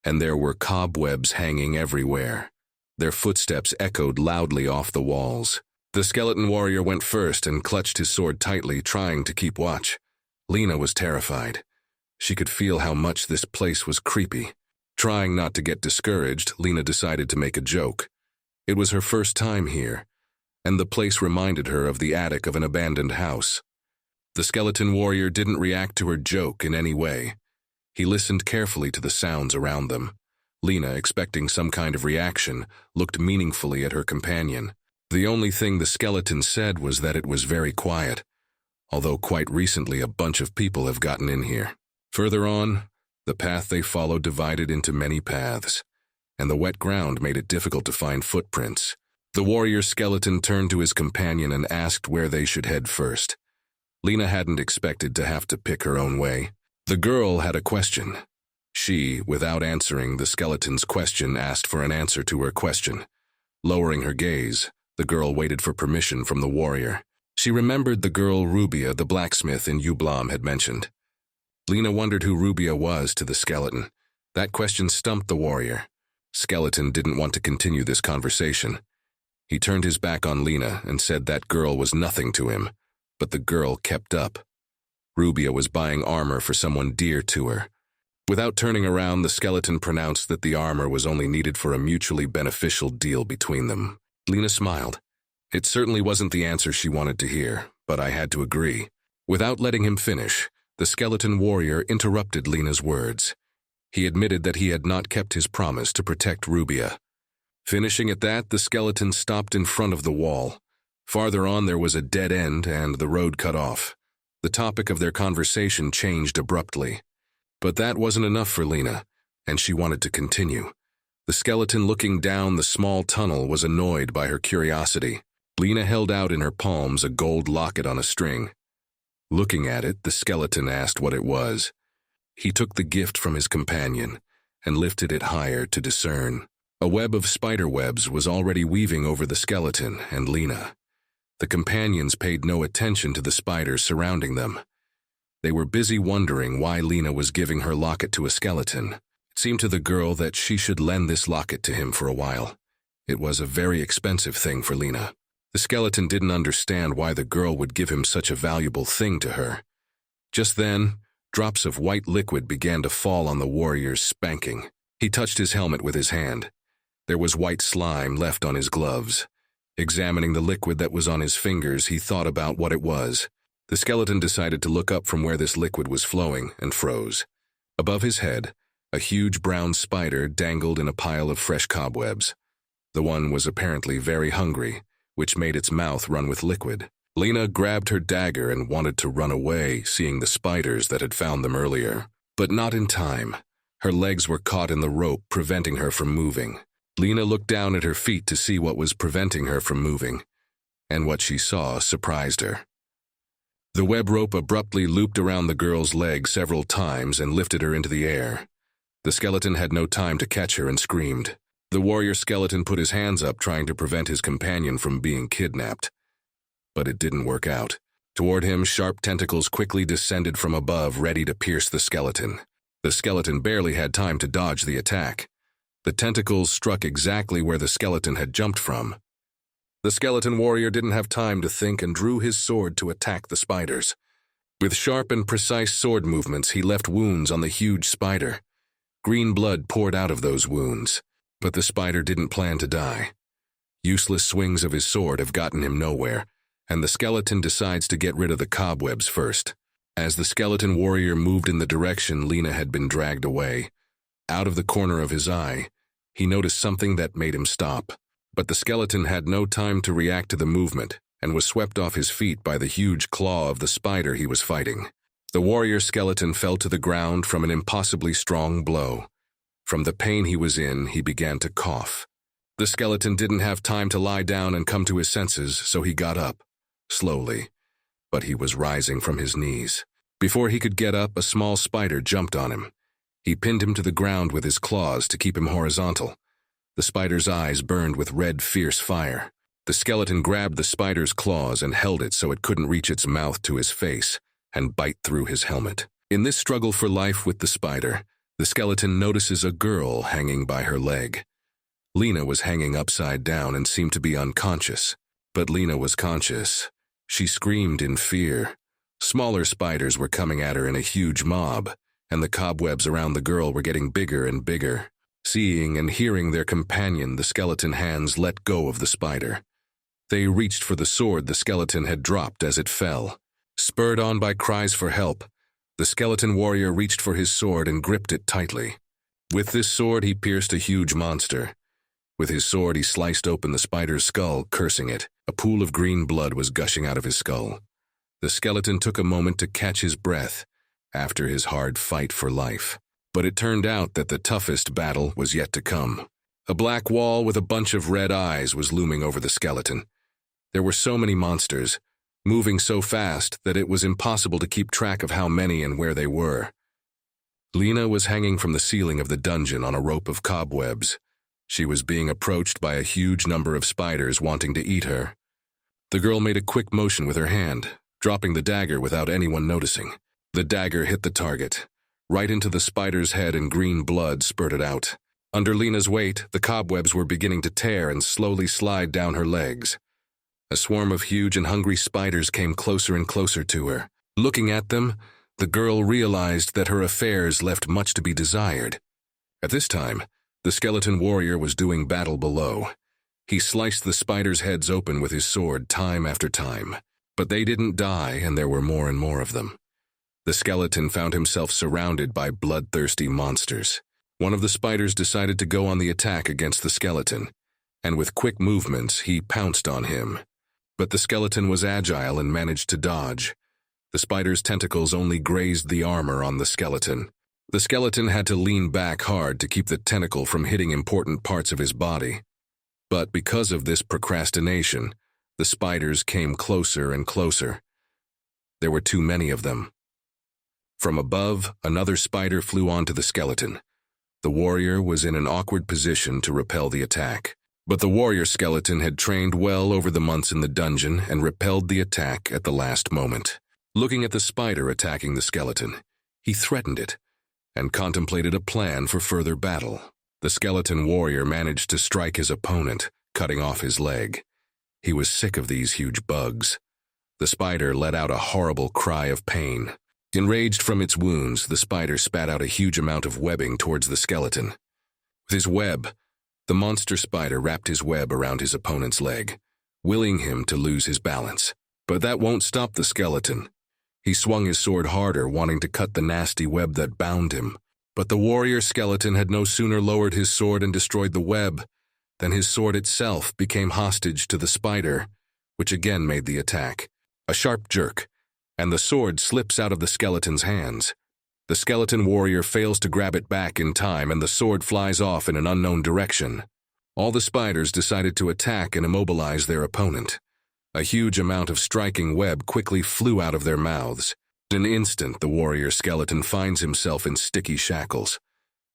and there were cobwebs hanging everywhere. Their footsteps echoed loudly off the walls. The skeleton warrior went first and clutched his sword tightly, trying to keep watch. Lena was terrified. She could feel how much this place was creepy. Trying not to get discouraged, Lena decided to make a joke. It was her first time here, and the place reminded her of the attic of an abandoned house. The skeleton warrior didn't react to her joke in any way. He listened carefully to the sounds around them. Lena, expecting some kind of reaction, looked meaningfully at her companion. The only thing the skeleton said was that it was very quiet, although quite recently a bunch of people have gotten in here. Further on, the path they followed divided into many paths, and the wet ground made it difficult to find footprints. The warrior skeleton turned to his companion and asked where they should head first. Lena hadn't expected to have to pick her own way. The girl had a question. She, without answering the skeleton's question, asked for an answer to her question. Lowering her gaze, the girl waited for permission from the warrior. She remembered the girl Rubia, the blacksmith in Jablum, had mentioned. Lena wondered who Rubia was to the skeleton. That question stumped the warrior. Skeleton didn't want to continue this conversation. He turned his back on Lena and said that girl was nothing to him, but the girl kept up. Rubia was buying armor for someone dear to her. Without turning around, the skeleton pronounced that the armor was only needed for a mutually beneficial deal between them. Lena smiled. It certainly wasn't the answer she wanted to hear, but I had to agree. Without letting him finish, the skeleton warrior interrupted Lena's words. He admitted that he had not kept his promise to protect Rubia. Finishing at that, the skeleton stopped in front of the wall. Farther on there was a dead end and the road cut off. The topic of their conversation changed abruptly. But that wasn't enough for Lena, and she wanted to continue. The skeleton looking down the small tunnel was annoyed by her curiosity. Lena held out in her palms a gold locket on a string. Looking at it, the skeleton asked what it was. He took the gift from his companion and lifted it higher to discern. A web of spider webs was already weaving over the skeleton and Lena. The companions paid no attention to the spiders surrounding them. They were busy wondering why Lena was giving her locket to a skeleton. It seemed to the girl that she should lend this locket to him for a while. It was a very expensive thing for Lena. The skeleton didn't understand why the girl would give him such a valuable thing to her. Just then, drops of white liquid began to fall on the warrior's spanking. He touched his helmet with his hand. There was white slime left on his gloves. Examining the liquid that was on his fingers, he thought about what it was. The skeleton decided to look up from where this liquid was flowing and froze. Above his head, a huge brown spider dangled in a pile of fresh cobwebs. The one was apparently very hungry, which made its mouth run with liquid. Lena grabbed her dagger and wanted to run away, seeing the spiders that had found them earlier. But not in time. Her legs were caught in the rope, preventing her from moving. Lena looked down at her feet to see what was preventing her from moving, and what she saw surprised her. The web rope abruptly looped around the girl's leg several times and lifted her into the air. The skeleton had no time to catch her and screamed. The warrior skeleton put his hands up, trying to prevent his companion from being kidnapped. But it didn't work out. Toward him, sharp tentacles quickly descended from above, ready to pierce the skeleton. The skeleton barely had time to dodge the attack. The tentacles struck exactly where the skeleton had jumped from. The skeleton warrior didn't have time to think and drew his sword to attack the spiders. With sharp and precise sword movements, he left wounds on the huge spider. Green blood poured out of those wounds, but the spider didn't plan to die. Useless swings of his sword have gotten him nowhere, and the skeleton decides to get rid of the cobwebs first. As the skeleton warrior moved in the direction Lena had been dragged away, out of the corner of his eye, he noticed something that made him stop. But the skeleton had no time to react to the movement and was swept off his feet by the huge claw of the spider he was fighting. The warrior skeleton fell to the ground from an impossibly strong blow. From the pain he was in, he began to cough. The skeleton didn't have time to lie down and come to his senses, so he got up, slowly. But he was rising from his knees. Before he could get up, a small spider jumped on him. He pinned him to the ground with his claws to keep him horizontal. The spider's eyes burned with red, fierce fire. The skeleton grabbed the spider's claws and held it so it couldn't reach its mouth to his face and bite through his helmet. In this struggle for life with the spider, the skeleton notices a girl hanging by her leg. Lena was hanging upside down and seemed to be unconscious. But Lena was conscious. She screamed in fear. Smaller spiders were coming at her in a huge mob, and the cobwebs around the girl were getting bigger and bigger. Seeing and hearing their companion, the skeleton hands let go of the spider. They reached for the sword the skeleton had dropped as it fell. Spurred on by cries for help, the skeleton warrior reached for his sword and gripped it tightly. With this sword, he pierced a huge monster. With his sword, he sliced open the spider's skull, cursing it. A pool of green blood was gushing out of his skull. The skeleton took a moment to catch his breath after his hard fight for life. But it turned out that the toughest battle was yet to come. A black wall with a bunch of red eyes was looming over the skeleton. There were so many monsters, moving so fast that it was impossible to keep track of how many and where they were. Lena was hanging from the ceiling of the dungeon on a rope of cobwebs. She was being approached by a huge number of spiders wanting to eat her. The girl made a quick motion with her hand, dropping the dagger without anyone noticing. The dagger hit the target, right into the spider's head, and green blood spurted out. Under Lena's weight, the cobwebs were beginning to tear and slowly slide down her legs. A swarm of huge and hungry spiders came closer and closer to her. Looking at them, The girl realized that her affairs left much to be desired. At this time, the skeleton warrior was doing battle below. He sliced the spiders' heads open with his sword time after time, but they didn't die, and there were more and more of them. The skeleton found himself surrounded by bloodthirsty monsters. One of the spiders decided to go on the attack against the skeleton, and with quick movements, he pounced on him. But the skeleton was agile and managed to dodge. The spider's tentacles only grazed the armor on the skeleton. The skeleton had to lean back hard to keep the tentacle from hitting important parts of his body. But because of this procrastination, the spiders came closer and closer. There were too many of them. From above, another spider flew onto the skeleton. The warrior was in an awkward position to repel the attack. But the warrior skeleton had trained well over the months in the dungeon and repelled the attack at the last moment. Looking at the spider attacking the skeleton, he threatened it and contemplated a plan for further battle. The skeleton warrior managed to strike his opponent, cutting off his leg. He was sick of these huge bugs. The spider let out a horrible cry of pain. Enraged from its wounds, the spider spat out a huge amount of webbing towards the skeleton. With his web, the monster spider wrapped his web around his opponent's leg, willing him to lose his balance. But that won't stop the skeleton. He swung his sword harder, wanting to cut the nasty web that bound him. But the warrior skeleton had no sooner lowered his sword and destroyed the web than his sword itself became hostage to the spider, which again made the attack. A sharp jerk, and the sword slips out of the skeleton's hands. The skeleton warrior fails to grab it back in time, and the sword flies off in an unknown direction. All the spiders decided to attack and immobilize their opponent. A huge amount of striking web quickly flew out of their mouths. In an instant, the warrior skeleton finds himself in sticky shackles.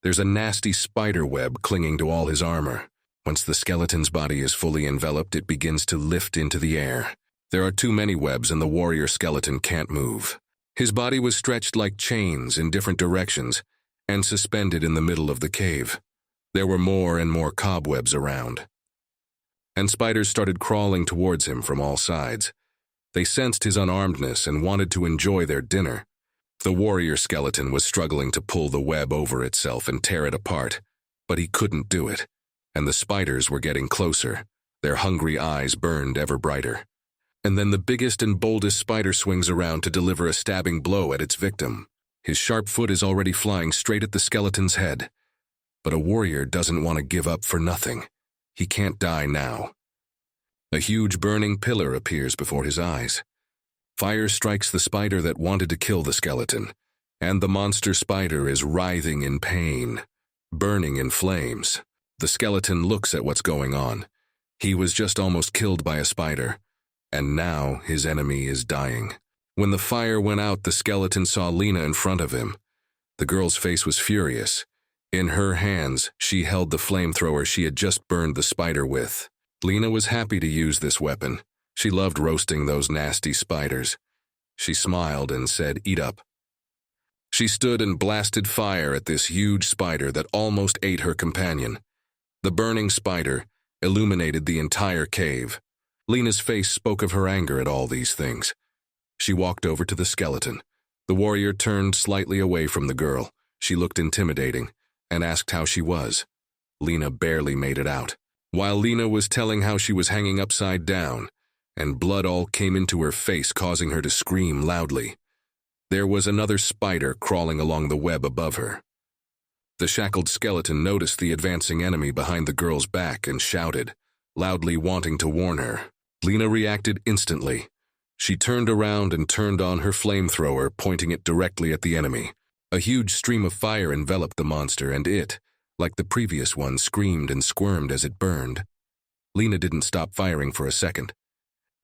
There's a nasty spider web clinging to all his armor. Once the skeleton's body is fully enveloped, it begins to lift into the air. There are too many webs, and the warrior skeleton can't move. His body was stretched like chains in different directions and suspended in the middle of the cave. There were more and more cobwebs around, and spiders started crawling towards him from all sides. They sensed his unarmedness and wanted to enjoy their dinner. The warrior skeleton was struggling to pull the web over itself and tear it apart, but he couldn't do it, and the spiders were getting closer. Their hungry eyes burned ever brighter. And then the biggest and boldest spider swings around to deliver a stabbing blow at its victim. His sharp foot is already flying straight at the skeleton's head. But a warrior doesn't want to give up for nothing. He can't die now. A huge burning pillar appears before his eyes. Fire strikes the spider that wanted to kill the skeleton, and the monster spider is writhing in pain, burning in flames. The skeleton looks at what's going on. He was just almost killed by a spider, and now his enemy is dying. When the fire went out, the skeleton saw Lena in front of him. The girl's face was furious. In her hands, she held the flamethrower she had just burned the spider with. Lena was happy to use this weapon. She loved roasting those nasty spiders. She smiled and said, "Eat up." She stood and blasted fire at this huge spider that almost ate her companion. The burning spider illuminated the entire cave. Lena's face spoke of her anger at all these things. She walked over to the skeleton. The warrior turned slightly away from the girl. She looked intimidating and asked how she was. Lena barely made it out. While Lena was telling how she was hanging upside down, and blood all came into her face, causing her to scream loudly, there was another spider crawling along the web above her. The shackled skeleton noticed the advancing enemy behind the girl's back and shouted, loudly wanting to warn her. Lena reacted instantly. She turned around and turned on her flamethrower, pointing it directly at the enemy. A huge stream of fire enveloped the monster, and it, like the previous one, screamed and squirmed as it burned. Lena didn't stop firing for a second.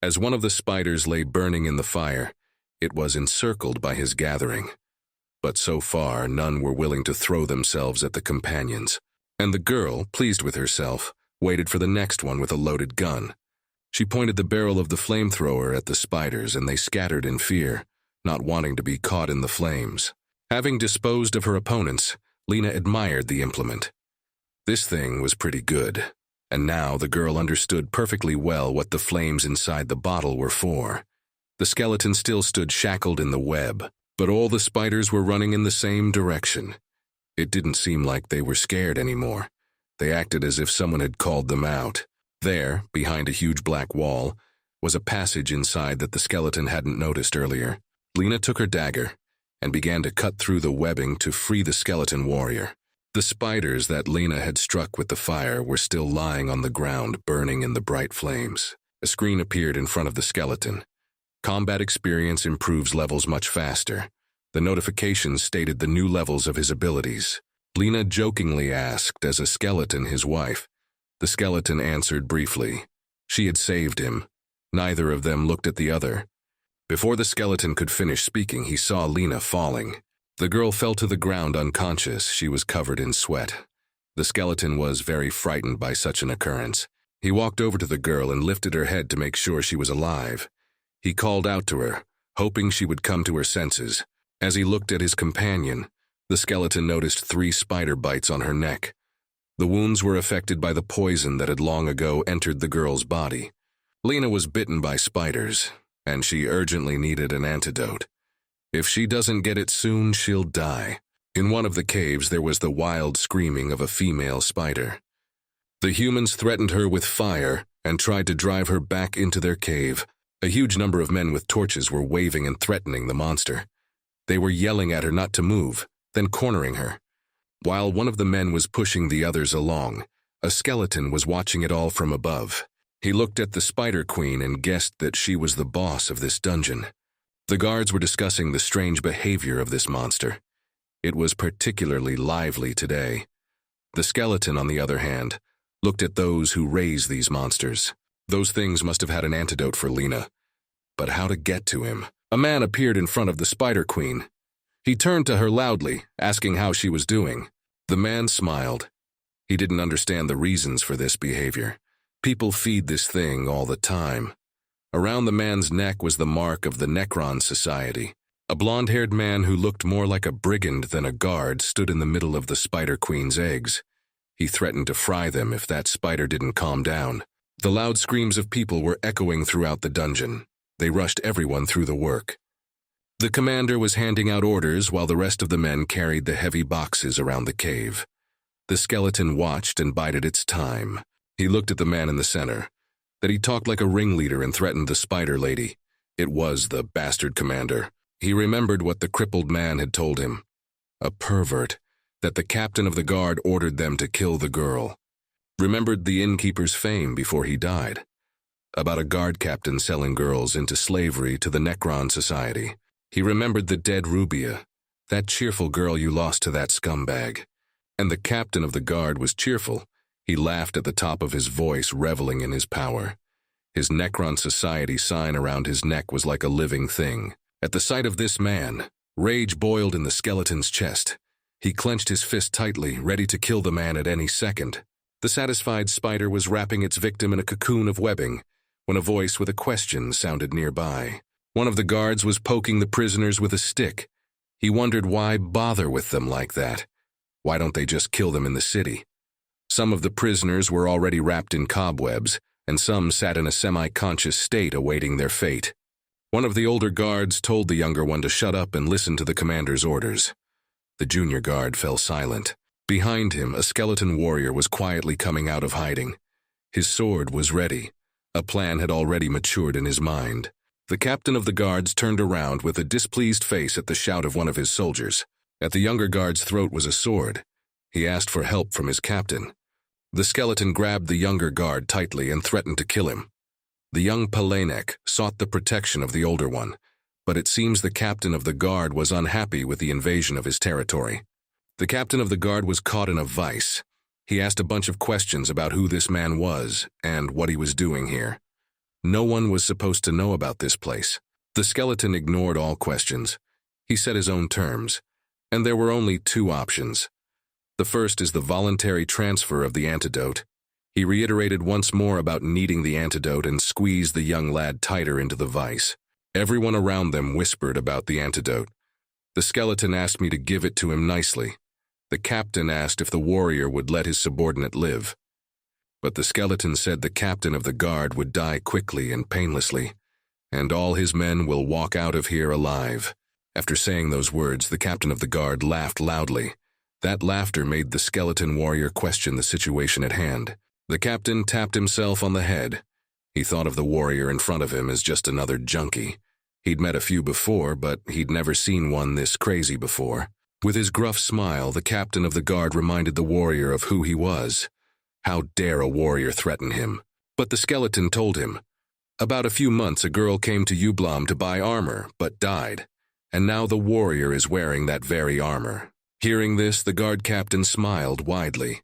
As one of the spiders lay burning in the fire, it was encircled by his gathering. But so far, none were willing to throw themselves at the companions. And the girl, pleased with herself, waited for the next one with a loaded gun. She pointed the barrel of the flamethrower at the spiders, and they scattered in fear, not wanting to be caught in the flames. Having disposed of her opponents, Lena admired the implement. This thing was pretty good, and now the girl understood perfectly well what the flames inside the bottle were for. The skeleton still stood shackled in the web, but all the spiders were running in the same direction. It didn't seem like they were scared anymore. They acted as if someone had called them out. There, behind a huge black wall, was a passage inside that the skeleton hadn't noticed earlier. Lena took her dagger and began to cut through the webbing to free the skeleton warrior. The spiders that Lena had struck with the fire were still lying on the ground, burning in the bright flames. A screen appeared in front of the skeleton. Combat experience improves levels much faster. The notifications stated the new levels of his abilities. Lena jokingly asked, as a skeleton, his wife. The skeleton answered briefly. She had saved him. Neither of them looked at the other. Before the skeleton could finish speaking, he saw Lena falling. The girl fell to the ground unconscious. She was covered in sweat. The skeleton was very frightened by such an occurrence. He walked over to the girl and lifted her head to make sure she was alive. He called out to her, hoping she would come to her senses. As he looked at his companion, the skeleton noticed 3 spider bites on her neck. The wounds were affected by the poison that had long ago entered the girl's body. Lena was bitten by spiders, and she urgently needed an antidote. If she doesn't get it soon, she'll die. In one of the caves, there was the wild screaming of a female spider. The humans threatened her with fire and tried to drive her back into their cave. A huge number of men with torches were waving and threatening the monster. They were yelling at her not to move, then cornering her. While one of the men was pushing the others along, a skeleton was watching it all from above. He looked at the Spider Queen and guessed that she was the boss of this dungeon. The guards were discussing the strange behavior of this monster. It was particularly lively today. The skeleton, on the other hand, looked at those who raise these monsters. Those things must have had an antidote for Lena. But how to get to him? A man appeared in front of the Spider Queen. He turned to her loudly, asking how she was doing. The man smiled. He didn't understand the reasons for this behavior. People feed this thing all the time. Around the man's neck was the mark of the Necron Society. A blonde-haired man who looked more like a brigand than a guard stood in the middle of the Spider Queen's eggs. He threatened to fry them if that spider didn't calm down. The loud screams of people were echoing throughout the dungeon. They rushed everyone through the work. The commander was handing out orders while the rest of the men carried the heavy boxes around the cave. The skeleton watched and bided its time. He looked at the man in the center. That he talked like a ringleader and threatened the spider lady. It was the bastard commander. He remembered what the crippled man had told him. A pervert. That the captain of the guard ordered them to kill the girl. Remembered the innkeeper's fame before he died. About a guard captain selling girls into slavery to the Necron Society. He remembered the dead Rubia, that cheerful girl you lost to that scumbag. And the captain of the guard was cheerful. He laughed at the top of his voice, reveling in his power. His Necron Society sign around his neck was like a living thing. At the sight of this man, rage boiled in the skeleton's chest. He clenched his fist tightly, ready to kill the man at any second. The satisfied spider was wrapping its victim in a cocoon of webbing, when a voice with a question sounded nearby. One of the guards was poking the prisoners with a stick. He wondered why bother with them like that. Why don't they just kill them in the city? Some of the prisoners were already wrapped in cobwebs, and some sat in a semi-conscious state awaiting their fate. One of the older guards told the younger one to shut up and listen to the commander's orders. The junior guard fell silent. Behind him, a skeleton warrior was quietly coming out of hiding. His sword was ready. A plan had already matured in his mind. The captain of the guards turned around with a displeased face at the shout of one of his soldiers. At the younger guard's throat was a sword. He asked for help from his captain. The skeleton grabbed the younger guard tightly and threatened to kill him. The young Palanek sought the protection of the older one, but it seems the captain of the guard was unhappy with the invasion of his territory. The captain of the guard was caught in a vice. He asked a bunch of questions about who this man was and what he was doing here. No one was supposed to know about this place. The skeleton ignored all questions. He set his own terms, and there were only 2 options. The first is the voluntary transfer of the antidote. He reiterated once more about needing the antidote and squeezed the young lad tighter into the vice. Everyone around them whispered about the antidote. The skeleton asked me to give it to him nicely. The captain asked if the warrior would let his subordinate live. But the skeleton said the captain of the guard would die quickly and painlessly, and all his men will walk out of here alive. After saying those words, the captain of the guard laughed loudly. That laughter made the skeleton warrior question the situation at hand. The captain tapped himself on the head. He thought of the warrior in front of him as just another junkie. He'd met a few before, but he'd never seen one this crazy before. With his gruff smile, the captain of the guard reminded the warrior of who he was. How dare a warrior threaten him? But the skeleton told him. About a few months, a girl came to Jablum to buy armor, but died. And now the warrior is wearing that very armor. Hearing this, the guard captain smiled widely.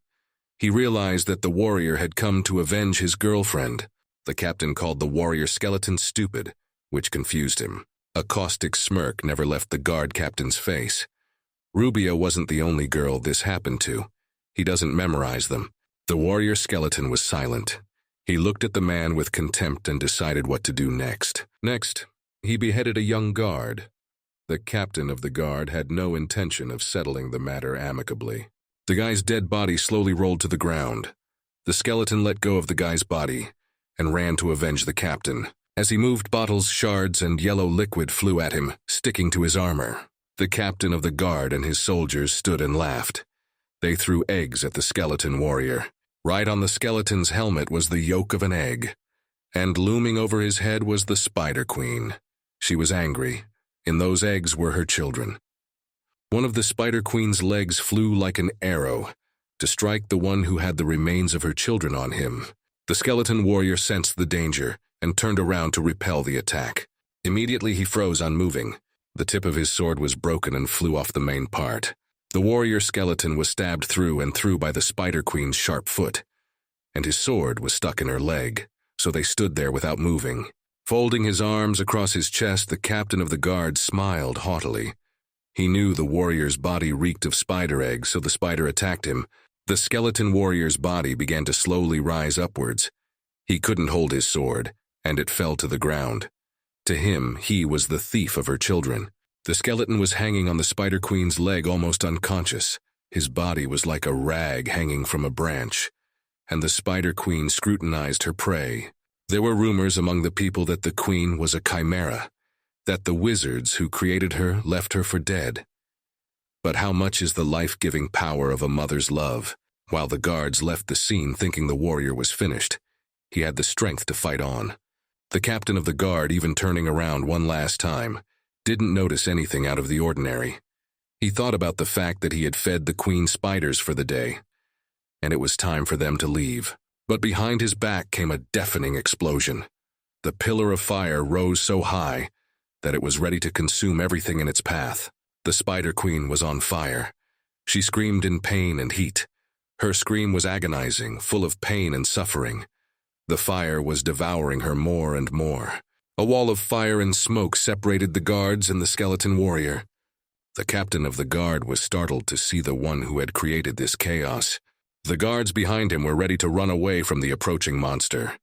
He realized that the warrior had come to avenge his girlfriend. The captain called the warrior skeleton stupid, which confused him. A caustic smirk never left the guard captain's face. Rubia wasn't the only girl this happened to. He doesn't memorize them. The warrior skeleton was silent. He looked at the man with contempt and decided what to do next. Next, he beheaded a young guard. The captain of the guard had no intention of settling the matter amicably. The guy's dead body slowly rolled to the ground. The skeleton let go of the guy's body and ran to avenge the captain. As he moved, bottles, shards, and yellow liquid flew at him, sticking to his armor. The captain of the guard and his soldiers stood and laughed. They threw eggs at the skeleton warrior. Right on the skeleton's helmet was the yolk of an egg, and looming over his head was the Spider Queen. She was angry. In those eggs were her children. One of the Spider Queen's legs flew like an arrow to strike the one who had the remains of her children on him. The skeleton warrior sensed the danger and turned around to repel the attack. Immediately he froze, unmoving. The tip of his sword was broken and flew off the main part. The warrior skeleton was stabbed through and through by the Spider Queen's sharp foot, and his sword was stuck in her leg, so they stood there without moving. Folding his arms across his chest, the captain of the guard smiled haughtily. He knew the warrior's body reeked of spider eggs, so the spider attacked him. The skeleton warrior's body began to slowly rise upwards. He couldn't hold his sword, and it fell to the ground. To him, he was the thief of her children. The skeleton was hanging on the Spider Queen's leg, almost unconscious. His body was like a rag hanging from a branch, and the Spider Queen scrutinized her prey. There were rumors among the people that the queen was a chimera, that the wizards who created her left her for dead. But how much is the life-giving power of a mother's love? While the guards left the scene thinking the warrior was finished, he had the strength to fight on. The captain of the guard, even turning around one last time, didn't notice anything out of the ordinary. He thought about the fact that he had fed the queen spiders for the day, and it was time for them to leave. But behind his back came a deafening explosion. The pillar of fire rose so high that it was ready to consume everything in its path. The Spider Queen was on fire. She screamed in pain and heat. Her scream was agonizing, full of pain and suffering. The fire was devouring her more and more. A wall of fire and smoke separated the guards and the skeleton warrior. The captain of the guard was startled to see the one who had created this chaos. The guards behind him were ready to run away from the approaching monster,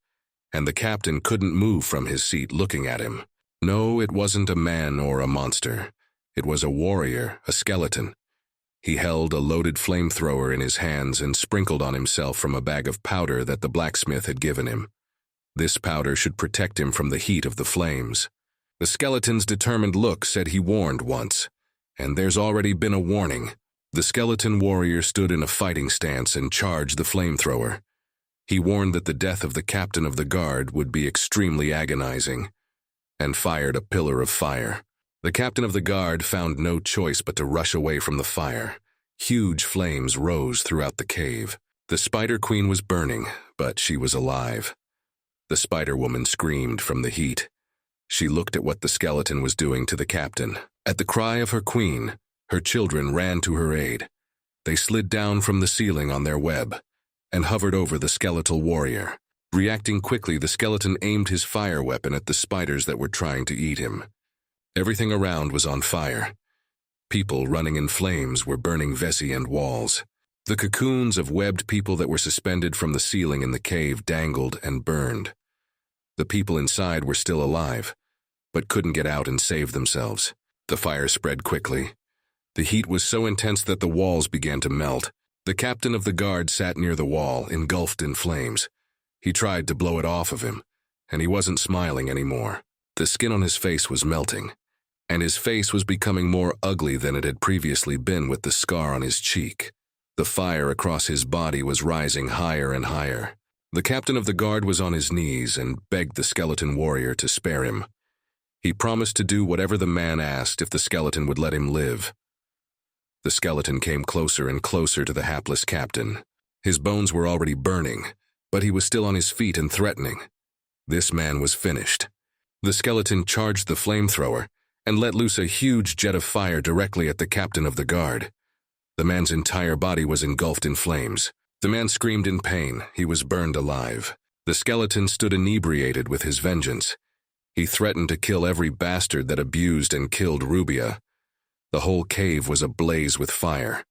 and the captain couldn't move from his seat looking at him. No, it wasn't a man or a monster. It was a warrior, a skeleton. He held a loaded flamethrower in his hands and sprinkled on himself from a bag of powder that the blacksmith had given him. This powder should protect him from the heat of the flames. The skeleton's determined look said he warned once, and there's already been a warning. The skeleton warrior stood in a fighting stance and charged the flamethrower. He warned that the death of the captain of the guard would be extremely agonizing, and fired a pillar of fire. The captain of the guard found no choice but to rush away from the fire. Huge flames rose throughout the cave. The Spider Queen was burning, but she was alive. The Spider Woman screamed from the heat. She looked at what the skeleton was doing to the captain. At the cry of her queen, her children ran to her aid. They slid down from the ceiling on their web and hovered over the skeletal warrior. Reacting quickly, the skeleton aimed his fire weapon at the spiders that were trying to eat him. Everything around was on fire. People running in flames were burning Vessi and walls. The cocoons of webbed people that were suspended from the ceiling in the cave dangled and burned. The people inside were still alive, but couldn't get out and save themselves. The fire spread quickly. The heat was so intense that the walls began to melt. The captain of the guard sat near the wall, engulfed in flames. He tried to blow it off of him, and he wasn't smiling anymore. The skin on his face was melting, and his face was becoming more ugly than it had previously been with the scar on his cheek. The fire across his body was rising higher and higher. The captain of the guard was on his knees and begged the skeleton warrior to spare him. He promised to do whatever the man asked if the skeleton would let him live. The skeleton came closer and closer to the hapless captain. His bones were already burning, but he was still on his feet and threatening. This man was finished. The skeleton charged the flamethrower and let loose a huge jet of fire directly at the captain of the guard. The man's entire body was engulfed in flames. The man screamed in pain. He was burned alive. The skeleton stood inebriated with his vengeance. He threatened to kill every bastard that abused and killed Rubia. The whole cave was ablaze with fire.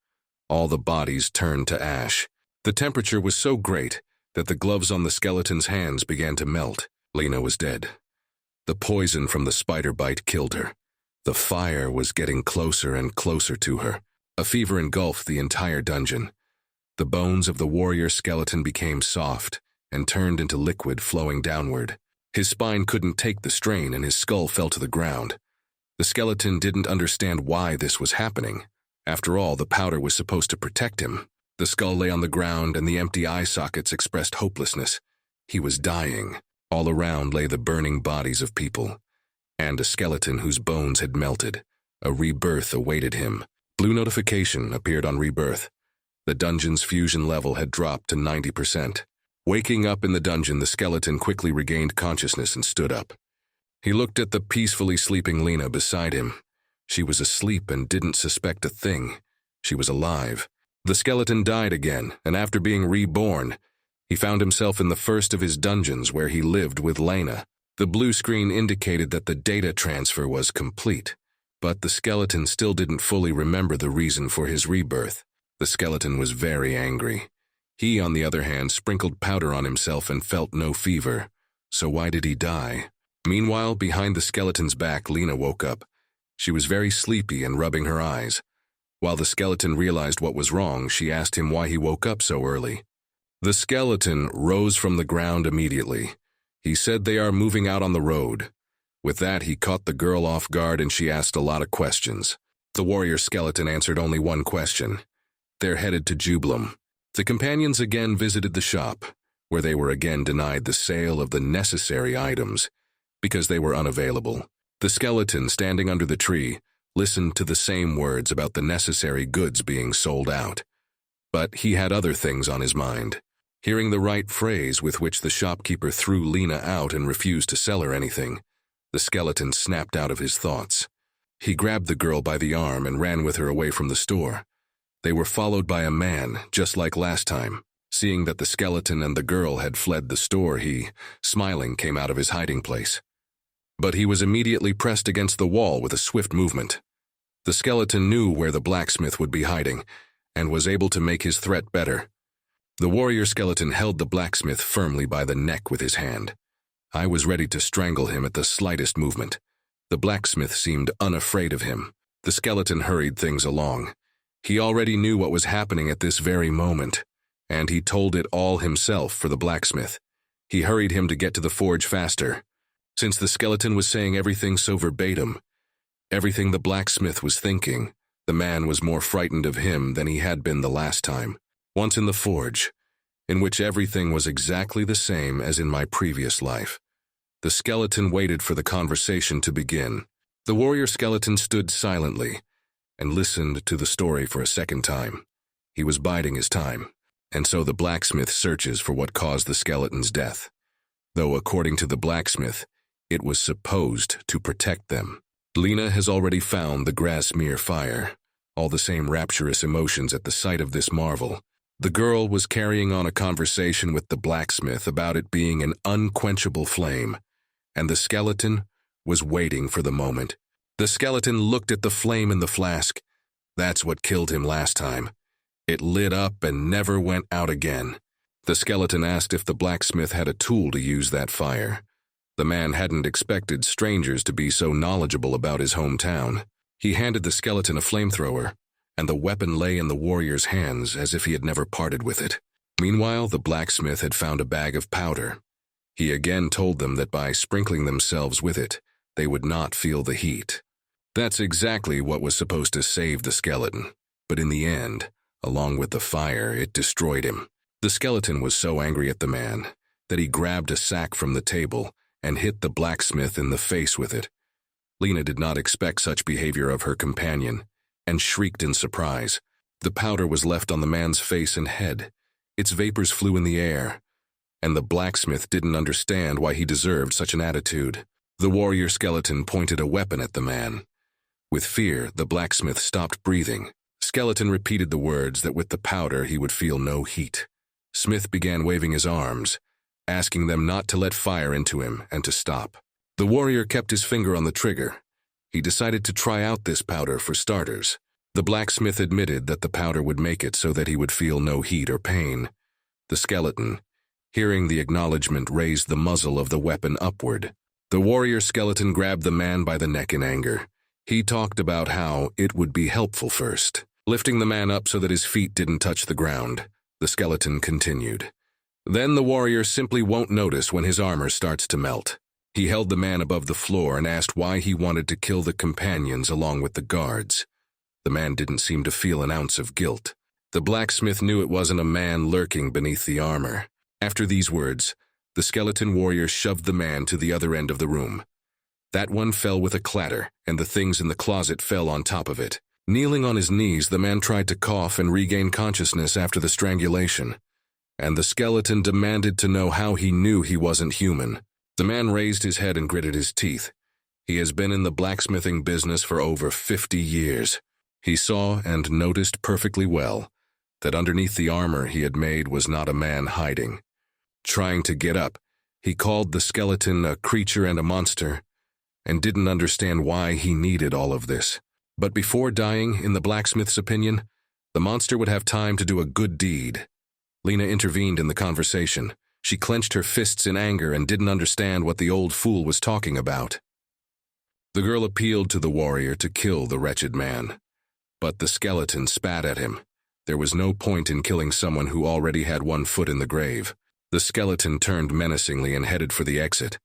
All the bodies turned to ash. The temperature was so great that the gloves on the skeleton's hands began to melt. Lena was dead. The poison from the spider bite killed her. The fire was getting closer and closer to her. A fever engulfed the entire dungeon. The bones of the warrior skeleton became soft and turned into liquid flowing downward. His spine couldn't take the strain and his skull fell to the ground. The skeleton didn't understand why this was happening. After all, the powder was supposed to protect him. The skull lay on the ground and the empty eye sockets expressed hopelessness. He was dying. All around lay the burning bodies of people, and a skeleton whose bones had melted. A rebirth awaited him. Blue notification appeared on Rebirth. The dungeon's fusion level had dropped to 90%. Waking up in the dungeon, the skeleton quickly regained consciousness and stood up. He looked at the peacefully sleeping Lena beside him. She was asleep and didn't suspect a thing. She was alive. The skeleton died again, and after being reborn, he found himself in the first of his dungeons where he lived with Lena. The blue screen indicated that the data transfer was complete, but the skeleton still didn't fully remember the reason for his rebirth. The skeleton was very angry. He, on the other hand, sprinkled powder on himself and felt no fever. So why did he die? Meanwhile, behind the skeleton's back, Lena woke up. She was very sleepy and rubbing her eyes. While the skeleton realized what was wrong, she asked him why he woke up so early. The skeleton rose from the ground immediately. He said they are moving out on the road. With that, he caught the girl off guard and she asked a lot of questions. The warrior skeleton answered only one question. They're headed to Jablum. The companions again visited the shop, where they were again denied the sale of the necessary items because they were unavailable. The skeleton, standing under the tree, listened to the same words about the necessary goods being sold out. But he had other things on his mind. Hearing the right phrase with which the shopkeeper threw Lena out and refused to sell her anything, the skeleton snapped out of his thoughts. He grabbed the girl by the arm and ran with her away from the store. They were followed by a man, just like last time. Seeing that the skeleton and the girl had fled the store, he, smiling, came out of his hiding place. But he was immediately pressed against the wall with a swift movement. The skeleton knew where the blacksmith would be hiding, and was able to make his threat better. The warrior skeleton held the blacksmith firmly by the neck with his hand. I was ready to strangle him at the slightest movement. The blacksmith seemed unafraid of him. The skeleton hurried things along. He already knew what was happening at this very moment, and he told it all himself for the blacksmith. He hurried him to get to the forge faster. Since the skeleton was saying everything so verbatim, everything the blacksmith was thinking, the man was more frightened of him than he had been the last time. Once in the forge, in which everything was exactly the same as in my previous life, the skeleton waited for the conversation to begin. The warrior skeleton stood silently and listened to the story for a second time. He was biding his time, and so the blacksmith searches for what caused the skeleton's death, though according to the blacksmith, it was supposed to protect them. Lena has already found the Grasmere fire, all the same rapturous emotions at the sight of this marvel. The girl was carrying on a conversation with the blacksmith about it being an unquenchable flame, and the skeleton was waiting for the moment. The skeleton looked at the flame in the flask. That's what killed him last time. It lit up and never went out again. The skeleton asked if the blacksmith had a tool to use that fire. The man hadn't expected strangers to be so knowledgeable about his hometown. He handed the skeleton a flamethrower, and the weapon lay in the warrior's hands as if he had never parted with it. Meanwhile, the blacksmith had found a bag of powder. He again told them that by sprinkling themselves with it, they would not feel the heat. That's exactly what was supposed to save the skeleton. But in the end, along with the fire, it destroyed him. The skeleton was so angry at the man that he grabbed a sack from the table and hit the blacksmith in the face with it. Lena did not expect such behavior of her companion and shrieked in surprise. The powder was left on the man's face and head. Its vapors flew in the air, and the blacksmith didn't understand why he deserved such an attitude. The warrior skeleton pointed a weapon at the man. With fear, the blacksmith stopped breathing. Skeleton repeated the words that with the powder he would feel no heat. Smith began waving his arms, asking them not to let fire into him and to stop. The warrior kept his finger on the trigger. He decided to try out this powder for starters. The blacksmith admitted that the powder would make it so that he would feel no heat or pain. The skeleton, hearing the acknowledgement, raised the muzzle of the weapon upward. The warrior skeleton grabbed the man by the neck in anger. He talked about how it would be helpful first. Lifting the man up so that his feet didn't touch the ground, the skeleton continued. Then the warrior simply won't notice when his armor starts to melt. He held the man above the floor and asked why he wanted to kill the companions along with the guards. The man didn't seem to feel an ounce of guilt. The blacksmith knew it wasn't a man lurking beneath the armor. After these words, the skeleton warrior shoved the man to the other end of the room. That one fell with a clatter, and the things in the closet fell on top of it. Kneeling on his knees, the man tried to cough and regain consciousness after the strangulation, and the skeleton demanded to know how he knew he wasn't human. The man raised his head and gritted his teeth. He has been in the blacksmithing business for over 50 years. He saw and noticed perfectly well that underneath the armor he had made was not a man hiding. Trying to get up, he called the skeleton a creature and a monster, and didn't understand why he needed all of this. But before dying, in the blacksmith's opinion, the monster would have time to do a good deed. Lena intervened in the conversation. She clenched her fists in anger and didn't understand what the old fool was talking about. The girl appealed to the warrior to kill the wretched man, but the skeleton spat at him. There was no point in killing someone who already had one foot in the grave. The skeleton turned menacingly and headed for the exit.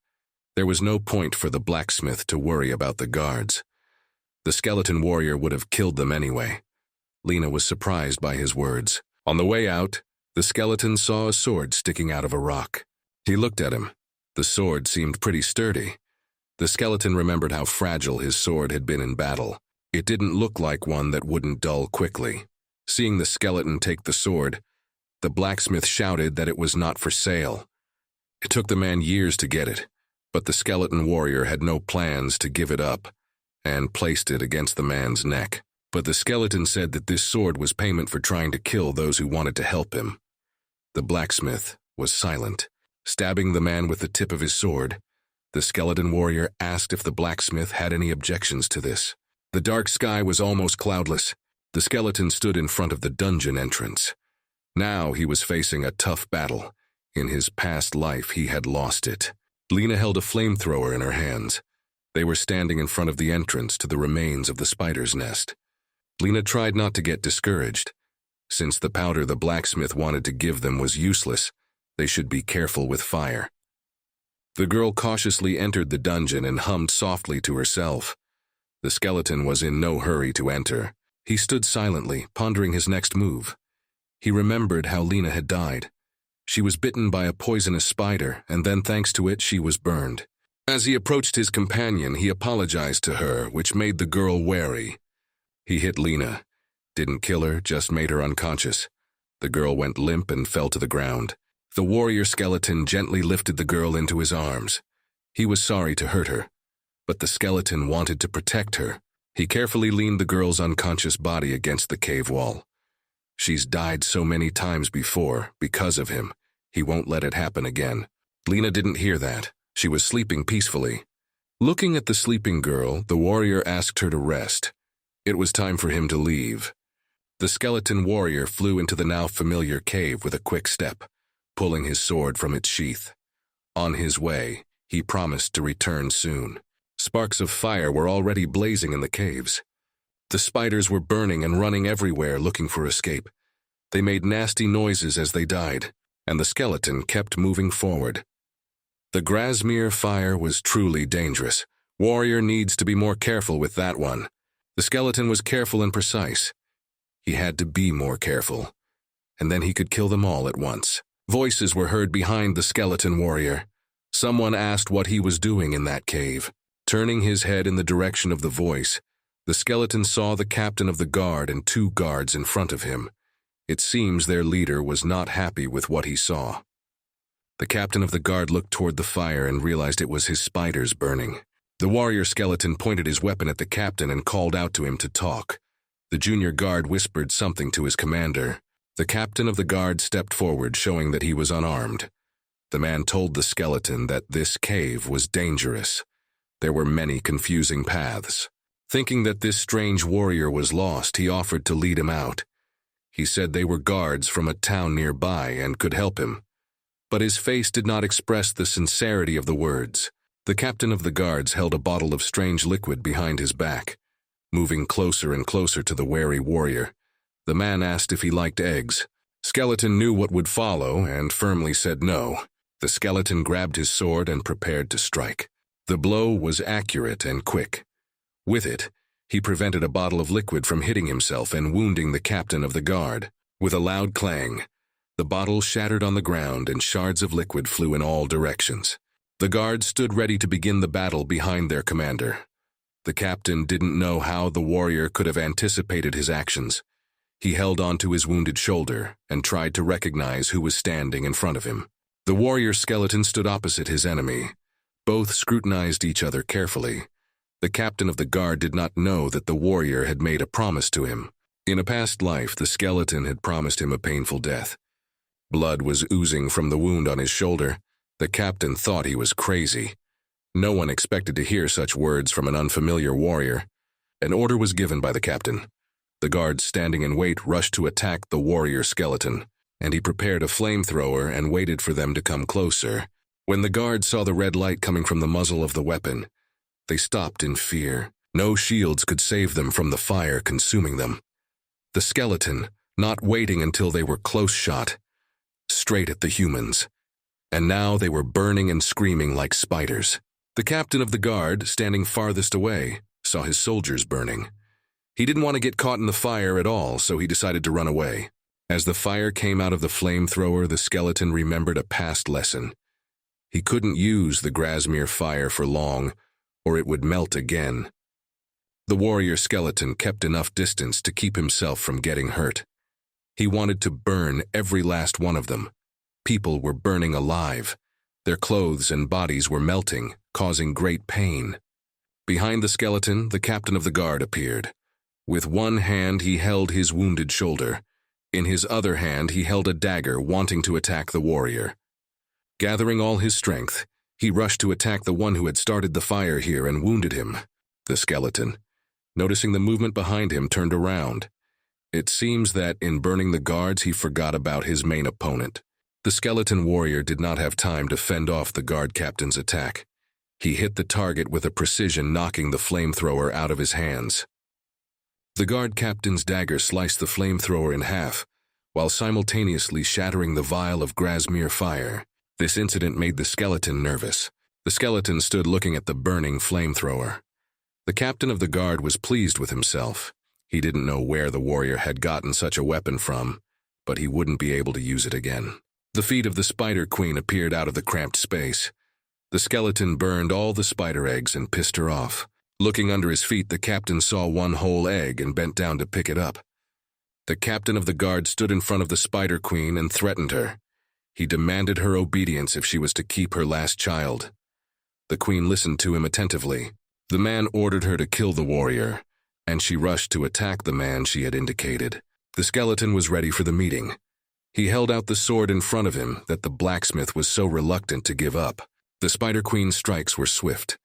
There was no point for the blacksmith to worry about the guards. The skeleton warrior would have killed them anyway. Lena was surprised by his words. On the way out, the skeleton saw a sword sticking out of a rock. He looked at him. The sword seemed pretty sturdy. The skeleton remembered how fragile his sword had been in battle. It didn't look like one that wouldn't dull quickly. Seeing the skeleton take the sword, the blacksmith shouted that it was not for sale. It took the man years to get it, but the skeleton warrior had no plans to give it up and placed it against the man's neck. But the skeleton said that this sword was payment for trying to kill those who wanted to help him. The blacksmith was silent. Stabbing the man with the tip of his sword, the skeleton warrior asked if the blacksmith had any objections to this. The dark sky was almost cloudless. The skeleton stood in front of the dungeon entrance. Now he was facing a tough battle. In his past life, he had lost it. Lena held a flamethrower in her hands. They were standing in front of the entrance to the remains of the spider's nest. Lena tried not to get discouraged. Since the powder the blacksmith wanted to give them was useless, they should be careful with fire. The girl cautiously entered the dungeon and hummed softly to herself. The skeleton was in no hurry to enter. He stood silently, pondering his next move. He remembered how Lena had died. She was bitten by a poisonous spider, and then thanks to it she was burned. As he approached his companion, he apologized to her, which made the girl wary. He hit Lena. Didn't kill her, just made her unconscious. The girl went limp and fell to the ground. The warrior skeleton gently lifted the girl into his arms. He was sorry to hurt her, but the skeleton wanted to protect her. He carefully leaned the girl's unconscious body against the cave wall. She's died so many times before, because of him. He won't let it happen again. Lena didn't hear that. She was sleeping peacefully. Looking at the sleeping girl, the warrior asked her to rest. It was time for him to leave. The skeleton warrior flew into the now familiar cave with a quick step, pulling his sword from its sheath. On his way, he promised to return soon. Sparks of fire were already blazing in the caves. The spiders were burning and running everywhere looking for escape. They made nasty noises as they died, and the skeleton kept moving forward. The Grasmere fire was truly dangerous. Warrior needs to be more careful with that one. The skeleton was careful and precise. He had to be more careful, and then he could kill them all at once. Voices were heard behind the skeleton warrior. Someone asked what he was doing in that cave. Turning his head in the direction of the voice, the skeleton saw the captain of the guard and 2 guards in front of him. It seems their leader was not happy with what he saw. The captain of the guard looked toward the fire and realized it was his spiders burning. The warrior skeleton pointed his weapon at the captain and called out to him to talk. The junior guard whispered something to his commander. The captain of the guard stepped forward, showing that he was unarmed. The man told the skeleton that this cave was dangerous. There were many confusing paths. Thinking that this strange warrior was lost, he offered to lead him out. He said they were guards from a town nearby and could help him. But his face did not express the sincerity of the words. The captain of the guards held a bottle of strange liquid behind his back. Moving closer and closer to the wary warrior, the man asked if he liked eggs. Skeleton knew what would follow and firmly said no. The skeleton grabbed his sword and prepared to strike. The blow was accurate and quick. With it, he prevented a bottle of liquid from hitting himself and wounding the captain of the guard. With a loud clang, the bottle shattered on the ground and shards of liquid flew in all directions. The guards stood ready to begin the battle behind their commander. The captain didn't know how the warrior could have anticipated his actions. He held onto his wounded shoulder and tried to recognize who was standing in front of him. The warrior skeleton stood opposite his enemy. Both scrutinized each other carefully. The captain of the guard did not know that the warrior had made a promise to him. In a past life, the skeleton had promised him a painful death. Blood was oozing from the wound on his shoulder. The captain thought he was crazy. No one expected to hear such words from an unfamiliar warrior. An order was given by the captain. The guards standing in wait rushed to attack the warrior skeleton, and he prepared a flamethrower and waited for them to come closer. When the guards saw the red light coming from the muzzle of the weapon, they stopped in fear. No shields could save them from the fire consuming them. The skeleton, not waiting until they were close shot, straight at the humans. And now they were burning and screaming like spiders. The captain of the guard, standing farthest away, saw his soldiers burning. He didn't want to get caught in the fire at all, so he decided to run away. As the fire came out of the flamethrower, the skeleton remembered a past lesson. He couldn't use the Grasmere fire for long, or it would melt again. The warrior skeleton kept enough distance to keep himself from getting hurt. He wanted to burn every last one of them. People were burning alive. Their clothes and bodies were melting, causing great pain. Behind the skeleton, the captain of the guard appeared. With one hand, he held his wounded shoulder. In his other hand, he held a dagger, wanting to attack the warrior. Gathering all his strength, he rushed to attack the one who had started the fire here and wounded him. The skeleton, noticing the movement behind him, turned around. It seems that in burning the guards, he forgot about his main opponent. The skeleton warrior did not have time to fend off the guard captain's attack. He hit the target with a precision, knocking the flamethrower out of his hands. The guard captain's dagger sliced the flamethrower in half, while simultaneously shattering the vial of Grasmere fire. This incident made the skeleton nervous. The skeleton stood looking at the burning flamethrower. The captain of the guard was pleased with himself. He didn't know where the warrior had gotten such a weapon from, but he wouldn't be able to use it again. The feet of the spider queen appeared out of the cramped space. The skeleton burned all the spider eggs and pissed her off. Looking under his feet, the captain saw one whole egg and bent down to pick it up. The captain of the guard stood in front of the spider queen and threatened her. He demanded her obedience if she was to keep her last child. The queen listened to him attentively. The man ordered her to kill the warrior, and she rushed to attack the man she had indicated. The skeleton was ready for the meeting. He held out the sword in front of him that the blacksmith was so reluctant to give up. The Spider Queen's strikes were swift.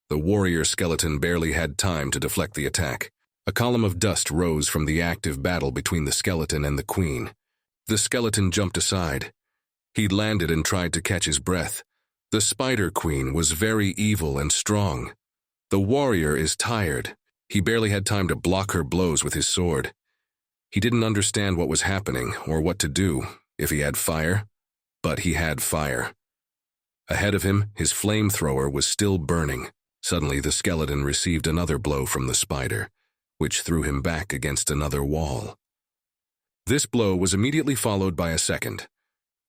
The warrior skeleton barely had time to deflect the attack. A column of dust rose from the active battle between the skeleton and the queen. The skeleton jumped aside. He landed and tried to catch his breath. The Spider Queen was very evil and strong. The warrior is tired. He barely had time to block her blows with his sword. He didn't understand what was happening or what to do if he had fire, but he had fire. Ahead of him, his flamethrower was still burning. Suddenly, the skeleton received another blow from the spider, which threw him back against another wall. This blow was immediately followed by a second.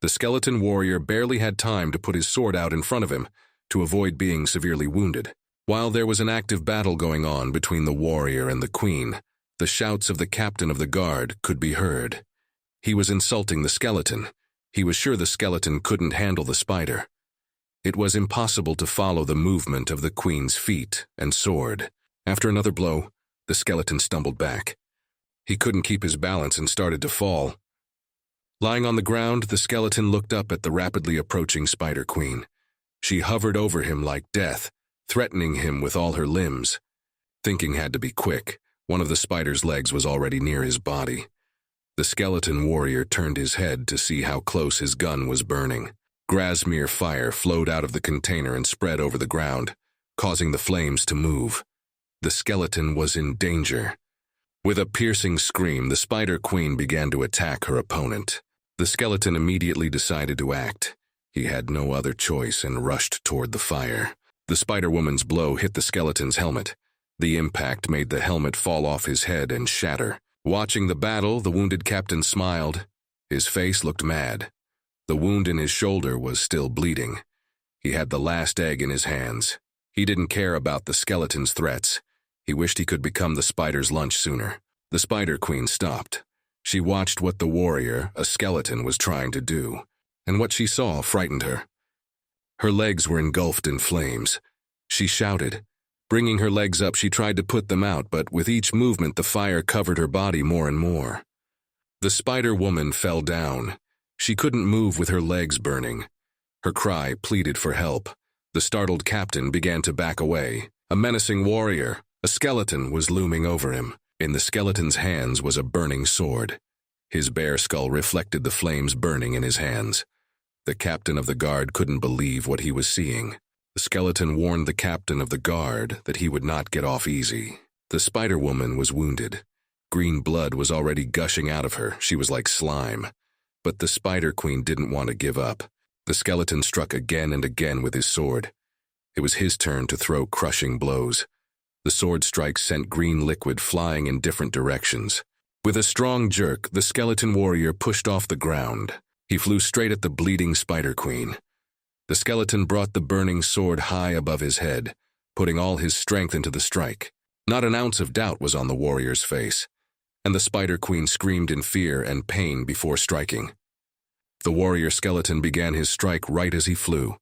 The skeleton warrior barely had time to put his sword out in front of him to avoid being severely wounded. While there was an active battle going on between the warrior and the queen, the shouts of the captain of the guard could be heard. He was insulting the skeleton. He was sure the skeleton couldn't handle the spider. It was impossible to follow the movement of the queen's feet and sword. After another blow, the skeleton stumbled back. He couldn't keep his balance and started to fall. Lying on the ground, the skeleton looked up at the rapidly approaching Spider Queen. She hovered over him like death, threatening him with all her limbs. Thinking had to be quick. One of the spider's legs was already near his body. The skeleton warrior turned his head to see how close his gun was burning. Grasmere fire flowed out of the container and spread over the ground, causing the flames to move. The skeleton was in danger. With a piercing scream, the Spider Queen began to attack her opponent. The skeleton immediately decided to act. He had no other choice and rushed toward the fire. The Spider-Woman's blow hit the skeleton's helmet. The impact made the helmet fall off his head and shatter. Watching the battle, the wounded captain smiled. His face looked mad. The wound in his shoulder was still bleeding. He had the last egg in his hands. He didn't care about the skeleton's threats. He wished he could become the spider's lunch sooner. The Spider Queen stopped. She watched what the warrior, a skeleton, was trying to do, and what she saw frightened her. Her legs were engulfed in flames. She shouted. Bringing her legs up, she tried to put them out, but with each movement the fire covered her body more and more. The Spider-Woman fell down. She couldn't move with her legs burning. Her cry pleaded for help. The startled captain began to back away. A menacing warrior, a skeleton, was looming over him. In the skeleton's hands was a burning sword. His bare skull reflected the flames burning in his hands. The captain of the guard couldn't believe what he was seeing. The skeleton warned the captain of the guard that he would not get off easy. The Spider-Woman was wounded. Green blood was already gushing out of her. She was like slime. But the Spider Queen didn't want to give up. The skeleton struck again and again with his sword. It was his turn to throw crushing blows. The sword strikes sent green liquid flying in different directions. With a strong jerk, the skeleton warrior pushed off the ground. He flew straight at the bleeding Spider Queen. The skeleton brought the burning sword high above his head, putting all his strength into the strike. Not an ounce of doubt was on the warrior's face, and the Spider Queen screamed in fear and pain before striking. The warrior skeleton began his strike right as he flew.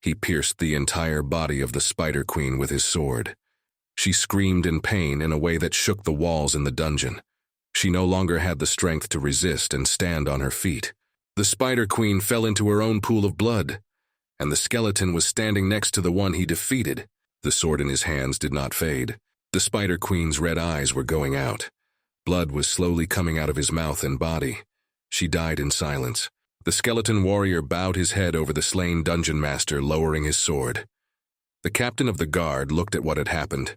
He pierced the entire body of the Spider Queen with his sword. She screamed in pain in a way that shook the walls in the dungeon. She no longer had the strength to resist and stand on her feet. The Spider Queen fell into her own pool of blood, and the skeleton was standing next to the one he defeated. The sword in his hands did not fade. The Spider Queen's red eyes were going out. Blood was slowly coming out of his mouth and body. She died in silence. The skeleton warrior bowed his head over the slain dungeon master, lowering his sword. The captain of the guard looked at what had happened.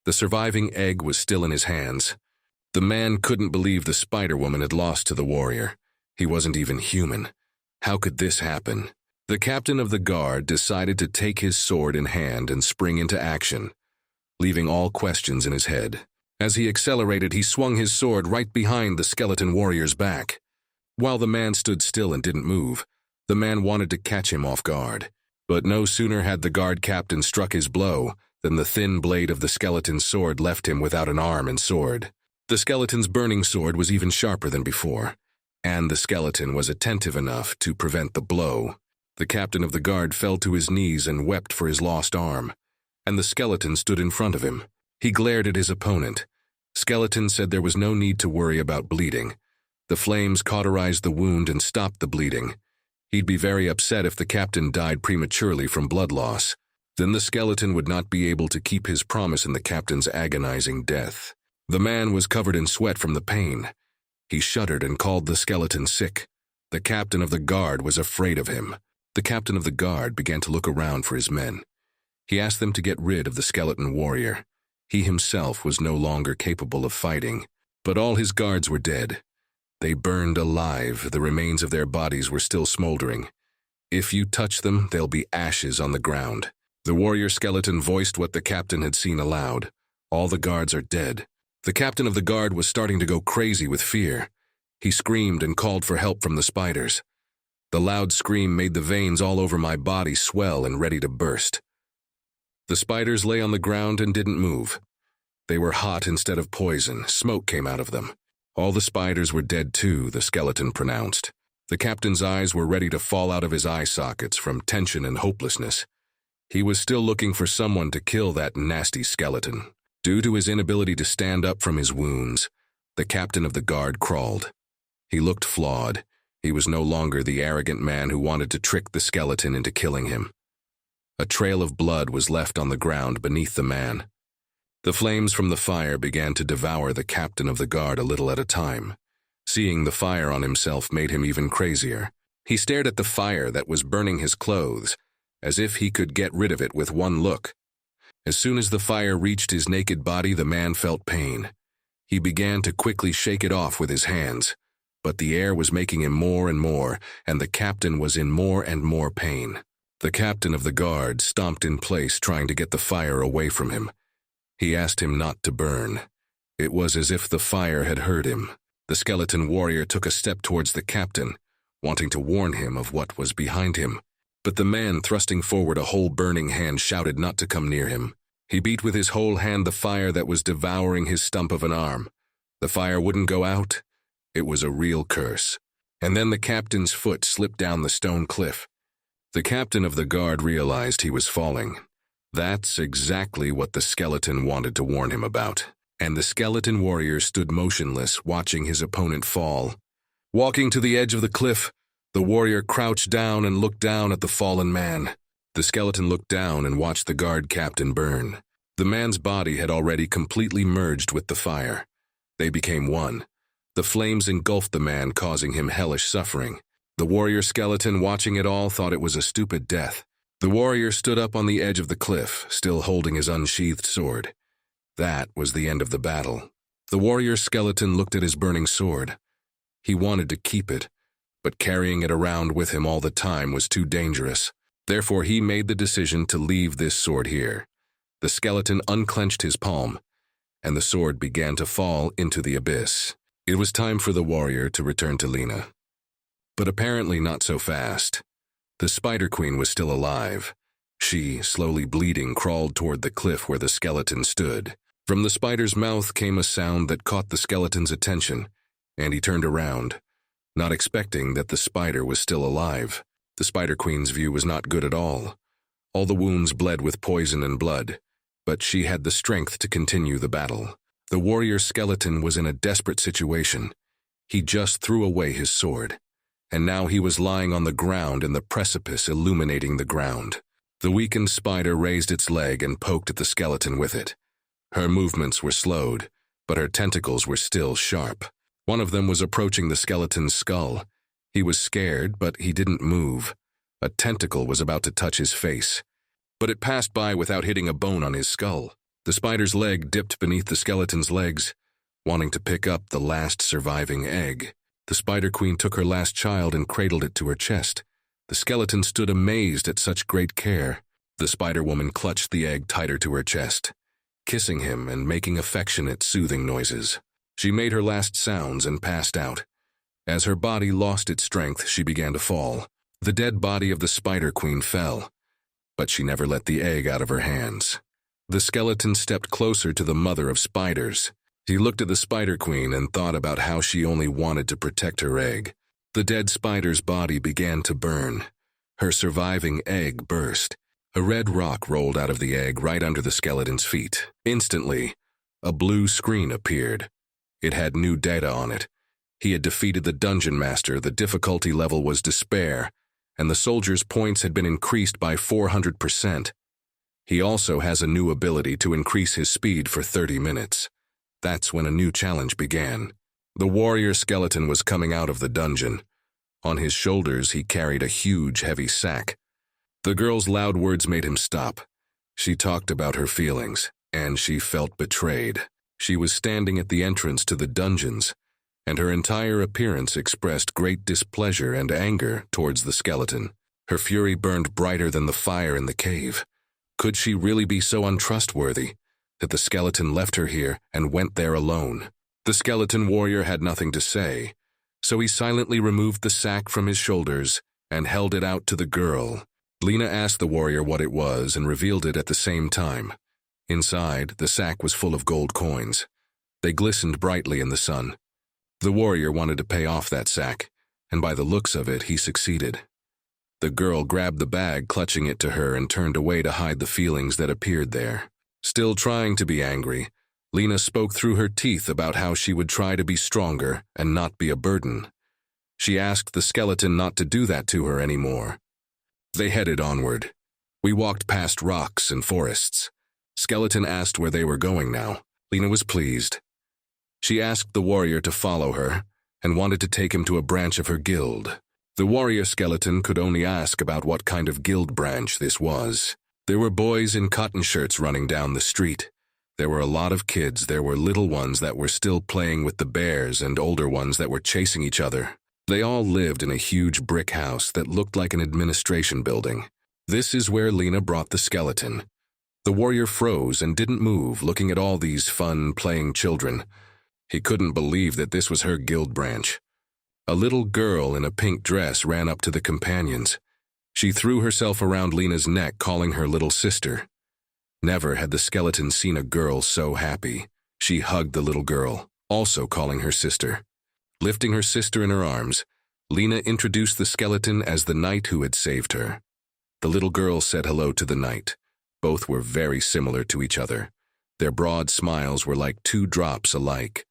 The surviving egg was still in his hands. The man couldn't believe the Spider-Woman had lost to the warrior. He wasn't even human. How could this happen? The captain of the guard decided to take his sword in hand and spring into action, leaving all questions in his head. As he accelerated, he swung his sword right behind the skeleton warrior's back. While the man stood still and didn't move, the man wanted to catch him off guard. But no sooner had the guard captain struck his blow than the thin blade of the skeleton's sword left him without an arm and sword. The skeleton's burning sword was even sharper than before, and the skeleton was attentive enough to prevent the blow. The captain of the guard fell to his knees and wept for his lost arm, and the skeleton stood in front of him. He glared at his opponent. Skeleton said there was no need to worry about bleeding. The flames cauterized the wound and stopped the bleeding. He'd be very upset if the captain died prematurely from blood loss. Then the skeleton would not be able to keep his promise in the captain's agonizing death. The man was covered in sweat from the pain. He shuddered and called the skeleton sick. The captain of the guard was afraid of him. The captain of the guard began to look around for his men. He asked them to get rid of the skeleton warrior. He himself was no longer capable of fighting, but all his guards were dead. They burned alive. The remains of their bodies were still smoldering. If you touch them, they'll be ashes on the ground. The warrior skeleton voiced what the captain had seen aloud. All the guards are dead. The captain of the guard was starting to go crazy with fear. He screamed and called for help from the spiders. The loud scream made the veins all over my body swell and ready to burst. The spiders lay on the ground and didn't move. They were hot instead of poison. Smoke came out of them. All the spiders were dead too, the skeleton pronounced. The captain's eyes were ready to fall out of his eye sockets from tension and hopelessness. He was still looking for someone to kill that nasty skeleton. Due to his inability to stand up from his wounds, the captain of the guard crawled. He looked flawed. He was no longer the arrogant man who wanted to trick the skeleton into killing him. A trail of blood was left on the ground beneath the man. The flames from the fire began to devour the captain of the guard a little at a time. Seeing the fire on himself made him even crazier. He stared at the fire that was burning his clothes, as if he could get rid of it with one look. As soon as the fire reached his naked body, the man felt pain. He began to quickly shake it off with his hands, but the air was making him more and more, and the captain was in more and more pain. The captain of the guard stomped in place, trying to get the fire away from him. He asked him not to burn. It was as if the fire had heard him. The skeleton warrior took a step towards the captain, wanting to warn him of what was behind him. But the man, thrusting forward a whole burning hand, shouted not to come near him. He beat with his whole hand the fire that was devouring his stump of an arm. The fire wouldn't go out. It was a real curse. And then the captain's foot slipped down the stone cliff. The captain of the guard realized he was falling. That's exactly what the skeleton wanted to warn him about. And the skeleton warrior stood motionless, watching his opponent fall. Walking to the edge of the cliff, the warrior crouched down and looked down at the fallen man. The skeleton looked down and watched the guard captain burn. The man's body had already completely merged with the fire. They became one. The flames engulfed the man, causing him hellish suffering. The warrior skeleton, watching it all, thought it was a stupid death. The warrior stood up on the edge of the cliff, still holding his unsheathed sword. That was the end of the battle. The warrior skeleton looked at his burning sword. He wanted to keep it, but carrying it around with him all the time was too dangerous. Therefore, he made the decision to leave this sword here. The skeleton unclenched his palm, and the sword began to fall into the abyss. It was time for the warrior to return to Lena. But apparently not so fast. The Spider Queen was still alive. She, slowly bleeding, crawled toward the cliff where the skeleton stood. From the spider's mouth came a sound that caught the skeleton's attention, and he turned around, not expecting that the spider was still alive. The Spider Queen's view was not good at all. All the wounds bled with poison and blood, but she had the strength to continue the battle. The warrior skeleton was in a desperate situation. He just threw away his sword, and now he was lying on the ground in the precipice, illuminating the ground. The weakened spider raised its leg and poked at the skeleton with it. Her movements were slowed, but her tentacles were still sharp. One of them was approaching the skeleton's skull. He was scared, but he didn't move. A tentacle was about to touch his face, but it passed by without hitting a bone on his skull. The spider's leg dipped beneath the skeleton's legs, wanting to pick up the last surviving egg. The Spider Queen took her last child and cradled it to her chest. The skeleton stood amazed at such great care. The Spider-Woman clutched the egg tighter to her chest, kissing him and making affectionate, soothing noises. She made her last sounds and passed out. As her body lost its strength, she began to fall. The dead body of the Spider Queen fell, but she never let the egg out of her hands. The skeleton stepped closer to the mother of spiders. He looked at the Spider Queen and thought about how she only wanted to protect her egg. The dead spider's body began to burn. Her surviving egg burst. A red rock rolled out of the egg right under the skeleton's feet. Instantly, a blue screen appeared. It had new data on it. He had defeated the dungeon master, the difficulty level was despair, and the soldier's points had been increased by 400%. He also has a new ability to increase his speed for 30 minutes. That's when a new challenge began. The warrior skeleton was coming out of the dungeon. On his shoulders, he carried a huge, heavy sack. The girl's loud words made him stop. She talked about her feelings, and she felt betrayed. She was standing at the entrance to the dungeons, and her entire appearance expressed great displeasure and anger towards the skeleton. Her fury burned brighter than the fire in the cave. Could she really be so untrustworthy that the skeleton left her here and went there alone? The skeleton warrior had nothing to say, so he silently removed the sack from his shoulders and held it out to the girl. Lena asked the warrior what it was and revealed it at the same time. Inside, the sack was full of gold coins. They glistened brightly in the sun. The warrior wanted to pay off that sack, and by the looks of it, he succeeded. The girl grabbed the bag, clutching it to her, and turned away to hide the feelings that appeared there. Still trying to be angry, Lena spoke through her teeth about how she would try to be stronger and not be a burden. She asked the skeleton not to do that to her anymore. They headed onward. We walked past rocks and forests. Skeleton asked where they were going now. Lena was pleased. She asked the warrior to follow her and wanted to take him to a branch of her guild. The warrior skeleton could only ask about what kind of guild branch this was. There were boys in cotton shirts running down the street. There were a lot of kids. There were little ones that were still playing with the bears and older ones that were chasing each other. They all lived in a huge brick house that looked like an administration building. This is where Lena brought the skeleton. The warrior froze and didn't move, looking at all these fun, playing children. He couldn't believe that this was her guild branch. A little girl in a pink dress ran up to the companions. She threw herself around Lena's neck, calling her little sister. Never had the skeleton seen a girl so happy. She hugged the little girl, also calling her sister. Lifting her sister in her arms, Lena introduced the skeleton as the knight who had saved her. The little girl said hello to the knight. Both were very similar to each other. Their broad smiles were like two drops alike.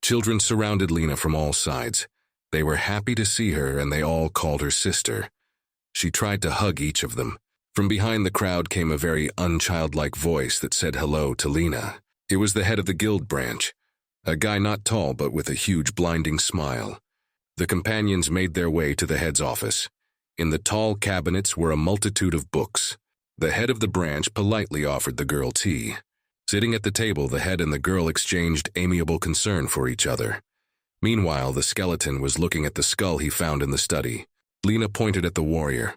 Children surrounded Lena from all sides. They were happy to see her, and they all called her sister. She tried to hug each of them. From behind the crowd came a very unchildlike voice that said hello to Lena. It was the head of the guild branch, a guy not tall but with a huge blinding smile. The companions made their way to the head's office. In the tall cabinets were a multitude of books. The head of the branch politely offered the girl tea. Sitting at the table, the head and the girl exchanged amiable concern for each other. Meanwhile, the skeleton was looking at the skull he found in the study. Lena pointed at the warrior.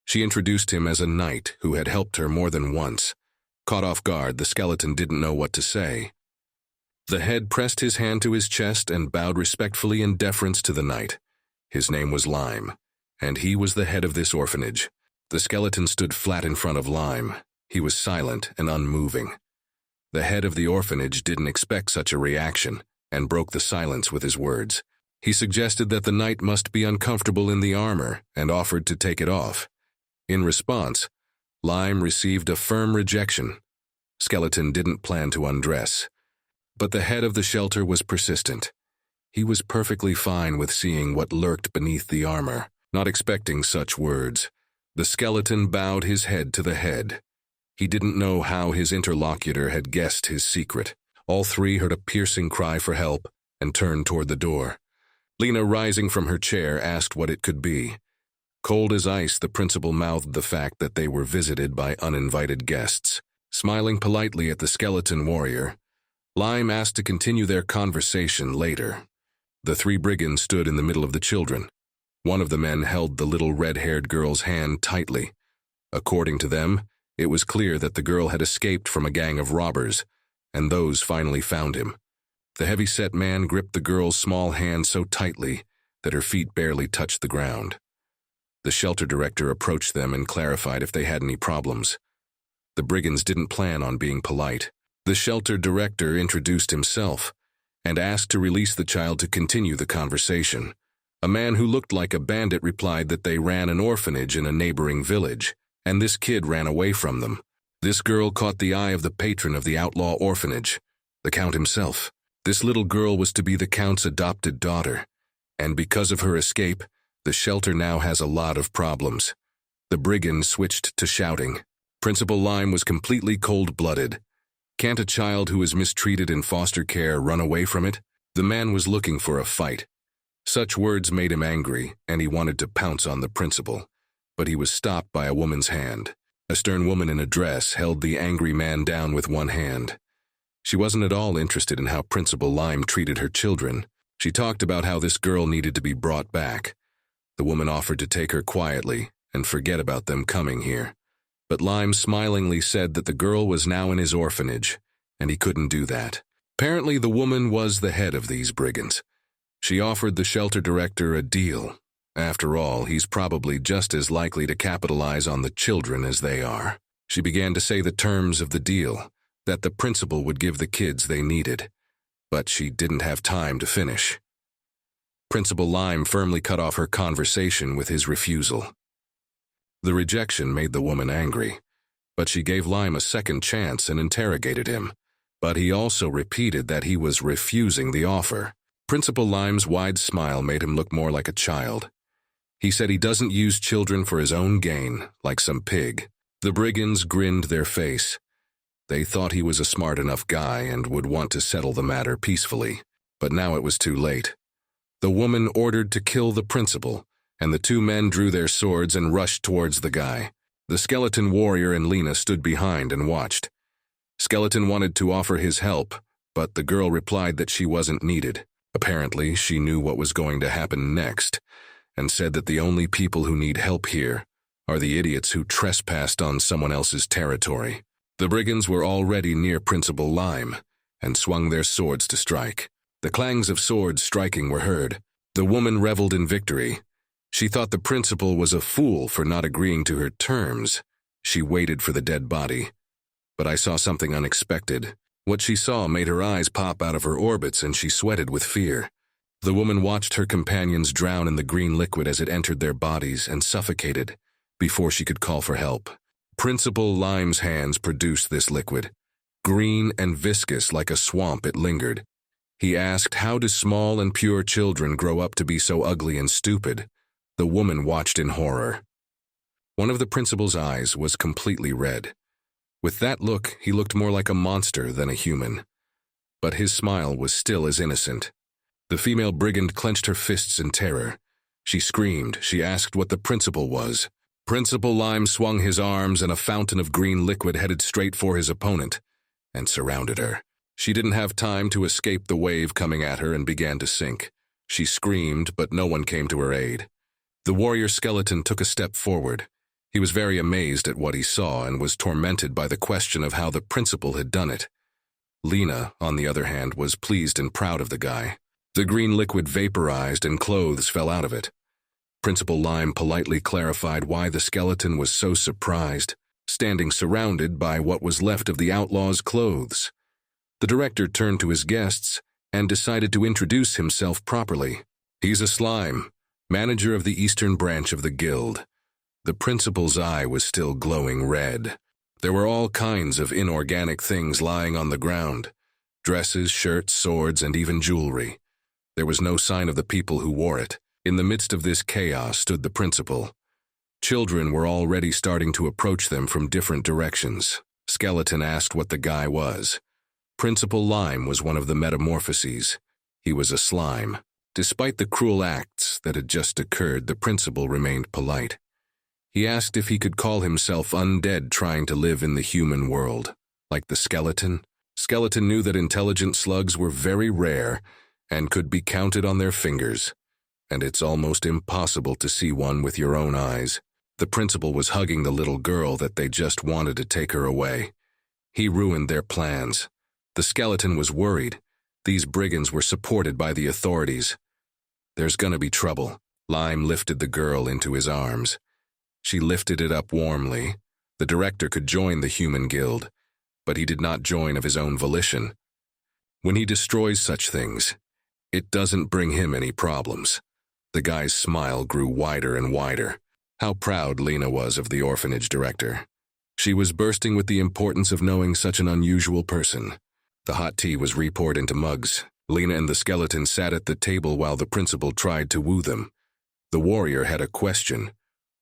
She introduced him as a knight who had helped her more than once. Caught off guard, the skeleton didn't know what to say. The head pressed his hand to his chest and bowed respectfully in deference to the knight. His name was Lime, and he was the head of this orphanage. The skeleton stood flat in front of Lime. He was silent and unmoving. The head of the orphanage didn't expect such a reaction and broke the silence with his words. He suggested that the knight must be uncomfortable in the armor and offered to take it off. In response, Lime received a firm rejection. Skeleton didn't plan to undress. But the head of the shelter was persistent. He was perfectly fine with seeing what lurked beneath the armor, not expecting such words. The skeleton bowed his head to the head. He didn't know how his interlocutor had guessed his secret. All three heard a piercing cry for help and turned toward the door. Lena, rising from her chair, asked what it could be. Cold as ice, the principal mouthed the fact that they were visited by uninvited guests. Smiling politely at the skeleton warrior, Lime asked to continue their conversation later. The three brigands stood in the middle of the children. One of the men held the little red-haired girl's hand tightly. According to them, it was clear that the girl had escaped from a gang of robbers, and those finally found him. The heavy-set man gripped the girl's small hand so tightly that her feet barely touched the ground. The shelter director approached them and clarified if they had any problems. The brigands didn't plan on being polite. The shelter director introduced himself and asked to release the child to continue the conversation. A man who looked like a bandit replied that they ran an orphanage in a neighboring village, and this kid ran away from them. This girl caught the eye of the patron of the outlaw orphanage, the count himself. This little girl was to be the count's adopted daughter, and because of her escape, the shelter now has a lot of problems. The brigands switched to shouting. Principal Lime was completely cold-blooded. Can't a child who is mistreated in foster care run away from it? The man was looking for a fight. Such words made him angry, and he wanted to pounce on the principal, but he was stopped by a woman's hand. A stern woman in a dress held the angry man down with one hand. She wasn't at all interested in how Principal Lime treated her children. She talked about how this girl needed to be brought back. The woman offered to take her quietly and forget about them coming here. But Lime smilingly said that the girl was now in his orphanage, and he couldn't do that. Apparently, the woman was the head of these brigands. She offered the shelter director a deal. After all, he's probably just as likely to capitalize on the children as they are. She began to say the terms of the deal, that the principal would give the kids they needed. But she didn't have time to finish. Principal Lime firmly cut off her conversation with his refusal. The rejection made the woman angry, but she gave Lime a second chance and interrogated him. But he also repeated that he was refusing the offer. Principal Lime's wide smile made him look more like a child. He said he doesn't use children for his own gain, like some pig. The brigands grinned their face. They thought he was a smart enough guy and would want to settle the matter peacefully. But now it was too late. The woman ordered to kill the principal, and the two men drew their swords and rushed towards the guy. The skeleton warrior and Lena stood behind and watched. Skeleton wanted to offer his help, but the girl replied that she wasn't needed. Apparently, she knew what was going to happen next, and said that the only people who need help here are the idiots who trespassed on someone else's territory. The brigands were already near Principal Lime, and swung their swords to strike. The clangs of swords striking were heard. The woman reveled in victory. She thought the principal was a fool for not agreeing to her terms. She waited for the dead body. But I saw something unexpected. What she saw made her eyes pop out of her orbits and she sweated with fear. The woman watched her companions drown in the green liquid as it entered their bodies and suffocated before she could call for help. Principal Lime's hands produced this liquid. Green and viscous like a swamp it lingered. He asked, how do small and pure children grow up to be so ugly and stupid? The woman watched in horror. One of the principal's eyes was completely red. With that look, he looked more like a monster than a human. But his smile was still as innocent. The female brigand clenched her fists in terror. She screamed. She asked what the principal was. Principal Lime swung his arms and a fountain of green liquid headed straight for his opponent and surrounded her. She didn't have time to escape the wave coming at her and began to sink. She screamed, but no one came to her aid. The warrior skeleton took a step forward. He was very amazed at what he saw and was tormented by the question of how the principal had done it. Lena, on the other hand, was pleased and proud of the guy. The green liquid vaporized and clothes fell out of it. Principal Lime politely clarified why the skeleton was so surprised, standing surrounded by what was left of the outlaw's clothes. The director turned to his guests and decided to introduce himself properly. He's a slime, manager of the eastern branch of the guild. The principal's eye was still glowing red. There were all kinds of inorganic things lying on the ground. Dresses, shirts, swords, and even jewelry. There was no sign of the people who wore it. In the midst of this chaos stood the principal. Children were already starting to approach them from different directions. Skeleton asked what the guy was. Principal Lime was one of the metamorphoses. He was a slime. Despite the cruel acts that had just occurred, the principal remained polite. He asked if he could call himself undead trying to live in the human world. Like the skeleton? Skeleton knew that intelligent slugs were very rare and could be counted on their fingers, and it's almost impossible to see one with your own eyes. The principal was hugging the little girl that they just wanted to take her away. He ruined their plans. The skeleton was worried. These brigands were supported by the authorities. There's gonna be trouble. Lime lifted the girl into his arms. She lifted it up warmly. The director could join the human guild, but he did not join of his own volition. When he destroys such things, it doesn't bring him any problems. The guy's smile grew wider and wider. How proud Lena was of the orphanage director. She was bursting with the importance of knowing such an unusual person. The hot tea was repoured into mugs. Lena and the skeleton sat at the table while the principal tried to woo them. The warrior had a question.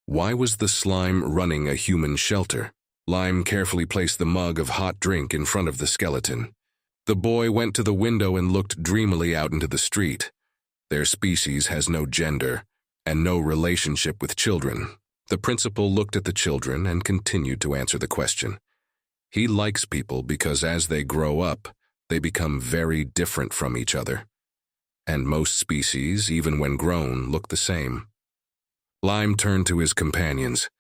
Why was the slime running a human shelter? Lime carefully placed the mug of hot drink in front of the skeleton. The boy went to the window and looked dreamily out into the street. Their species has no gender and no relationship with children. The principal looked at the children and continued to answer the question. He likes people because as they grow up, they become very different from each other. And most species, even when grown, look the same. Lime turned to his companions.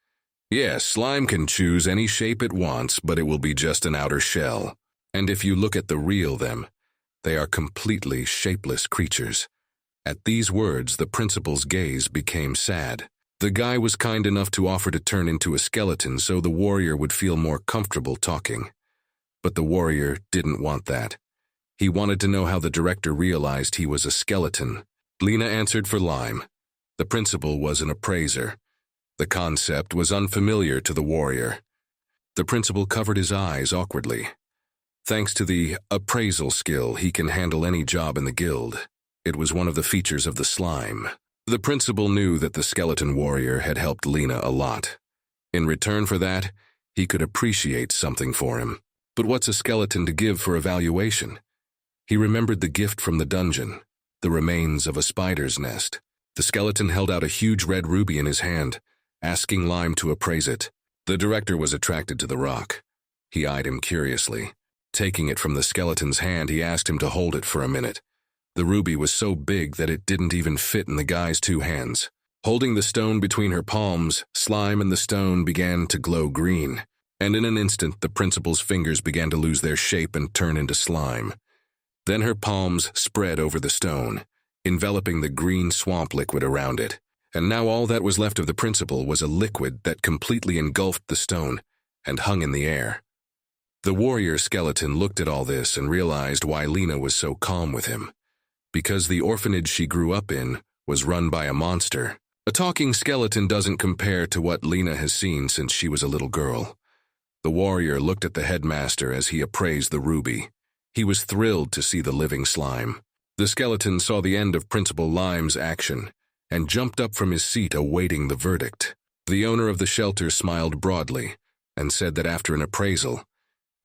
Yes, slime can choose any shape it wants, but it will be just an outer shell. And if you look at the real them, they are completely shapeless creatures. At these words, the principal's gaze became sad. The guy was kind enough to offer to turn into a skeleton so the warrior would feel more comfortable talking. But the warrior didn't want that. He wanted to know how the director realized he was a skeleton. Lena answered for Lime. The principal was an appraiser. The concept was unfamiliar to the warrior. The principal covered his eyes awkwardly. Thanks to the appraisal skill, he can handle any job in the guild. It was one of the features of the slime. The principal knew that the skeleton warrior had helped Lena a lot. In return for that, he could appreciate something for him. But what's a skeleton to give for evaluation? He remembered the gift from the dungeon, the remains of a spider's nest. The skeleton held out a huge red ruby in his hand, asking Lime to appraise it. The director was attracted to the rock. He eyed him curiously. Taking it from the skeleton's hand, he asked him to hold it for a minute. The ruby was so big that it didn't even fit in the guy's two hands. Holding the stone between her palms, Slime and the stone began to glow green, and in an instant the principal's fingers began to lose their shape and turn into slime. Then her palms spread over the stone, enveloping the green swamp liquid around it, and now all that was left of the principal was a liquid that completely engulfed the stone and hung in the air. The warrior skeleton looked at all this and realized why Lena was so calm with him. Because the orphanage she grew up in was run by a monster. A talking skeleton doesn't compare to what Lena has seen since she was a little girl. The warrior looked at the headmaster as he appraised the ruby. He was thrilled to see the living slime. The skeleton saw the end of Principal Lime's action and jumped up from his seat awaiting the verdict. The owner of the shelter smiled broadly and said that after an appraisal,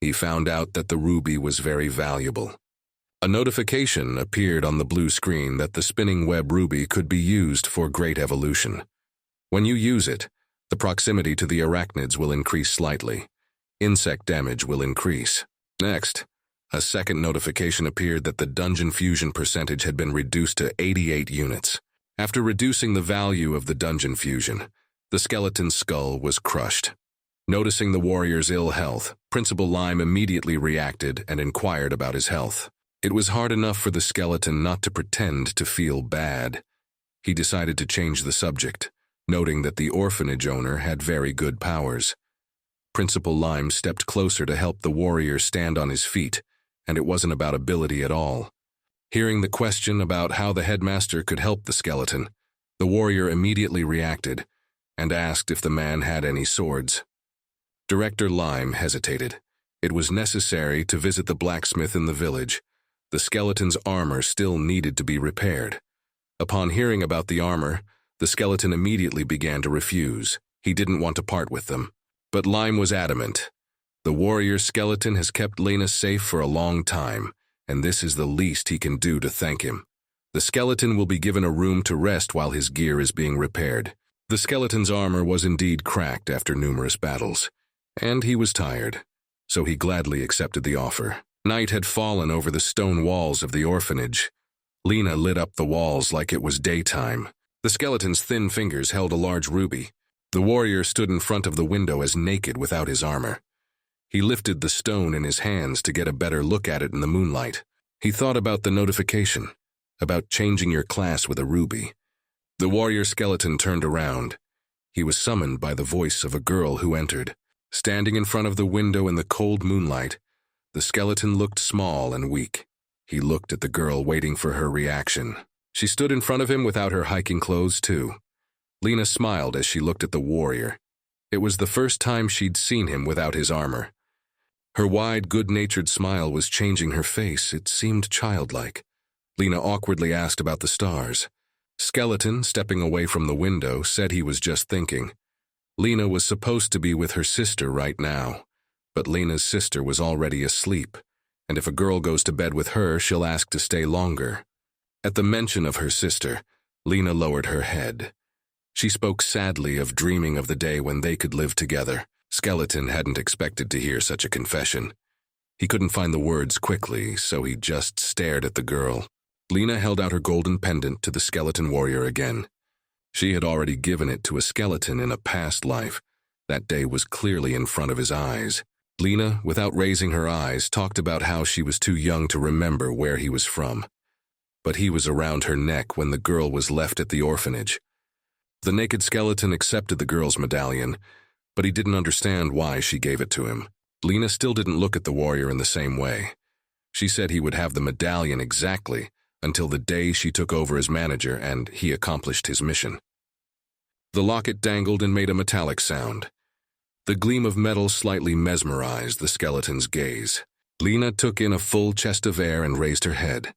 he found out that the ruby was very valuable. A notification appeared on the blue screen that the spinning web ruby could be used for great evolution. When you use it, the proximity to the arachnids will increase slightly. Insect damage will increase. Next, a second notification appeared that the dungeon fusion percentage had been reduced to 88 units. After reducing the value of the dungeon fusion, the skeleton's skull was crushed. Noticing the warrior's ill health, Principal Lime immediately reacted and inquired about his health. It was hard enough for the skeleton not to pretend to feel bad. He decided to change the subject, noting that the orphanage owner had very good powers. Principal Lime stepped closer to help the warrior stand on his feet, and it wasn't about ability at all. Hearing the question about how the headmaster could help the skeleton, the warrior immediately reacted and asked if the man had any swords. Director Lime hesitated. It was necessary to visit the blacksmith in the village. The skeleton's armor still needed to be repaired. Upon hearing about the armor, the skeleton immediately began to refuse. He didn't want to part with them. But Lime was adamant. The warrior skeleton has kept Lena safe for a long time, and this is the least he can do to thank him. The skeleton will be given a room to rest while his gear is being repaired. The skeleton's armor was indeed cracked after numerous battles, and he was tired, so he gladly accepted the offer. Night had fallen over the stone walls of the orphanage. Lena lit up the walls like it was daytime. The skeleton's thin fingers held a large ruby. The warrior stood in front of the window as naked without his armor. He lifted the stone in his hands to get a better look at it in the moonlight. He thought about the notification, about changing your class with a ruby. The warrior skeleton turned around. He was summoned by the voice of a girl who entered. Standing in front of the window in the cold moonlight, the skeleton looked small and weak. He looked at the girl, waiting for her reaction. She stood in front of him without her hiking clothes, too. Lena smiled as she looked at the warrior. It was the first time she'd seen him without his armor. Her wide, good-natured smile was changing her face. It seemed childlike. Lena awkwardly asked about the stars. Skeleton, stepping away from the window, said he was just thinking. Lena was supposed to be with her sister right now, but Lena's sister was already asleep, and if a girl goes to bed with her, she'll ask to stay longer. At the mention of her sister, Lena lowered her head. She spoke sadly of dreaming of the day when they could live together. Skeleton hadn't expected to hear such a confession. He couldn't find the words quickly, so he just stared at the girl. Lena held out her golden pendant to the skeleton warrior again. She had already given it to a skeleton in a past life, That day was clearly in front of his eyes. Lena, without raising her eyes, talked about how she was too young to remember where he was from. But he was around her neck when the girl was left at the orphanage. The naked skeleton accepted the girl's medallion, but he didn't understand why she gave it to him. Lena still didn't look at the warrior in the same way. She said he would have the medallion exactly until the day she took over as manager and he accomplished his mission. The locket dangled and made a metallic sound. The gleam of metal slightly mesmerized the skeleton's gaze. Lena took in a full chest of air and raised her head.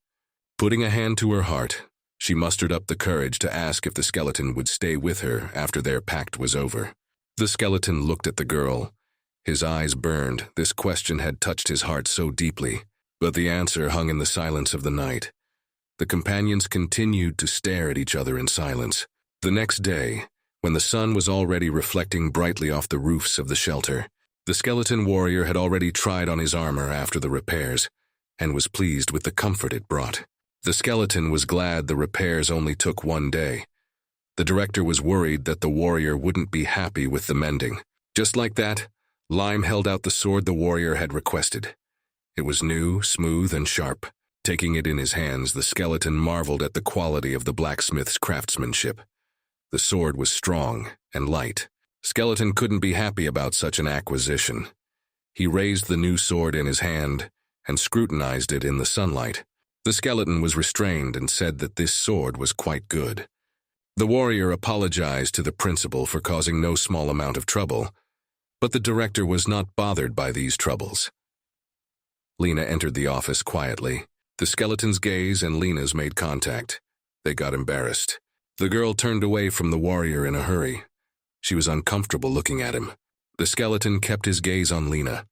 Putting a hand to her heart, she mustered up the courage to ask if the skeleton would stay with her after their pact was over. The skeleton looked at the girl. His eyes burned. This question had touched his heart so deeply, but the answer hung in the silence of the night. The companions continued to stare at each other in silence. The next day, when the sun was already reflecting brightly off the roofs of the shelter, the skeleton warrior had already tried on his armor after the repairs, and was pleased with the comfort it brought. The skeleton was glad the repairs only took one day. The director was worried that the warrior wouldn't be happy with the mending. Just like that, Lime held out the sword the warrior had requested. It was new, smooth, and sharp. Taking it in his hands, the skeleton marveled at the quality of the blacksmith's craftsmanship. The sword was strong and light. Skeleton couldn't be happy about such an acquisition. He raised the new sword in his hand and scrutinized it in the sunlight. The skeleton was restrained and said that this sword was quite good. The warrior apologized to the principal for causing no small amount of trouble, but the director was not bothered by these troubles. Lena entered the office quietly. The skeleton's gaze and Lena's made contact. They got embarrassed. The girl turned away from the warrior in a hurry. She was uncomfortable looking at him. The skeleton kept his gaze on Lena.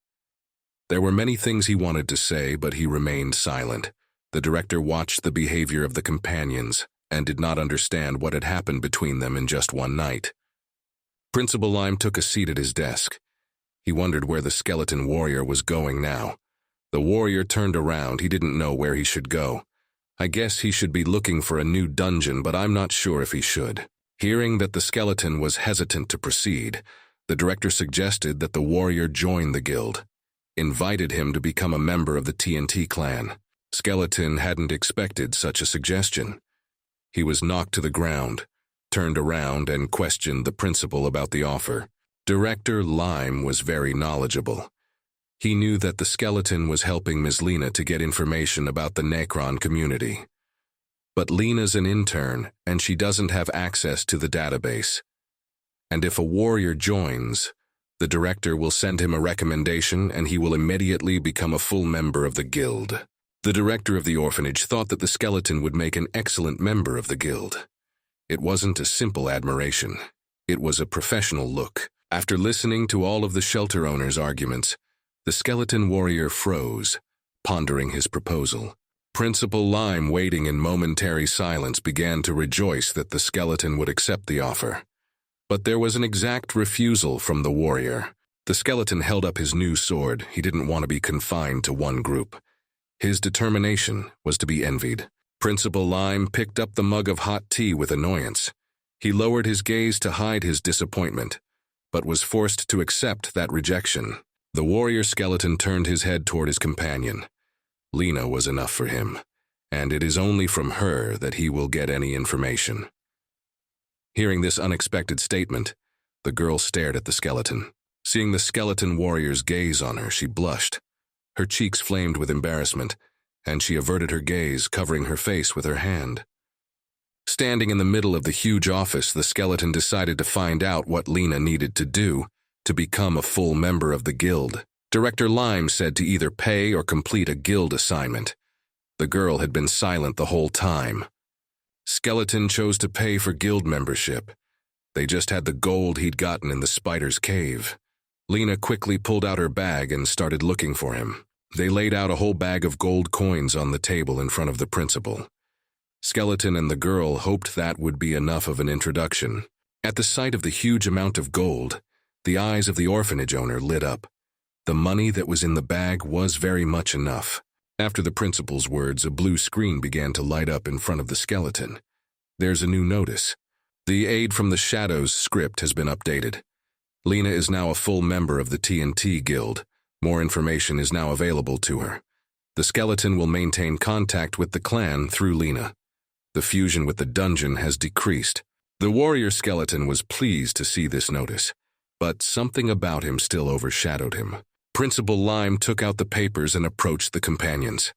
There were many things he wanted to say, but he remained silent. The director watched the behavior of the companions and did not understand what had happened between them in just one night. Principal Lime took a seat at his desk. He wondered where the skeleton warrior was going now. The warrior turned around. He didn't know where he should go. I guess he should be looking for a new dungeon, but I'm not sure if he should. Hearing that the skeleton was hesitant to proceed, the director suggested that the warrior join the guild, invited him to become a member of the TNT clan. Skeleton hadn't expected such a suggestion. He was knocked to the ground, turned around, and questioned the principal about the offer. Director Lime was very knowledgeable. He knew that the skeleton was helping Ms. Lena to get information about the Necron community. But Lena's an intern, and she doesn't have access to the database. And if a warrior joins, the director will send him a recommendation and he will immediately become a full member of the guild. The director of the orphanage thought that the skeleton would make an excellent member of the guild. It wasn't a simple admiration. It was a professional look. After listening to all of the shelter owners' arguments, the skeleton warrior froze, pondering his proposal. Principal Lime, waiting in momentary silence, began to rejoice that the skeleton would accept the offer. But there was an exact refusal from the warrior. The skeleton held up his new sword. He didn't want to be confined to one group. His determination was to be envied. Principal Lime picked up the mug of hot tea with annoyance. He lowered his gaze to hide his disappointment, but was forced to accept that rejection. The warrior skeleton turned his head toward his companion. Lena was enough for him, and it is only from her that he will get any information. Hearing this unexpected statement, the girl stared at the skeleton. Seeing the skeleton warrior's gaze on her, she blushed. Her cheeks flamed with embarrassment, and she averted her gaze, covering her face with her hand. Standing in the middle of the huge office, the skeleton decided to find out what Lena needed to do to become a full member of the guild. Director Lime said to either pay or complete a guild assignment. The girl had been silent the whole time. Skeleton chose to pay for guild membership. They just had the gold he'd gotten in the spider's cave. Lena quickly pulled out her bag and started looking for him. They laid out a whole bag of gold coins on the table in front of the principal. Skeleton and the girl hoped that would be enough of an introduction. At the sight of the huge amount of gold, the eyes of the orphanage owner lit up. The money that was in the bag was very much enough. After the principal's words, a blue screen began to light up in front of the skeleton. There's a new notice. The Aid from the Shadows script has been updated. Lena is now a full member of the TNT Guild. More information is now available to her. The skeleton will maintain contact with the clan through Lena. The fusion with the dungeon has decreased. The warrior skeleton was pleased to see this notice, but something about him still overshadowed him. Principal Lime took out the papers and approached the companions.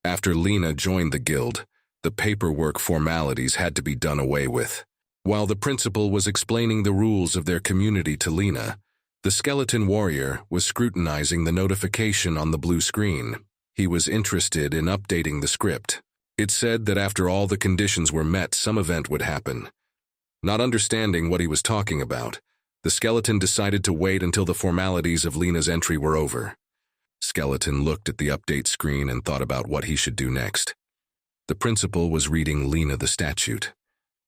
After Lena joined the guild, the paperwork formalities had to be done away with. While the principal was explaining the rules of their community to Lena, the skeleton warrior was scrutinizing the notification on the blue screen. He was interested in updating the script. It said that after all the conditions were met, some event would happen. Not understanding what he was talking about, the skeleton decided to wait until the formalities of Lena's entry were over. Skeleton looked at the update screen and thought about what he should do next. The principal was reading Lena the statute.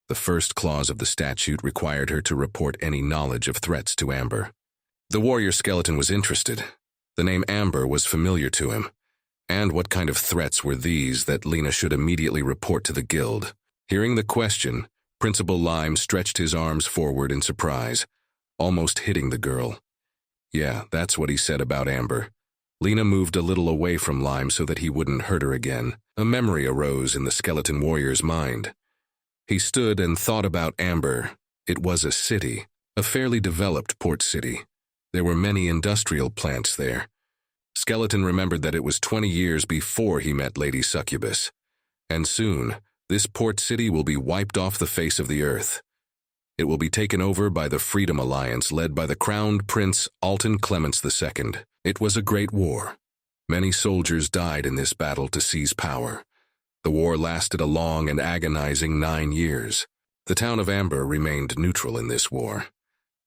The first clause of the statute required her to report any knowledge of threats to Amber. The warrior skeleton was interested. The name Amber was familiar to him. And what kind of threats were these that Lena should immediately report to the guild? Hearing the question, Principal Lime stretched his arms forward in surprise, almost hitting the girl. Yeah, that's what he said about Amber. Lena moved a little away from Lime so that he wouldn't hurt her again. A memory arose in the skeleton warrior's mind. He stood and thought about Amber. It was a city, a fairly developed port city. There were many industrial plants there. Skeleton remembered that it was 20 years before he met Lady Succubus. And soon, this port city will be wiped off the face of the earth. It will be taken over by the Freedom Alliance led by the crowned Prince Alton Clements II. It was a great war. Many soldiers died in this battle to seize power. The war lasted a long and agonizing 9 years. The town of Amber remained neutral in this war.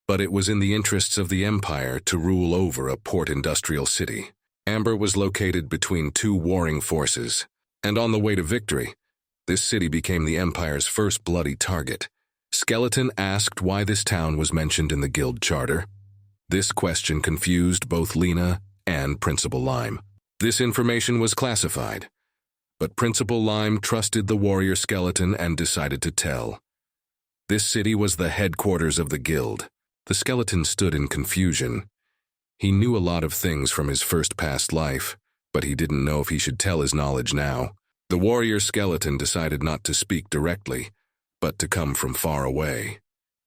But it was in the interests of the Empire to rule over a port industrial city. Amber was located between two warring forces, and on the way to victory, this city became the Empire's first bloody target. Skeleton asked why this town was mentioned in the guild charter. This question confused both Lena and Principal Lime. This information was classified, but Principal Lime trusted the warrior skeleton and decided to tell. This city was the headquarters of the guild. The skeleton stood in confusion. He knew a lot of things from his first past life, but he didn't know if he should tell his knowledge now. The warrior skeleton decided not to speak directly, but to come from far away.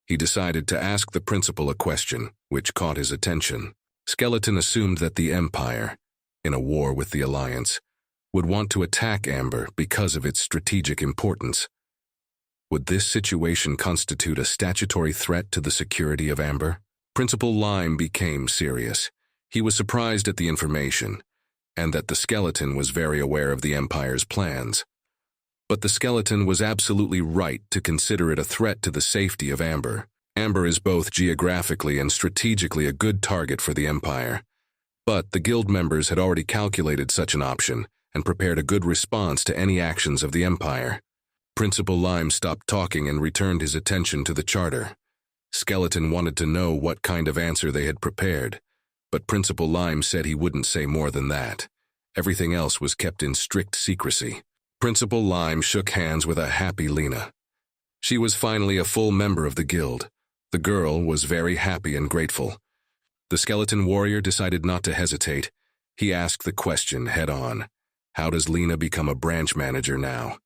He decided to ask the principal a question, which caught his attention. Skeleton assumed that the Empire, in a war with the Alliance, would want to attack Amber because of its strategic importance. Would this situation constitute a statutory threat to the security of Amber? Principal Lime became serious. He was surprised at the information, and that the skeleton was very aware of the Empire's plans. But the skeleton was absolutely right to consider it a threat to the safety of Amber. Amber is both geographically and strategically a good target for the Empire. But the guild members had already calculated such an option and prepared a good response to any actions of the Empire. Principal Lime stopped talking and returned his attention to the charter. Skeleton wanted to know what kind of answer they had prepared, but Principal Lime said he wouldn't say more than that. Everything else was kept in strict secrecy. Principal Lime shook hands with a happy Lena. She was finally a full member of the guild. The girl was very happy and grateful. The skeleton warrior decided not to hesitate. He asked the question head-on. How does Lena become a branch manager now?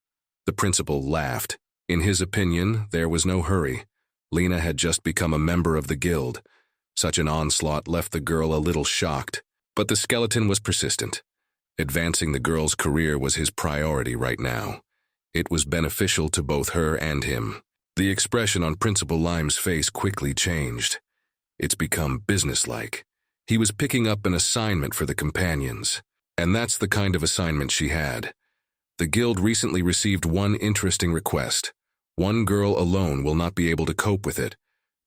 The principal laughed. In his opinion, there was no hurry. Lena had just become a member of the guild. Such an onslaught left the girl a little shocked, but the skeleton was persistent. Advancing the girl's career was his priority right now. It was beneficial to both her and him. The expression on Principal Lime's face quickly changed. It's become businesslike. He was picking up an assignment for the companions, and that's the kind of assignment she had. The guild recently received one interesting request. One girl alone will not be able to cope with it,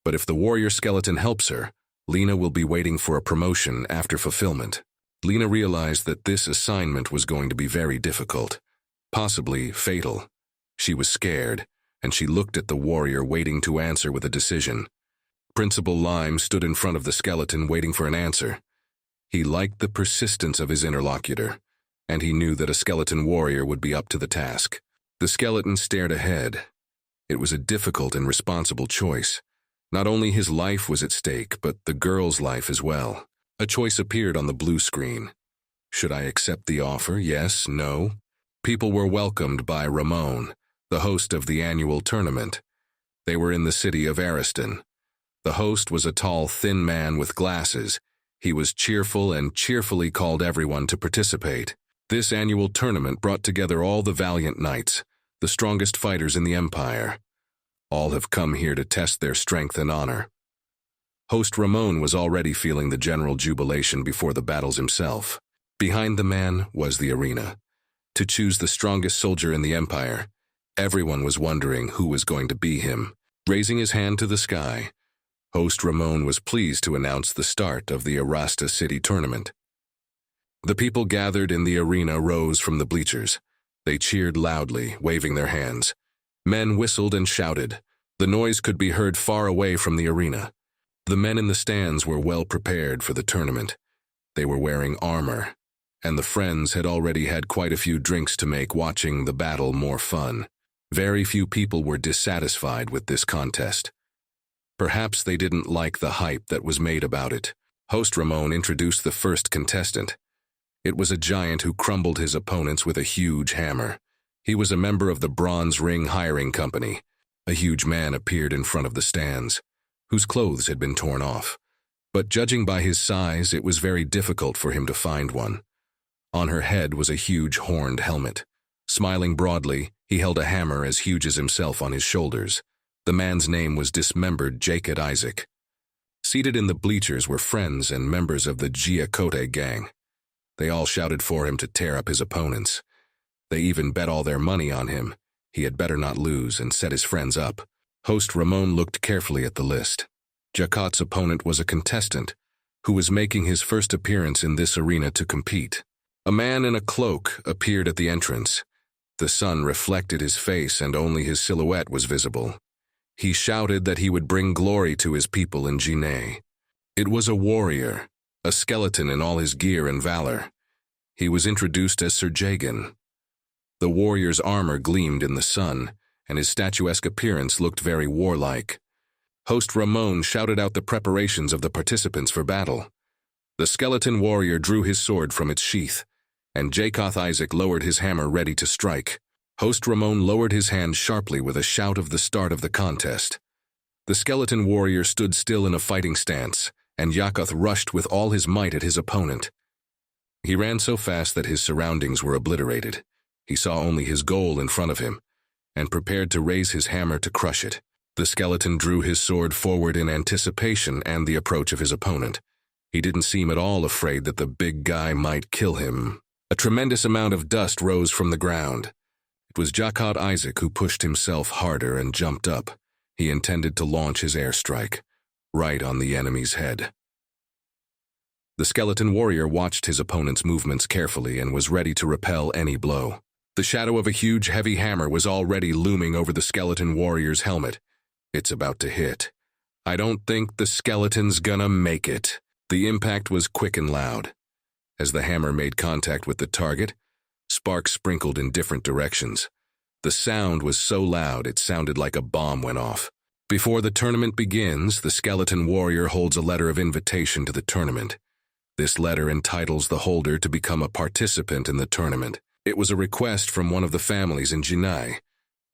but if the warrior skeleton helps her, Lena will be waiting for a promotion after fulfillment. Lena realized that this assignment was going to be very difficult, possibly fatal. She was scared, and she looked at the warrior waiting to answer with a decision. Principal Lime stood in front of the skeleton waiting for an answer. He liked the persistence of his interlocutor, and he knew that a skeleton warrior would be up to the task. The skeleton stared ahead. It was a difficult and responsible choice. Not only his life was at stake, but the girl's life as well. A choice appeared on the blue screen. Should I accept the offer? Yes, no? People were welcomed by Ramon, the host of the annual tournament. They were in the city of Ariston. The host was a tall, thin man with glasses. He was cheerful and cheerfully called everyone to participate. This annual tournament brought together all the valiant knights, the strongest fighters in the Empire. All have come here to test their strength and honor. Host Ramon was already feeling the general jubilation before the battles himself. Behind the man was the arena. To choose the strongest soldier in the Empire, everyone was wondering who was going to be him. Raising his hand to the sky, Host Ramon was pleased to announce the start of the Arasta City tournament. The people gathered in the arena rose from the bleachers. They cheered loudly, waving their hands. Men whistled and shouted. The noise could be heard far away from the arena. The men in the stands were well prepared for the tournament. They were wearing armor, and the friends had already had quite a few drinks to make watching the battle more fun. Very few people were dissatisfied with this contest. Perhaps they didn't like the hype that was made about it. Host Ramon introduced the first contestant. It was a giant who crumbled his opponents with a huge hammer. He was a member of the Bronze Ring Hiring Company. A huge man appeared in front of the stands, whose clothes had been torn off. But judging by his size, it was very difficult for him to find one. On her head was a huge horned helmet. Smiling broadly, he held a hammer as huge as himself on his shoulders. The man's name was Dismembered Jacob Isaac. Seated in the bleachers were friends and members of the Giacote gang. They all shouted for him to tear up his opponents. They even bet all their money on him. He had better not lose and set his friends up. Host Ramon looked carefully at the list. Jacot's opponent was a contestant who was making his first appearance in this arena to compete. A man in a cloak appeared at the entrance. The sun reflected his face and only his silhouette was visible. He shouted that he would bring glory to his people in Jinei. It was a warrior, a skeleton in all his gear and valor. He was introduced as Sir Jagan. The warrior's armor gleamed in the sun, and his statuesque appearance looked very warlike. Host Ramon shouted out the preparations of the participants for battle. The skeleton warrior drew his sword from its sheath, and Jacob Isaac lowered his hammer ready to strike. Host Ramon lowered his hand sharply with a shout of the start of the contest. The skeleton warrior stood still in a fighting stance, and Jacob rushed with all his might at his opponent. He ran so fast that his surroundings were obliterated. He saw only his goal in front of him, and prepared to raise his hammer to crush it. The skeleton drew his sword forward in anticipation and the approach of his opponent. He didn't seem at all afraid that the big guy might kill him. A tremendous amount of dust rose from the ground. It was Jacob Isaac who pushed himself harder and jumped up. He intended to launch his airstrike, right on the enemy's head. The skeleton warrior watched his opponent's movements carefully and was ready to repel any blow. The shadow of a huge, heavy hammer was already looming over the skeleton warrior's helmet. It's about to hit. I don't think the skeleton's gonna make it. The impact was quick and loud. As the hammer made contact with the target, sparks sprinkled in different directions. The sound was so loud it sounded like a bomb went off. Before the tournament begins, the skeleton warrior holds a letter of invitation to the tournament. This letter entitles the holder to become a participant in the tournament. It was a request from one of the families in Jinai.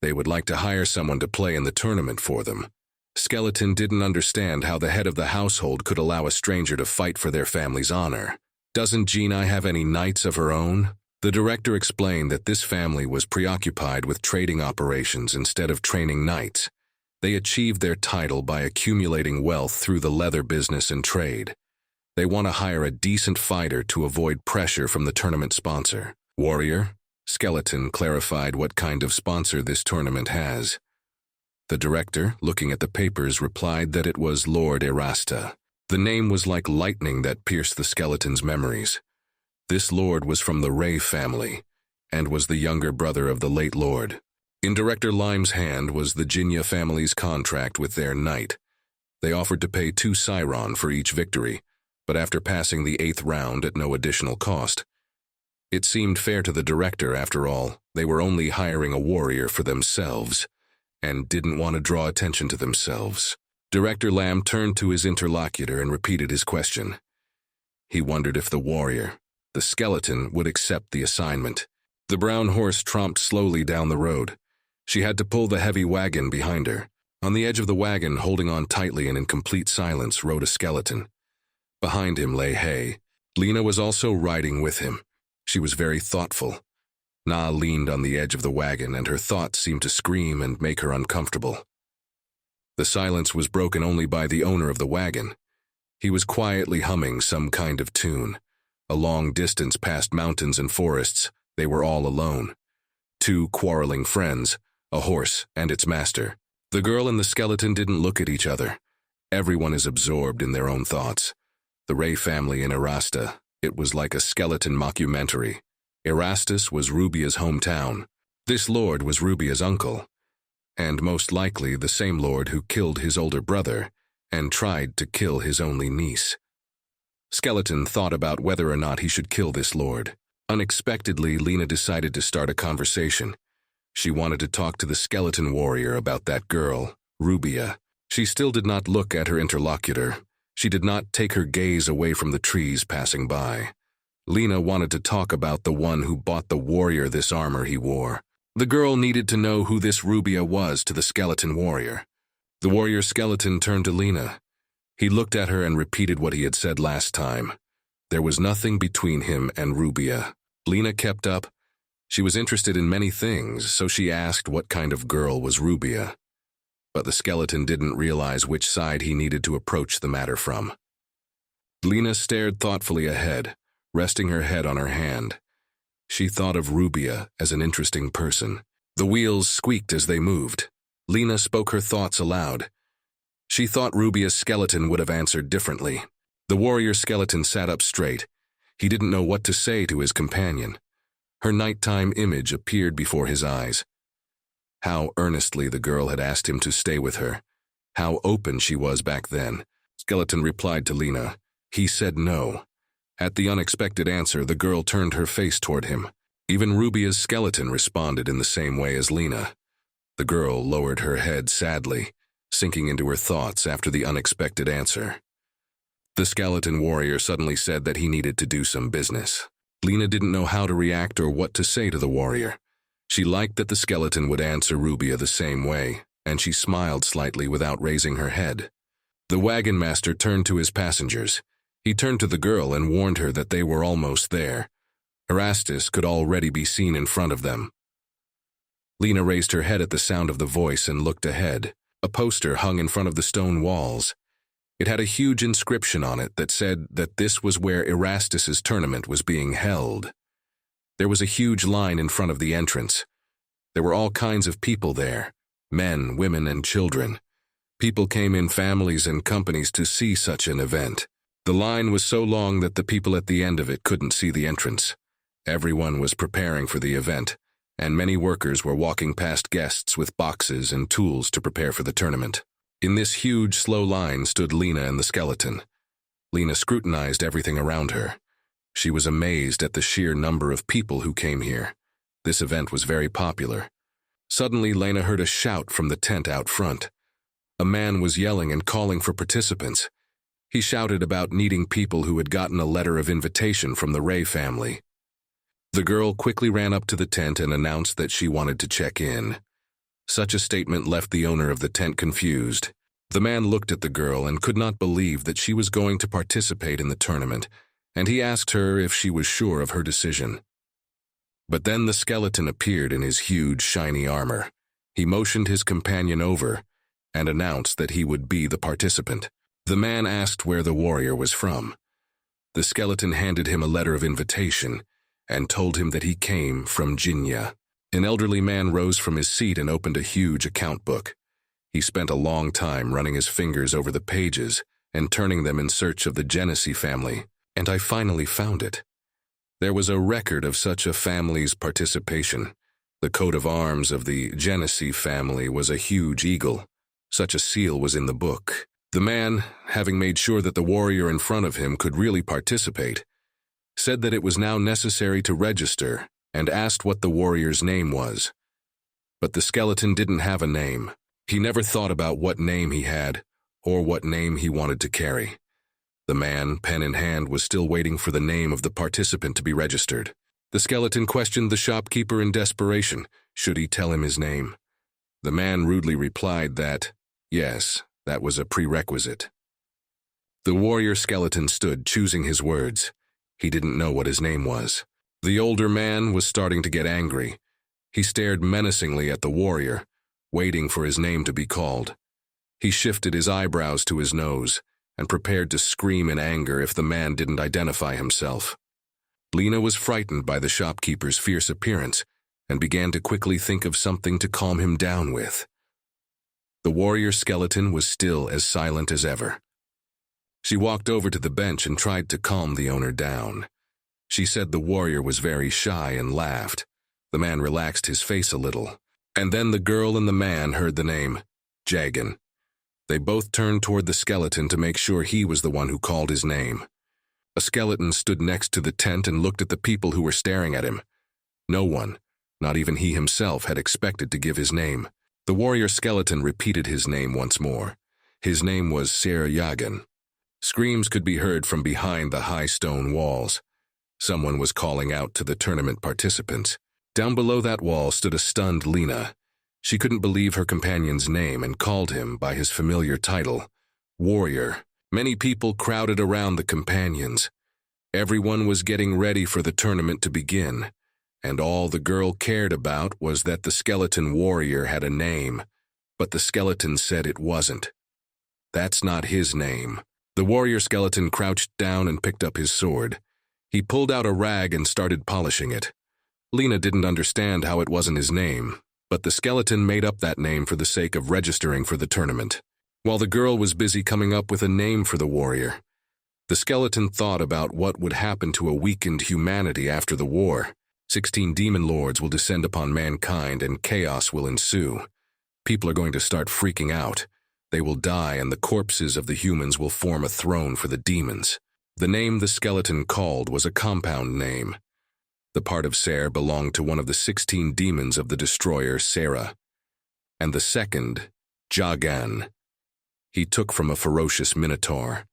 They would like to hire someone to play in the tournament for them. Skeleton didn't understand how the head of the household could allow a stranger to fight for their family's honor. Doesn't Jinai have any knights of her own? The director explained that this family was preoccupied with trading operations instead of training knights. They achieved their title by accumulating wealth through the leather business and trade. They want to hire a decent fighter to avoid pressure from the tournament sponsor. Warrior, Skeleton clarified what kind of sponsor this tournament has. The director, looking at the papers, replied that it was Lord Erasta. The name was like lightning that pierced the skeleton's memories. This lord was from the Ray family, and was the younger brother of the late lord. In Director Lime's hand was the Jinya family's contract with their knight. They offered to pay 2 Cyron for each victory, but after passing the 8th round at no additional cost. It seemed fair to the director, after all. They were only hiring a warrior for themselves, and didn't want to draw attention to themselves. Director Lamb turned to his interlocutor and repeated his question. He wondered if the warrior, the skeleton, would accept the assignment. The brown horse tromped slowly down the road. She had to pull the heavy wagon behind her. On the edge of the wagon, holding on tightly and in complete silence, rode a skeleton. Behind him lay hay. Lena was also riding with him. She was very thoughtful. Na leaned on the edge of the wagon, and her thoughts seemed to scream and make her uncomfortable. The silence was broken only by the owner of the wagon. He was quietly humming some kind of tune. A long distance past mountains and forests, they were all alone. Two quarreling friends, a horse and its master. The girl and the skeleton didn't look at each other. Everyone is absorbed in their own thoughts. The Ray family in Erasta, it was like a skeleton mockumentary. Erastus was Rubia's hometown. This lord was Rubia's uncle, and most likely the same lord who killed his older brother and tried to kill his only niece. Skeleton thought about whether or not he should kill this lord. Unexpectedly, Lena decided to start a conversation. She wanted to talk to the skeleton warrior about that girl, Rubia. She still did not look at her interlocutor. She did not take her gaze away from the trees passing by. Lena wanted to talk about the one who bought the warrior this armor he wore. The girl needed to know who this Rubia was to the skeleton warrior. The warrior skeleton turned to Lena. He looked at her and repeated what he had said last time. There was nothing between him and Rubia. Lena kept up. She was interested in many things, so she asked what kind of girl was Rubia. But the skeleton didn't realize which side he needed to approach the matter from. Lena stared thoughtfully ahead, resting her head on her hand. She thought of Rubia as an interesting person. The wheels squeaked as they moved. Lena spoke her thoughts aloud. She thought Rubia's skeleton would have answered differently. The warrior skeleton sat up straight. He didn't know what to say to his companion. Her nighttime image appeared before his eyes. How earnestly the girl had asked him to stay with her. How open she was back then. Skeleton replied to Lena. He said no. At the unexpected answer, the girl turned her face toward him. Even Rubia's skeleton responded in the same way as Lena. The girl lowered her head sadly, sinking into her thoughts after the unexpected answer. The skeleton warrior suddenly said that he needed to do some business. Lena didn't know how to react or what to say to the warrior. She liked that the skeleton would answer Rubia the same way, and she smiled slightly without raising her head. The wagon master turned to his passengers. He turned to the girl and warned her that they were almost there. Erastus could already be seen in front of them. Lena raised her head at the sound of the voice and looked ahead. A poster hung in front of the stone walls. It had a huge inscription on it that said that this was where Erastus's tournament was being held. There was a huge line in front of the entrance. There were all kinds of people there, men, women, and children. People came in families and companies to see such an event. The line was so long that the people at the end of it couldn't see the entrance. Everyone was preparing for the event, and many workers were walking past guests with boxes and tools to prepare for the tournament. In this huge, slow line stood Lena and the skeleton. Lena scrutinized everything around her. She was amazed at the sheer number of people who came here. This event was very popular. Suddenly, Lena heard a shout from the tent out front. A man was yelling and calling for participants. He shouted about needing people who had gotten a letter of invitation from the Ray family. The girl quickly ran up to the tent and announced that she wanted to check in. Such a statement left the owner of the tent confused. The man looked at the girl and could not believe that she was going to participate in the tournament, and he asked her if she was sure of her decision. But then the skeleton appeared in his huge, shiny armor. He motioned his companion over and announced that he would be the participant. The man asked where the warrior was from. The skeleton handed him a letter of invitation and told him that he came from Jinya. An elderly man rose from his seat and opened a huge account book. He spent a long time running his fingers over the pages and turning them in search of the Genesee family, and I finally found it. There was a record of such a family's participation. The coat of arms of the Genesee family was a huge eagle. Such a seal was in the book. The man, having made sure that the warrior in front of him could really participate, said that it was now necessary to register and asked what the warrior's name was. But the skeleton didn't have a name. He never thought about what name he had or what name he wanted to carry. The man, pen in hand, was still waiting for the name of the participant to be registered. The skeleton questioned the shopkeeper in desperation. Should he tell him his name? The man rudely replied that, yes, that was a prerequisite. The warrior skeleton stood, choosing his words. He didn't know what his name was. The older man was starting to get angry. He stared menacingly at the warrior, waiting for his name to be called. He shifted his eyebrows to his nose and prepared to scream in anger if the man didn't identify himself. Lena was frightened by the shopkeeper's fierce appearance and began to quickly think of something to calm him down with. The warrior skeleton was still as silent as ever. She walked over to the bench and tried to calm the owner down. She said the warrior was very shy and laughed. The man relaxed his face a little. And then the girl and the man heard the name, Jagan. They both turned toward the skeleton to make sure he was the one who called his name. A skeleton stood next to the tent and looked at the people who were staring at him. No one, not even he himself, had expected to give his name. The warrior skeleton repeated his name once more. His name was Ser Yagan. Screams could be heard from behind the high stone walls. Someone was calling out to the tournament participants. Down below that wall stood a stunned Lena. She couldn't believe her companion's name and called him by his familiar title, Warrior. Many people crowded around the companions. Everyone was getting ready for the tournament to begin, and all the girl cared about was that the skeleton warrior had a name, but the skeleton said it wasn't. That's not his name. The warrior skeleton crouched down and picked up his sword. He pulled out a rag and started polishing it. Lena didn't understand how it wasn't his name, but the skeleton made up that name for the sake of registering for the tournament. While the girl was busy coming up with a name for the warrior, the skeleton thought about what would happen to a weakened humanity after the war. 16 demon lords will descend upon mankind and chaos will ensue. People are going to start freaking out. They will die and the corpses of the humans will form a throne for the demons. The name the skeleton called was a compound name. The part of Ser belonged to one of the 16 demons of the destroyer, Sarah, and the second, Jagan, he took from a ferocious minotaur.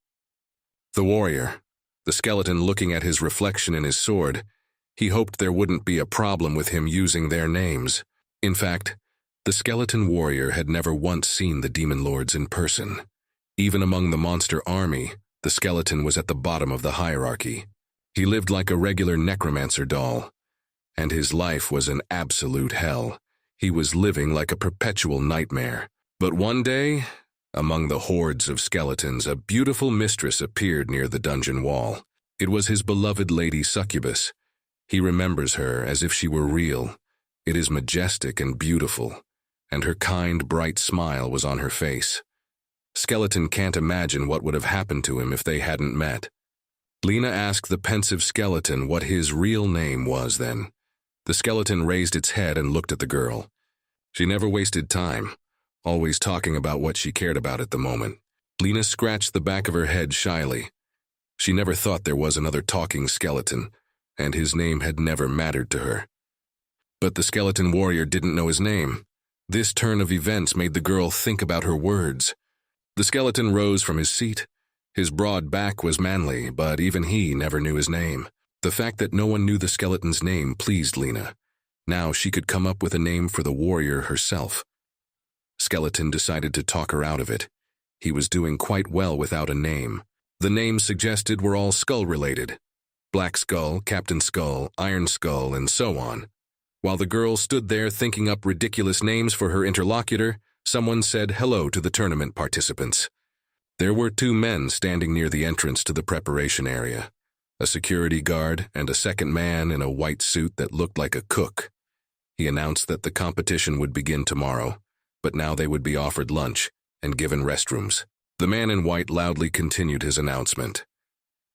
The warrior, the skeleton looking at his reflection in his sword, he hoped there wouldn't be a problem with him using their names. In fact, the skeleton warrior had never once seen the demon lords in person. Even among the monster army, the skeleton was at the bottom of the hierarchy. He lived like a regular necromancer doll, and his life was an absolute hell. He was living like a perpetual nightmare. But one day, among the hordes of skeletons, a beautiful mistress appeared near the dungeon wall. It was his beloved lady Succubus. He remembers her as if she were real. It is majestic and beautiful, and her kind, bright smile was on her face. Skeleton can't imagine what would have happened to him if they hadn't met. Lena asked the pensive skeleton what his real name was then. The skeleton raised its head and looked at the girl. She never wasted time, always talking about what she cared about at the moment. Lena scratched the back of her head shyly. She never thought there was another talking skeleton, and his name had never mattered to her. But the skeleton warrior didn't know his name. This turn of events made the girl think about her words. The skeleton rose from his seat. His broad back was manly, but even he never knew his name. The fact that no one knew the skeleton's name pleased Lena. Now she could come up with a name for the warrior herself. Skeleton decided to talk her out of it. He was doing quite well without a name. The names suggested were all skull-related. Black Skull, Captain Skull, Iron Skull, and so on. While the girl stood there thinking up ridiculous names for her interlocutor, someone said hello to the tournament participants. There were 2 men standing near the entrance to the preparation area, a security guard and a second man in a white suit that looked like a cook. He announced that the competition would begin tomorrow, but now they would be offered lunch and given restrooms. The man in white loudly continued his announcement.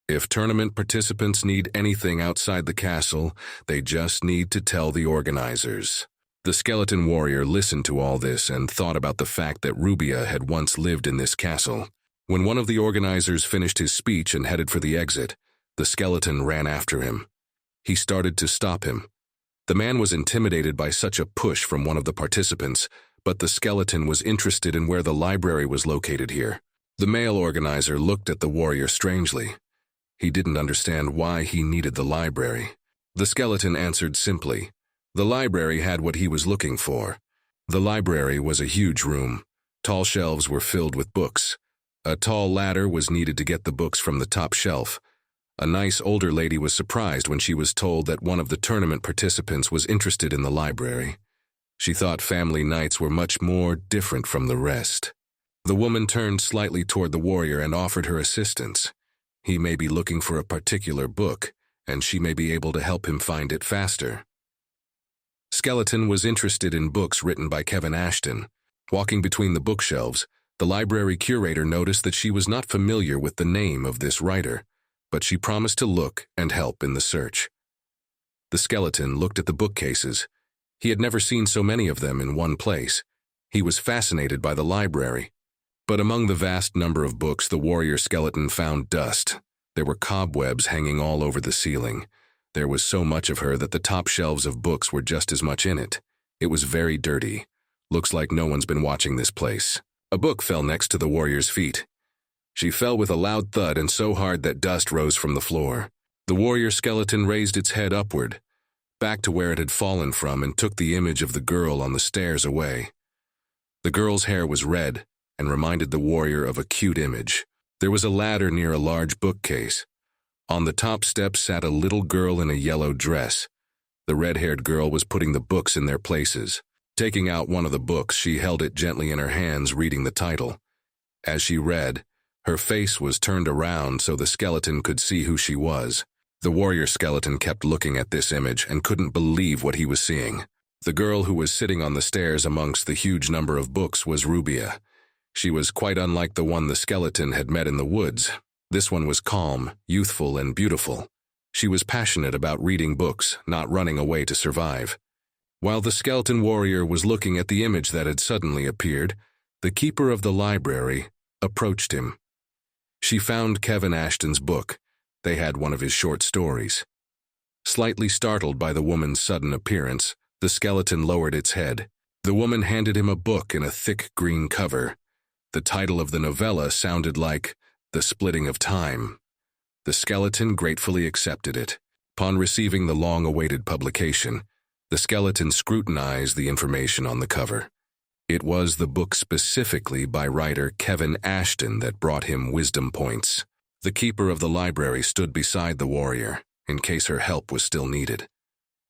If tournament participants need anything outside the castle, they just need to tell the organizers. The skeleton warrior listened to all this and thought about the fact that Rubia had once lived in this castle. When one of the organizers finished his speech and headed for the exit, the skeleton ran after him. He started to stop him. The man was intimidated by such a push from one of the participants, but the skeleton was interested in where the library was located here. The male organizer looked at the warrior strangely. He didn't understand why he needed the library. The skeleton answered simply. The library had what he was looking for. The library was a huge room. Tall shelves were filled with books. A tall ladder was needed to get the books from the top shelf. A nice older lady was surprised when she was told that one of the tournament participants was interested in the library. She thought family nights were much more different from the rest. The woman turned slightly toward the warrior and offered her assistance. He may be looking for a particular book, and she may be able to help him find it faster. Skeleton was interested in books written by Kevin Ashton. Walking between the bookshelves, the library curator noticed that she was not familiar with the name of this writer, but she promised to look and help in the search. The skeleton looked at the bookcases. He had never seen so many of them in one place. He was fascinated by the library. But among the vast number of books, the warrior skeleton found dust. There were cobwebs hanging all over the ceiling. There was so much of her that the top shelves of books were just as much in it. It was very dirty. Looks like no one's been watching this place. A book fell next to the warrior's feet. She fell with a loud thud and so hard that dust rose from the floor. The warrior skeleton raised its head upward, back to where it had fallen from, and took the image of the girl on the stairs away. The girl's hair was red and reminded the warrior of a cute image. There was a ladder near a large bookcase. On the top step sat a little girl in a yellow dress. The red-haired girl was putting the books in their places. Taking out one of the books, she held it gently in her hands, reading the title. As she read, her face was turned around so the skeleton could see who she was. The warrior skeleton kept looking at this image and couldn't believe what he was seeing. The girl who was sitting on the stairs amongst the huge number of books was Rubia. She was quite unlike the one the skeleton had met in the woods. This one was calm, youthful, and beautiful. She was passionate about reading books, not running away to survive. While the skeleton warrior was looking at the image that had suddenly appeared, the keeper of the library approached him. She found Kevin Ashton's book. They had one of his short stories. Slightly startled by the woman's sudden appearance, the skeleton lowered its head. The woman handed him a book in a thick green cover. The title of the novella sounded like The Splitting of Time. The skeleton gratefully accepted it. Upon receiving the long-awaited publication, the skeleton scrutinized the information on the cover. It was the book specifically by writer Kevin Ashton that brought him wisdom points. The keeper of the library stood beside the warrior, in case her help was still needed.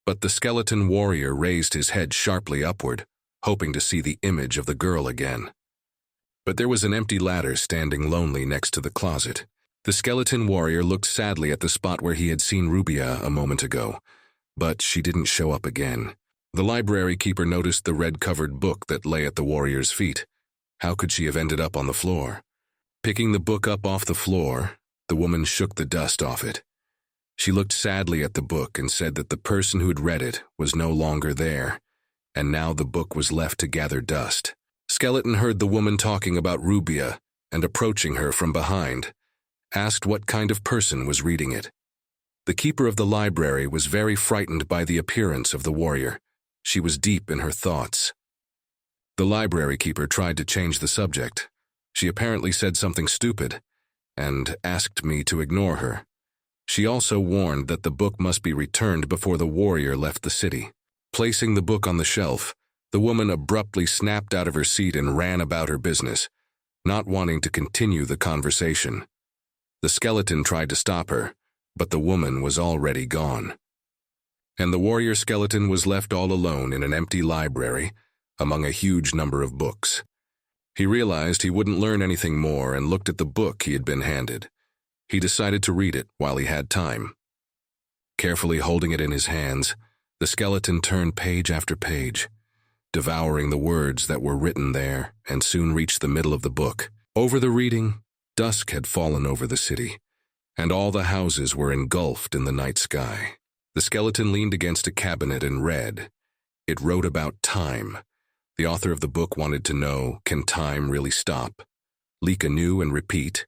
But the skeleton warrior raised his head sharply upward, hoping to see the image of the girl again. But there was an empty ladder standing lonely next to the closet. The skeleton warrior looked sadly at the spot where he had seen Rubia a moment ago, but she didn't show up again. The library keeper noticed the red-covered book that lay at the warrior's feet. How could she have ended up on the floor? Picking the book up off the floor, the woman shook the dust off it. She looked sadly at the book and said that the person who'd read it was no longer there, and now the book was left to gather dust. Skeleton heard the woman talking about Rubia and approaching her from behind, asked what kind of person was reading it. The keeper of the library was very frightened by the appearance of the warrior. She was deep in her thoughts. The library keeper tried to change the subject. She apparently said something stupid and asked me to ignore her. She also warned that the book must be returned before the warrior left the city. Placing the book on the shelf, the woman abruptly snapped out of her seat and ran about her business, not wanting to continue the conversation. The skeleton tried to stop her, but the woman was already gone. And the warrior skeleton was left all alone in an empty library among a huge number of books. He realized he wouldn't learn anything more and looked at the book he had been handed. He decided to read it while he had time. Carefully holding it in his hands, the skeleton turned page after page, devouring the words that were written there, and soon reached the middle of the book. Over the reading, dusk had fallen over the city, and all the houses were engulfed in the night sky. The skeleton leaned against a cabinet and read. It wrote about time. The author of the book wanted to know, can time really stop? Leak anew and repeat?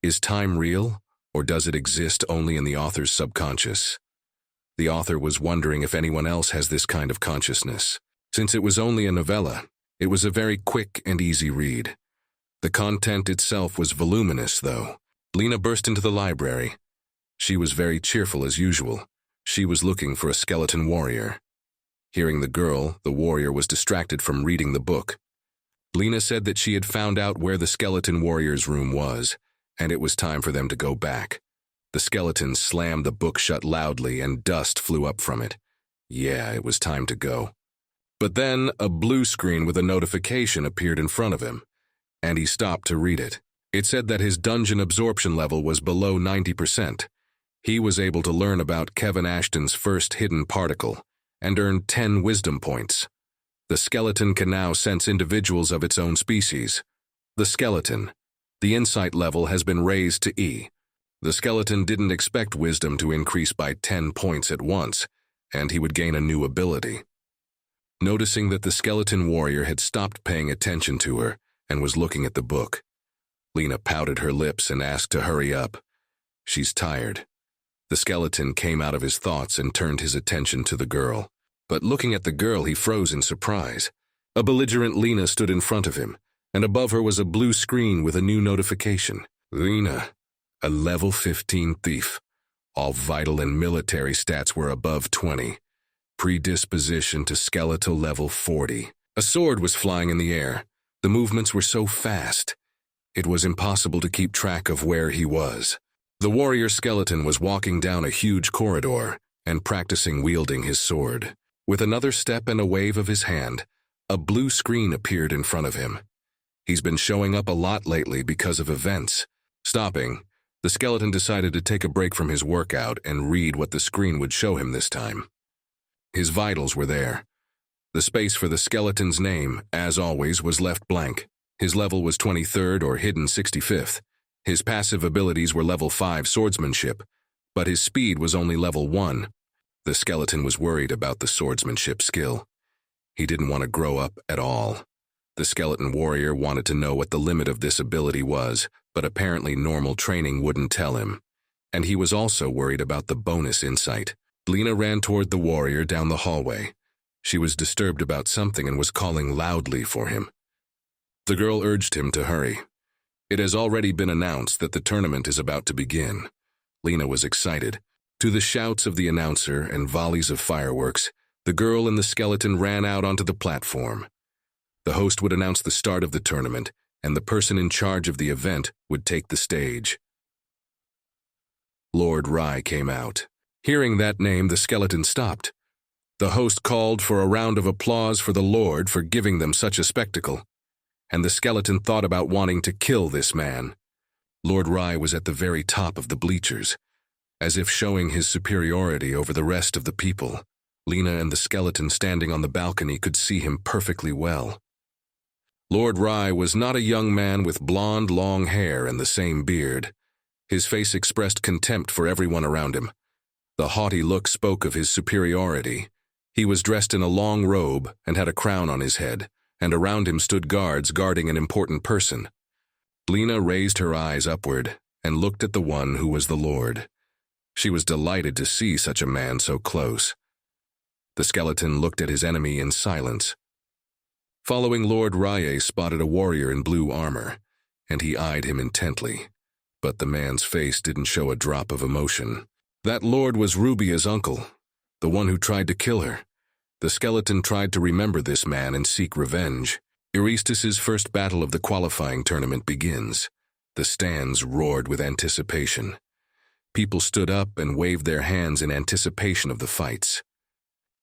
Is time real, or does it exist only in the author's subconscious? The author was wondering if anyone else has this kind of consciousness. Since it was only a novella, it was a very quick and easy read. The content itself was voluminous, though. Lena burst into the library. She was very cheerful as usual. She was looking for a skeleton warrior. Hearing the girl, the warrior was distracted from reading the book. Lena said that she had found out where the skeleton warrior's room was, and it was time for them to go back. The skeleton slammed the book shut loudly and dust flew up from it. Yeah, it was time to go. But then a blue screen with a notification appeared in front of him, and he stopped to read it. It said that his dungeon absorption level was below 90%. He was able to learn about Kevin Ashton's first hidden particle and earned 10 wisdom points. The skeleton can now sense individuals of its own species. The skeleton. The insight level has been raised to E. The skeleton didn't expect wisdom to increase by 10 points at once, and he would gain a new ability. Noticing that the skeleton warrior had stopped paying attention to her and was looking at the book, Lena pouted her lips and asked to hurry up. She's tired. The skeleton came out of his thoughts and turned his attention to the girl. But looking at the girl, he froze in surprise. A belligerent Lena stood in front of him, and above her was a blue screen with a new notification. Lena, a level 15 thief. All vital and military stats were above 20. Predisposition to skeletal level 40. A sword was flying in the air. The movements were so fast. It was impossible to keep track of where he was. The warrior skeleton was walking down a huge corridor and practicing wielding his sword. With another step and a wave of his hand, a blue screen appeared in front of him. He's been showing up a lot lately because of events. Stopping, the skeleton decided to take a break from his workout and read what the screen would show him this time. His vitals were there. The space for the skeleton's name, as always, was left blank. His level was 23rd or hidden 65th. His passive abilities were level 5 swordsmanship, but his speed was only level 1. The skeleton was worried about the swordsmanship skill. He didn't want to grow up at all. The skeleton warrior wanted to know what the limit of this ability was, but apparently normal training wouldn't tell him. And he was also worried about the bonus insight. Lena ran toward the warrior down the hallway. She was disturbed about something and was calling loudly for him. The girl urged him to hurry. It has already been announced that the tournament is about to begin. Lena was excited. To the shouts of the announcer and volleys of fireworks, the girl and the skeleton ran out onto the platform. The host would announce the start of the tournament, and the person in charge of the event would take the stage. Lord Rye came out. Hearing that name, the skeleton stopped. The host called for a round of applause for the Lord for giving them such a spectacle, and the skeleton thought about wanting to kill this man. Lord Rye was at the very top of the bleachers, as if showing his superiority over the rest of the people. Lena and the skeleton standing on the balcony could see him perfectly well. Lord Rye was not a young man with blonde, long hair and the same beard. His face expressed contempt for everyone around him. The haughty look spoke of his superiority. He was dressed in a long robe and had a crown on his head, and around him stood guards guarding an important person. Lena raised her eyes upward and looked at the one who was the Lord. She was delighted to see such a man so close. The skeleton looked at his enemy in silence. Following Lord Rye spotted a warrior in blue armor, and he eyed him intently. But the man's face didn't show a drop of emotion. That lord was Rubia's uncle, the one who tried to kill her. The skeleton tried to remember this man and seek revenge. Euristus's first battle of the qualifying tournament begins. The stands roared with anticipation. People stood up and waved their hands in anticipation of the fights.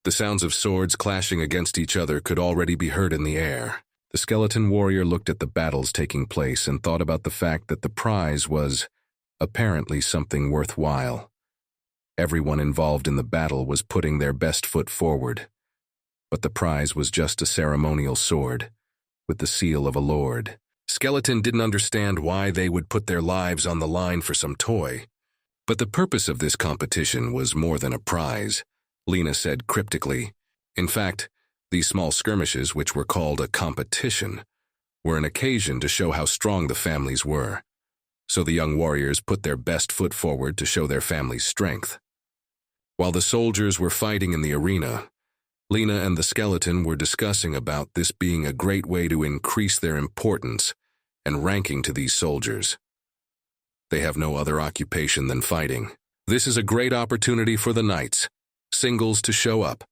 The sounds of swords clashing against each other could already be heard in the air. The skeleton warrior looked at the battles taking place and thought about the fact that the prize was apparently something worthwhile. Everyone involved in the battle was putting their best foot forward. But the prize was just a ceremonial sword, with the seal of a lord. Skeleton didn't understand why they would put their lives on the line for some toy. But the purpose of this competition was more than a prize, Lena said cryptically. In fact, these small skirmishes, which were called a competition, were an occasion to show how strong the families were. So the young warriors put their best foot forward to show their family's strength. While the soldiers were fighting in the arena, Lena and the skeleton were discussing about this being a great way to increase their importance and ranking to these soldiers. They have no other occupation than fighting. This is a great opportunity for the knights, singles, to show up.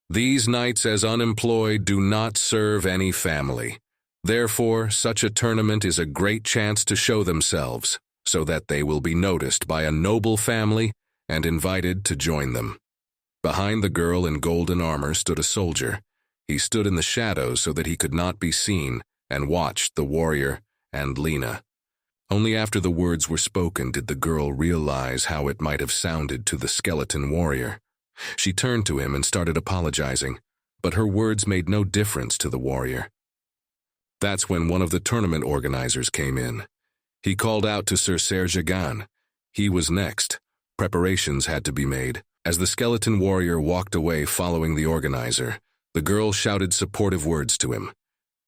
These knights as unemployed do not serve any family. Therefore, such a tournament is a great chance to show themselves, so that they will be noticed by a noble family and invited to join them. Behind the girl in golden armor stood a soldier. He stood in the shadows so that he could not be seen and watched the warrior and Lena. Only after the words were spoken did the girl realize how it might have sounded to the skeleton warrior. She turned to him and started apologizing, but her words made no difference to the warrior. That's when one of the tournament organizers came in. He called out to Sir Sergegan. He was next. Preparations had to be made. As the skeleton warrior walked away following the organizer, the girl shouted supportive words to him.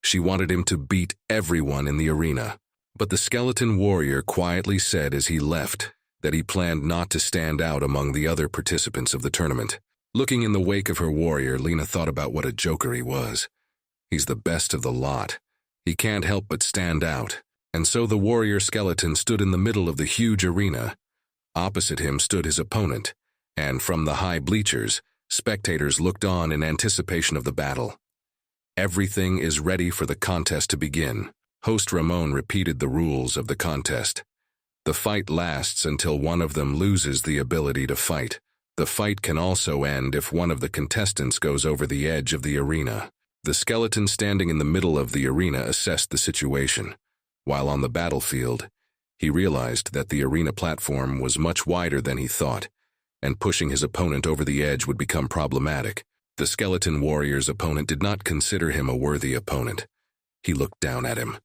She wanted him to beat everyone in the arena. But the skeleton warrior quietly said as he left that he planned not to stand out among the other participants of the tournament. Looking in the wake of her warrior, Lena thought about what a joker he was. He's the best of the lot. He can't help but stand out. And so the warrior skeleton stood in the middle of the huge arena. Opposite him stood his opponent, and from the high bleachers, spectators looked on in anticipation of the battle. Everything is ready for the contest to begin. Host Ramon repeated the rules of the contest. The fight lasts until one of them loses the ability to fight. The fight can also end if one of the contestants goes over the edge of the arena. The skeleton standing in the middle of the arena assessed the situation. While on the battlefield, he realized that the arena platform was much wider than he thought, and pushing his opponent over the edge would become problematic. The skeleton warrior's opponent did not consider him a worthy opponent. He looked down at him,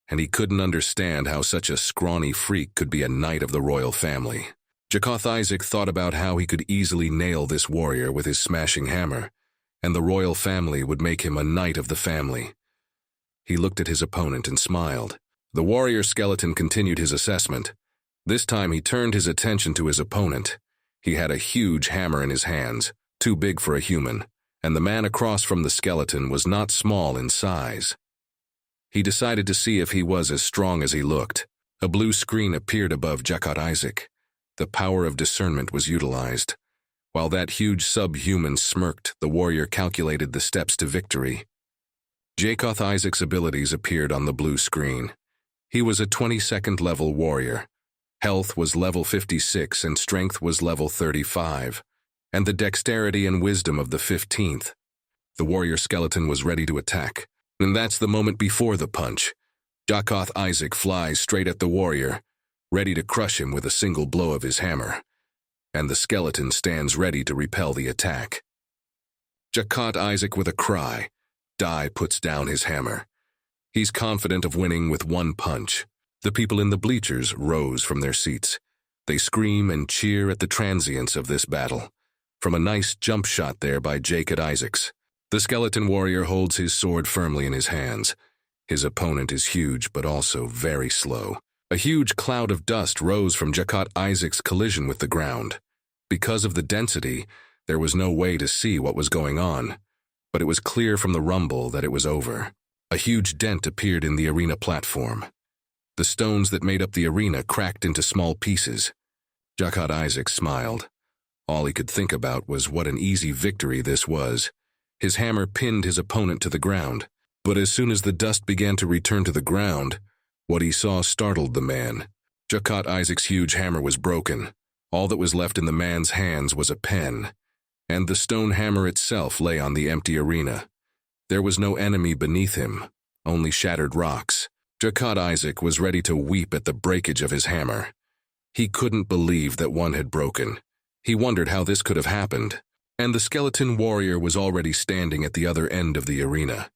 and he couldn't understand how such a scrawny freak could be a knight of the royal family. Jakoth Isaac thought about how he could easily nail this warrior with his smashing hammer, and the royal family would make him a knight of the family. He looked at his opponent and smiled. The warrior skeleton continued his assessment. This time he turned his attention to his opponent. He had a huge hammer in his hands, too big for a human, and the man across from the skeleton was not small in size. He decided to see if he was as strong as he looked. A blue screen appeared above Jakoth Isaac. The power of discernment was utilized. While that huge subhuman smirked, the warrior calculated the steps to victory. Jakoth Isaac's abilities appeared on the blue screen. He was a 22nd level warrior. Health was level 56 and strength was level 35, and the dexterity and wisdom of the 15th. The warrior skeleton was ready to attack, and that's the moment before the punch. Jakoth Isaac flies straight at the warrior, ready to crush him with a single blow of his hammer, and the skeleton stands ready to repel the attack. Jakoth Isaac with a cry, Dai puts down his hammer. He's confident of winning with one punch. The people in the bleachers rose from their seats. They scream and cheer at the transience of this battle. From a nice jump shot there by Jakoth Isaacs. The skeleton warrior holds his sword firmly in his hands. His opponent is huge but also very slow. A huge cloud of dust rose from Jakoth Isaac's collision with the ground. Because of the density, there was no way to see what was going on, but it was clear from the rumble that it was over. A huge dent appeared in the arena platform. The stones that made up the arena cracked into small pieces. Jakoth Isaac smiled. All he could think about was what an easy victory this was. His hammer pinned his opponent to the ground, but as soon as the dust began to return to the ground, what he saw startled the man. Jakoth Isaac's huge hammer was broken. All that was left in the man's hands was a pen, and the stone hammer itself lay on the empty arena. There was no enemy beneath him, only shattered rocks. Jakoth Isaac was ready to weep at the breakage of his hammer. He couldn't believe that one had broken. He wondered how this could have happened, and the skeleton warrior was already standing at the other end of the arena.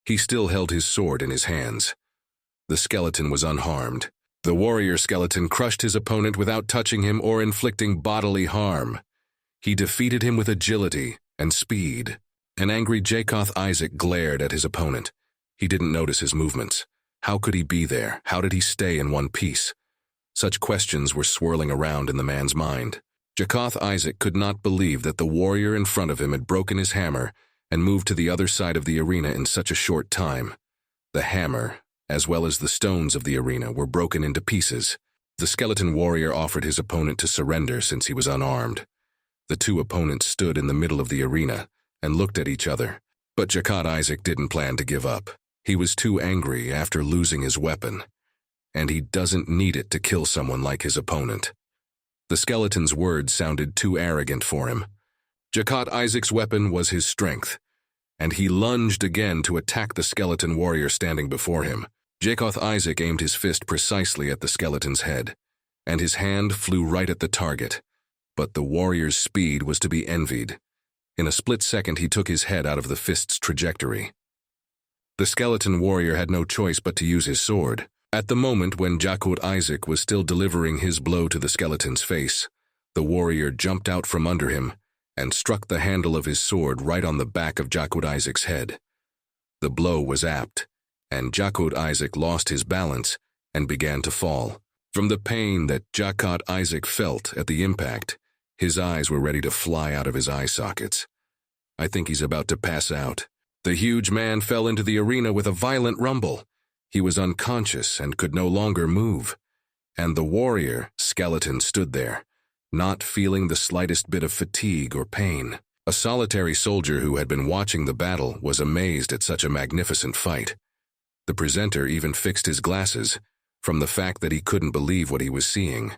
He still held his sword in his hands. The skeleton was unharmed. The warrior skeleton crushed his opponent without touching him or inflicting bodily harm. He defeated him with agility and speed. An angry Jakoth Isaac glared at his opponent. He didn't notice his movements. How could he be there? How did he stay in one piece? Such questions were swirling around in the man's mind. Jakoth Isaac could not believe that the warrior in front of him had broken his hammer and moved to the other side of the arena in such a short time. The hammer as well as the stones of the arena, were broken into pieces. The skeleton warrior offered his opponent to surrender since he was unarmed. The two opponents stood in the middle of the arena and looked at each other. But Jakat Isaac didn't plan to give up. He was too angry after losing his weapon, and he doesn't need it to kill someone like his opponent. The skeleton's words sounded too arrogant for him. Jakat Isaac's weapon was his strength, and he lunged again to attack the skeleton warrior standing before him. Jakat Isaac aimed his fist precisely at the skeleton's head, and his hand flew right at the target. But the warrior's speed was to be envied. In a split second, he took his head out of the fist's trajectory. The skeleton warrior had no choice but to use his sword. At the moment when Jakat Isaac was still delivering his blow to the skeleton's face, the warrior jumped out from under him and struck the handle of his sword right on the back of Jakat Isaac's head. The blow was apt, and Jakat Isaac lost his balance and began to fall. From the pain that Jakat Isaac felt at the impact, his eyes were ready to fly out of his eye sockets. I think he's about to pass out. The huge man fell into the arena with a violent rumble. He was unconscious and could no longer move. And the warrior, skeleton, stood there, not feeling the slightest bit of fatigue or pain. A solitary soldier who had been watching the battle was amazed at such a magnificent fight. The presenter even fixed his glasses, from the fact that he couldn't believe what he was seeing.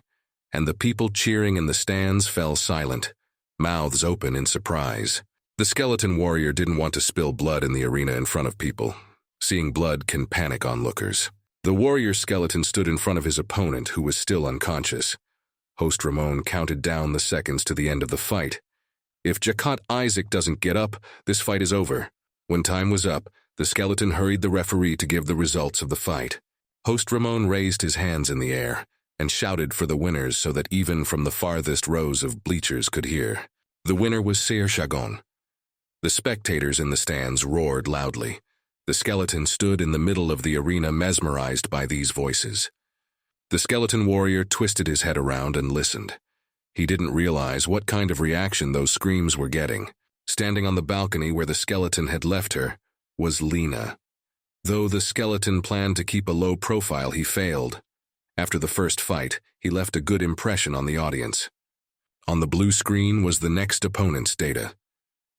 And the people cheering in the stands fell silent, mouths open in surprise. The skeleton warrior didn't want to spill blood in the arena in front of people. Seeing blood can panic onlookers. The warrior skeleton stood in front of his opponent, who was still unconscious. Host Ramon counted down the seconds to the end of the fight. If Jakat Isaac doesn't get up, this fight is over. When time was up, the skeleton hurried the referee to give the results of the fight. Host Ramon raised his hands in the air and shouted for the winners so that even from the farthest rows of bleachers could hear. The winner was Ser Shagon. The spectators in the stands roared loudly. The skeleton stood in the middle of the arena, mesmerized by these voices. The skeleton warrior twisted his head around and listened. He didn't realize what kind of reaction those screams were getting. Standing on the balcony where the skeleton had left her was Lena. Though the skeleton planned to keep a low profile, he failed. After the first fight, he left a good impression on the audience. On the blue screen was the next opponent's data.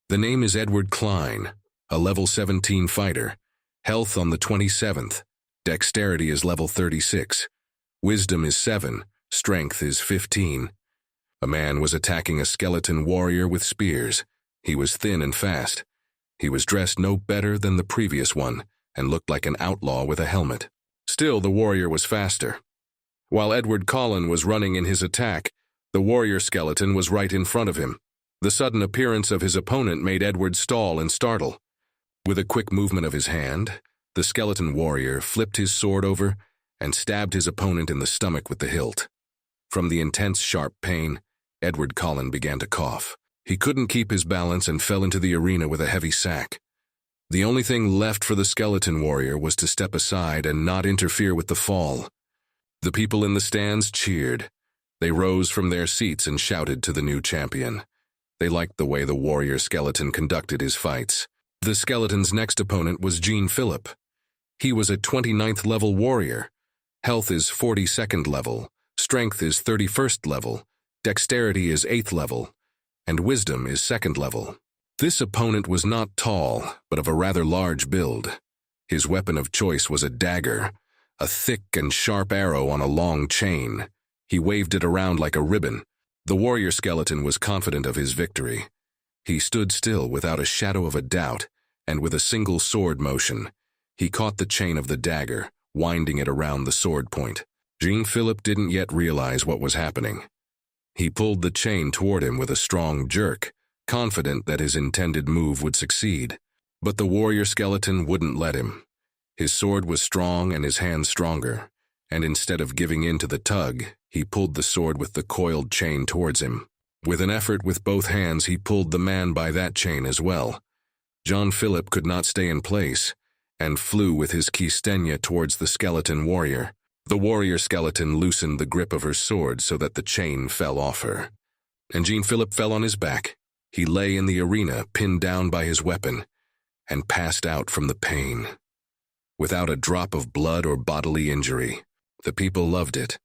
The name is Edward Klein, a level 17 fighter. Health on the 27th. Dexterity is level 36. Wisdom is 7. Strength is 15. A man was attacking a skeleton warrior with spears. He was thin and fast. He was dressed no better than the previous one and looked like an outlaw with a helmet. Still, the warrior was faster. While Edward Cullen was running in his attack, the warrior skeleton was right in front of him. The sudden appearance of his opponent made Edward stall and startle. With a quick movement of his hand, the skeleton warrior flipped his sword over and stabbed his opponent in the stomach with the hilt. From the intense, sharp pain, Edward Cullen began to cough. He couldn't keep his balance and fell into the arena with a heavy sack. The only thing left for the skeleton warrior was to step aside and not interfere with the fall. The people in the stands cheered. They rose from their seats and shouted to the new champion. They liked the way the warrior skeleton conducted his fights. The skeleton's next opponent was Jean Phillip. He was a 29th level warrior. Health is 42nd level, strength is 31st level, dexterity is 8th level, and wisdom is 2nd level. This opponent was not tall, but of a rather large build. His weapon of choice was a dagger, a thick and sharp arrow on a long chain. He waved it around like a ribbon. The warrior skeleton was confident of his victory. He stood still without a shadow of a doubt, and with a single sword motion, he caught the chain of the dagger, winding it around the sword point. Jean Phillip didn't yet realize what was happening. He pulled the chain toward him with a strong jerk, confident that his intended move would succeed. But the warrior skeleton wouldn't let him. His sword was strong and his hand stronger, and instead of giving in to the tug, he pulled the sword with the coiled chain towards him. With an effort with both hands, he pulled the man by that chain as well. Jean Phillip could not stay in place, and flew with his kistenia towards the skeleton warrior. The warrior skeleton loosened the grip of her sword so that the chain fell off her. And Jean Phillip fell on his back. He lay in the arena, pinned down by his weapon, and passed out from the pain. without a drop of blood or bodily injury. The people loved it.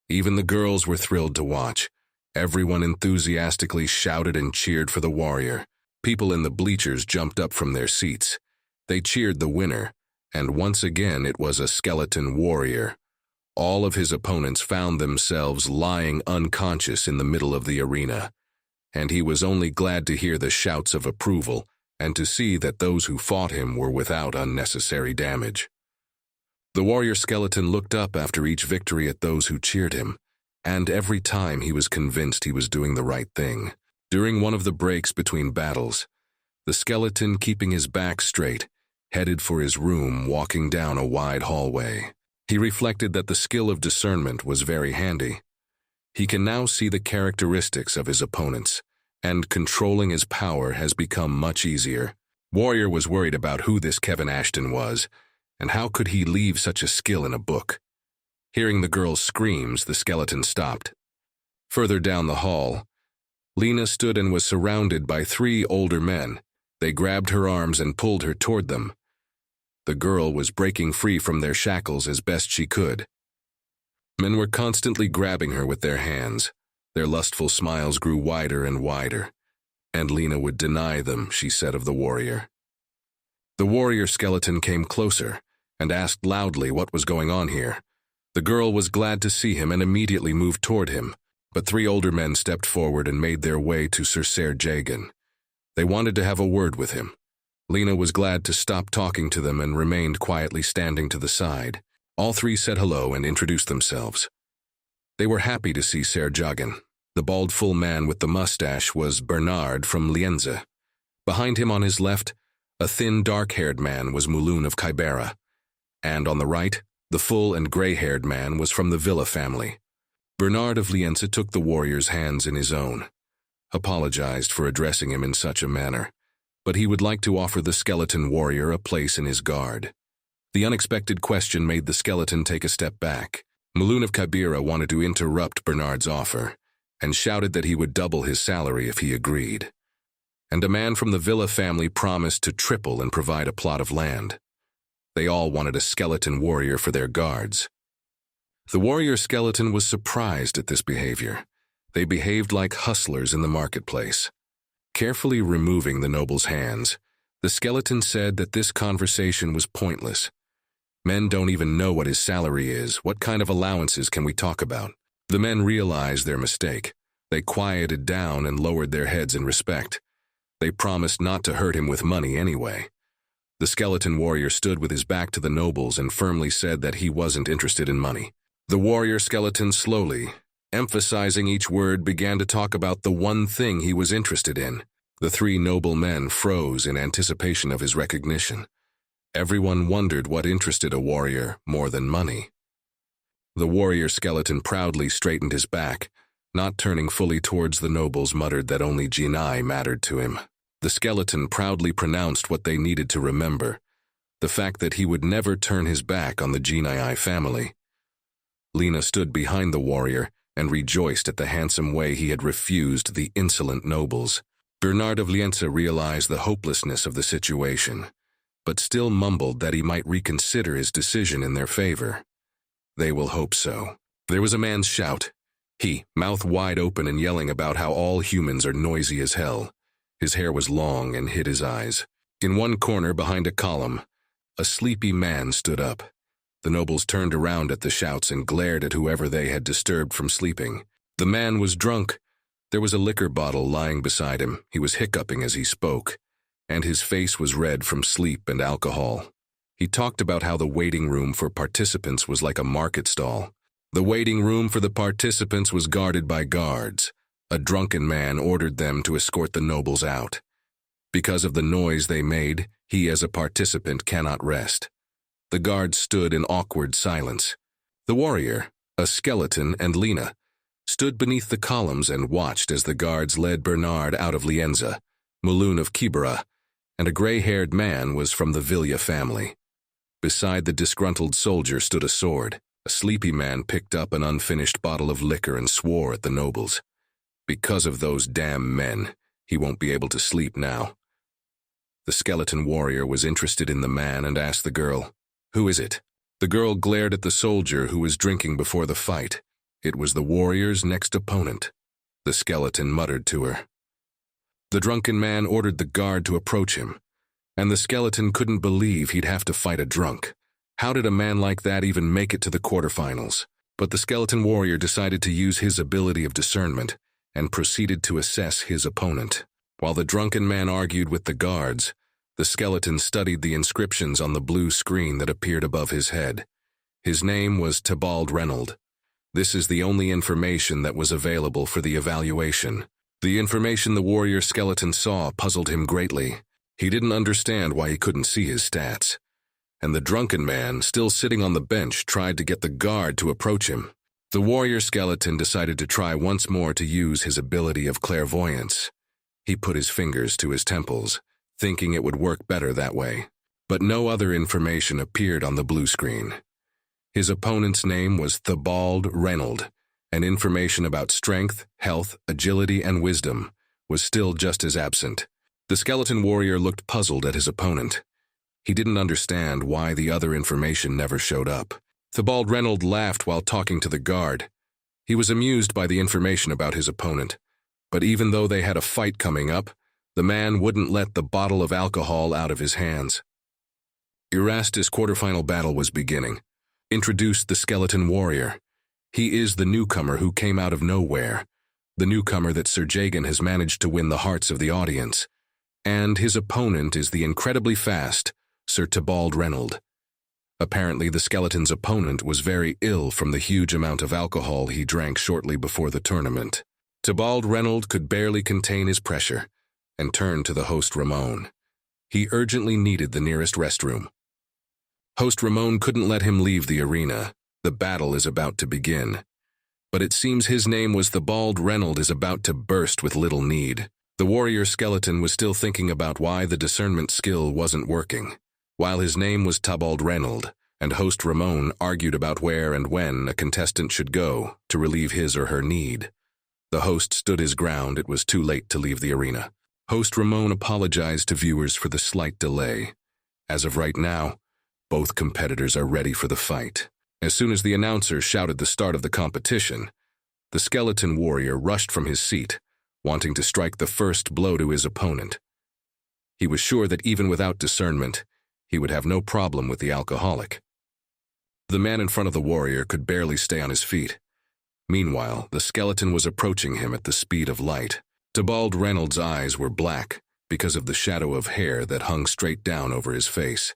Even the girls were thrilled to watch. Everyone enthusiastically shouted and cheered for the warrior. People in the bleachers jumped up from their seats. They cheered the winner, and once again it was a skeleton warrior. All of his opponents found themselves lying unconscious in the middle of the arena, and he was only glad to hear the shouts of approval and to see that those who fought him were without unnecessary damage. The warrior skeleton looked up after each victory at those who cheered him, and every time he was convinced he was doing the right thing. During one of the breaks between battles, the skeleton, keeping his back straight, headed for his room, walking down a wide hallway. He reflected that the skill of discernment was very handy. He can now see the characteristics of his opponents, and controlling his power has become much easier. Warrior was worried about who this Kevin Ashton was, and how could he leave such a skill in a book. Hearing the girl's screams, the skeleton stopped. Further down the hall, Lena stood and was surrounded by 3 older men. They grabbed her arms and pulled her toward them. The girl was breaking free from their shackles as best she could. Men were constantly grabbing her with their hands. Their lustful smiles grew wider and wider. And Lena would deny them, she said of the warrior. The warrior skeleton came closer and asked loudly what was going on here. The girl was glad to see him and immediately moved toward him, but 3 older men stepped forward and made their way to Sir Jagan. They wanted to have a word with him. Lena was glad to stop talking to them and remained quietly standing to the side. All 3 said hello and introduced themselves. They were happy to see Sir Jagan. The bald full man with the mustache was Bernard from Lienza. Behind him on his left, a thin dark-haired man was Mulun of Kybera. And on the right, the full and gray-haired man was from the Villa family. Bernard of Lienza took the warrior's hands in his own, apologized for addressing him in such a manner, but he would like to offer the skeleton warrior a place in his guard. The unexpected question made the skeleton take a step back. Mulun of Kybera wanted to interrupt Bernard's offer, and shouted that he would double his salary if he agreed. And a man from the Villa family promised to triple and provide a plot of land. They all wanted a skeleton warrior for their guards. The warrior skeleton was surprised at this behavior. They behaved like hustlers in the marketplace. Carefully removing the noble's hands, the skeleton said that this conversation was pointless. Men don't even know what his salary is. What kind of allowances can we talk about? The men realized their mistake. They quieted down and lowered their heads in respect. They promised not to hurt him with money anyway. The skeleton warrior stood with his back to the nobles and firmly said that he wasn't interested in money. The warrior skeleton slowly, emphasizing each word, began to talk about the one thing he was interested in. The 3 noble men froze in anticipation of his recognition. Everyone wondered what interested a warrior more than money. The warrior skeleton proudly straightened his back, not turning fully towards the nobles, muttered that only Jinai mattered to him. The skeleton proudly pronounced what they needed to remember, the fact that he would never turn his back on the Jinai family. Lena stood behind the warrior and rejoiced at the handsome way he had refused the insolent nobles. Bernard of Lienza realized the hopelessness of the situation, but still mumbled that he might reconsider his decision in their favor. They will hope so. There was a man's shout. He, mouth wide open and yelling about how all humans are noisy as hell. His hair was long and hid his eyes. In one corner behind a column, a sleepy man stood up. The nobles turned around at the shouts and glared at whoever they had disturbed from sleeping. The man was drunk. There was a liquor bottle lying beside him. He was hiccuping as he spoke, and his face was red from sleep and alcohol. He talked about how the waiting room for participants was like a market stall. The waiting room for the participants was guarded by guards. A drunken man ordered them to escort the nobles out. Because of the noise they made, he as a participant cannot rest. The guards stood in awkward silence. The warrior, a skeleton, and Lena stood beneath the columns and watched as the guards led Bernard out of Lienza. Mulun of Kybera, and a gray-haired man was from the Villa family. Beside the disgruntled soldier stood a sword. A sleepy man picked up an unfinished bottle of liquor and swore at the nobles. Because of those damn men, he won't be able to sleep now. The skeleton warrior was interested in the man and asked the girl, "Who is it?" The girl glared at the soldier who was drinking before the fight. It was the warrior's next opponent. The skeleton muttered to her. The drunken man ordered the guard to approach him, and the skeleton couldn't believe he'd have to fight a drunk. How did a man like that even make it to the quarterfinals? But the skeleton warrior decided to use his ability of discernment and proceeded to assess his opponent. While the drunken man argued with the guards, the skeleton studied the inscriptions on the blue screen that appeared above his head. His name was Tybalt Reynold. This is the only information that was available for the evaluation. The information the warrior skeleton saw puzzled him greatly. He didn't understand why he couldn't see his stats. And the drunken man, still sitting on the bench, tried to get the guard to approach him. The warrior skeleton decided to try once more to use his ability of clairvoyance. He put his fingers to his temples, thinking it would work better that way. But no other information appeared on the blue screen. His opponent's name was Tybalt Reynold, and information about strength, health, agility, and wisdom was still just as absent. The skeleton warrior looked puzzled at his opponent. He didn't understand why the other information never showed up. Tybalt Reynold laughed while talking to the guard. He was amused by the information about his opponent, but even though they had a fight coming up, the man wouldn't let the bottle of alcohol out of his hands. Erastus' quarterfinal battle was beginning. Introduced the skeleton warrior. He is the newcomer who came out of nowhere, the newcomer that Sir Jagan has managed to win the hearts of the audience. And his opponent is the incredibly fast Sir Tybalt Reynold. Apparently, the skeleton's opponent was very ill from the huge amount of alcohol he drank shortly before the tournament. Tybalt Reynold could barely contain his pressure and turned to the host Ramon. He urgently needed the nearest restroom. Host Ramon couldn't let him leave the arena. The battle is about to begin. But it seems his name was Tybalt Reynold is about to burst with little need. The warrior skeleton was still thinking about why the discernment skill wasn't working. While his name was Tybalt Reynold, and host Ramon argued about where and when a contestant should go to relieve his or her need. The host stood his ground. It was too late to leave the arena. Host Ramon apologized to viewers for the slight delay. As of right now, both competitors are ready for the fight. As soon as the announcer shouted the start of the competition, the skeleton warrior rushed from his seat, wanting to strike the first blow to his opponent. He was sure that even without discernment, he would have no problem with the alcoholic. The man in front of the warrior could barely stay on his feet. Meanwhile, the skeleton was approaching him at the speed of light. Tybalt Reynold's eyes were black because of the shadow of hair that hung straight down over his face.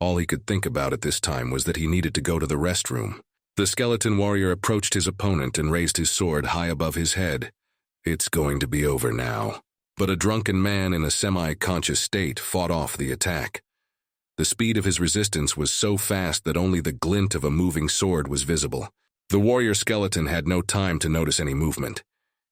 All he could think about at this time was that he needed to go to the restroom. The skeleton warrior approached his opponent and raised his sword high above his head. It's going to be over now. But a drunken man in a semi-conscious state fought off the attack. The speed of his resistance was so fast that only the glint of a moving sword was visible. The warrior skeleton had no time to notice any movement.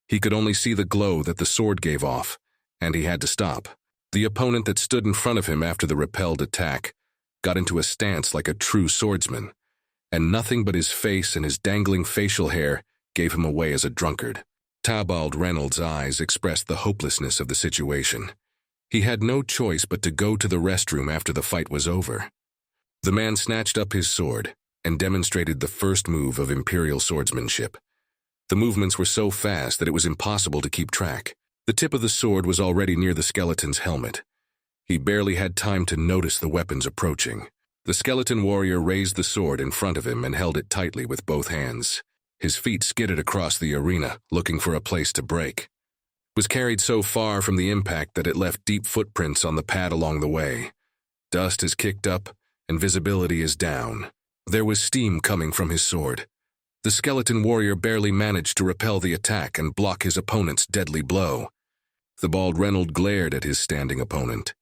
He could only see the glow that the sword gave off, and he had to stop. The opponent that stood in front of him after the repelled attack got into a stance like a true swordsman, and nothing but his face and his dangling facial hair gave him away as a drunkard. Tybalt Reynold's eyes expressed the hopelessness of the situation. He had no choice but to go to the restroom after the fight was over. The man snatched up his sword and demonstrated the first move of imperial swordsmanship. The movements were so fast that it was impossible to keep track. The tip of the sword was already near the skeleton's helmet. He barely had time to notice the weapons approaching. The skeleton warrior raised the sword in front of him and held it tightly with both hands. His feet skidded across the arena, looking for a place to break. It was carried so far from the impact that it left deep footprints on the pad along the way. Dust is kicked up, and visibility is down. There was steam coming from his sword. The skeleton warrior barely managed to repel the attack and block his opponent's deadly blow. Tybalt Reynold glared at his standing opponent.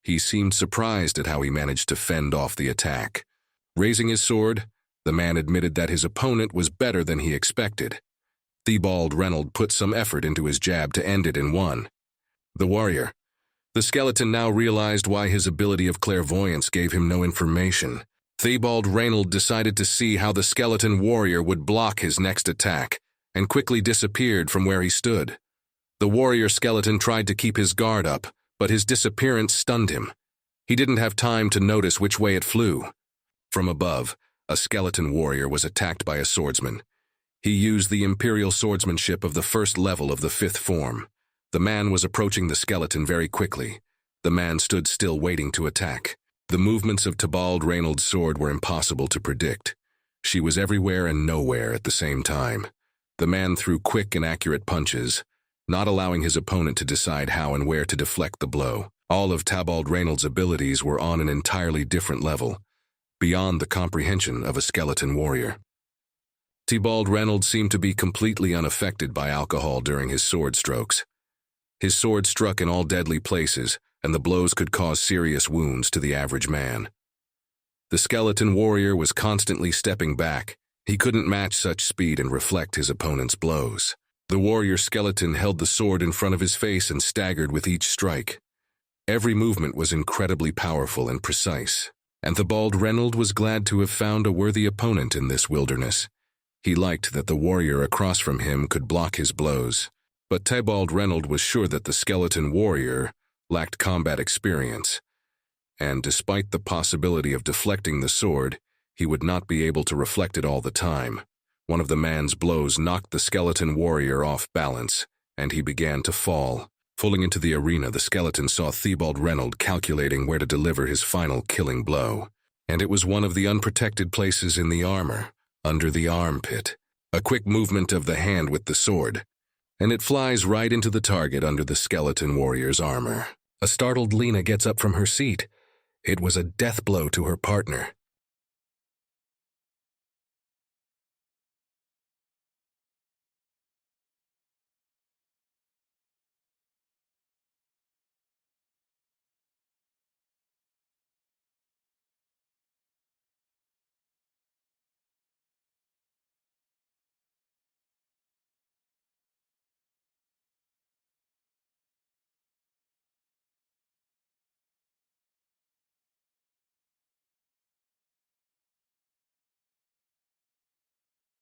He seemed surprised at how he managed to fend off the attack. Raising his sword, the man admitted that his opponent was better than he expected. Tybalt Reynold put some effort into his jab to end it in one. The warrior. The skeleton now realized why his ability of clairvoyance gave him no information. Tybalt Reynold decided to see how the skeleton warrior would block his next attack, and quickly disappeared from where he stood. The warrior skeleton tried to keep his guard up, but his disappearance stunned him. He didn't have time to notice which way it flew. From above, a skeleton warrior was attacked by a swordsman. He used the imperial swordsmanship of the first level of the fifth form. The man was approaching the skeleton very quickly. The man stood still waiting to attack. The movements of Tybalt Reynolds' sword were impossible to predict. She was everywhere and nowhere at the same time. The man threw quick and accurate punches, not allowing his opponent to decide how and where to deflect the blow. All of Tybalt Reynolds' abilities were on an entirely different level, beyond the comprehension of a skeleton warrior. Tybalt Reynolds seemed to be completely unaffected by alcohol during his sword strokes. His sword struck in all deadly places, and the blows could cause serious wounds to the average man. The skeleton warrior was constantly stepping back. He couldn't match such speed and reflect his opponent's blows. The warrior skeleton held the sword in front of his face and staggered with each strike. Every movement was incredibly powerful and precise, and Tybalt Reynolds was glad to have found a worthy opponent in this wilderness. He liked that the warrior across from him could block his blows, but Tybalt Reynolds was sure that the skeleton warrior lacked combat experience, and despite the possibility of deflecting the sword, he would not be able to reflect it all the time. One of the man's blows knocked the skeleton warrior off balance, and he began to fall. Falling into the arena, the skeleton saw Tybalt Reynolds calculating where to deliver his final killing blow, and it was one of the unprotected places in the armor, under the armpit. A quick movement of the hand with the sword, and it flies right into the target under the skeleton warrior's armor. A startled Lena gets up from her seat. It was a death blow to her partner.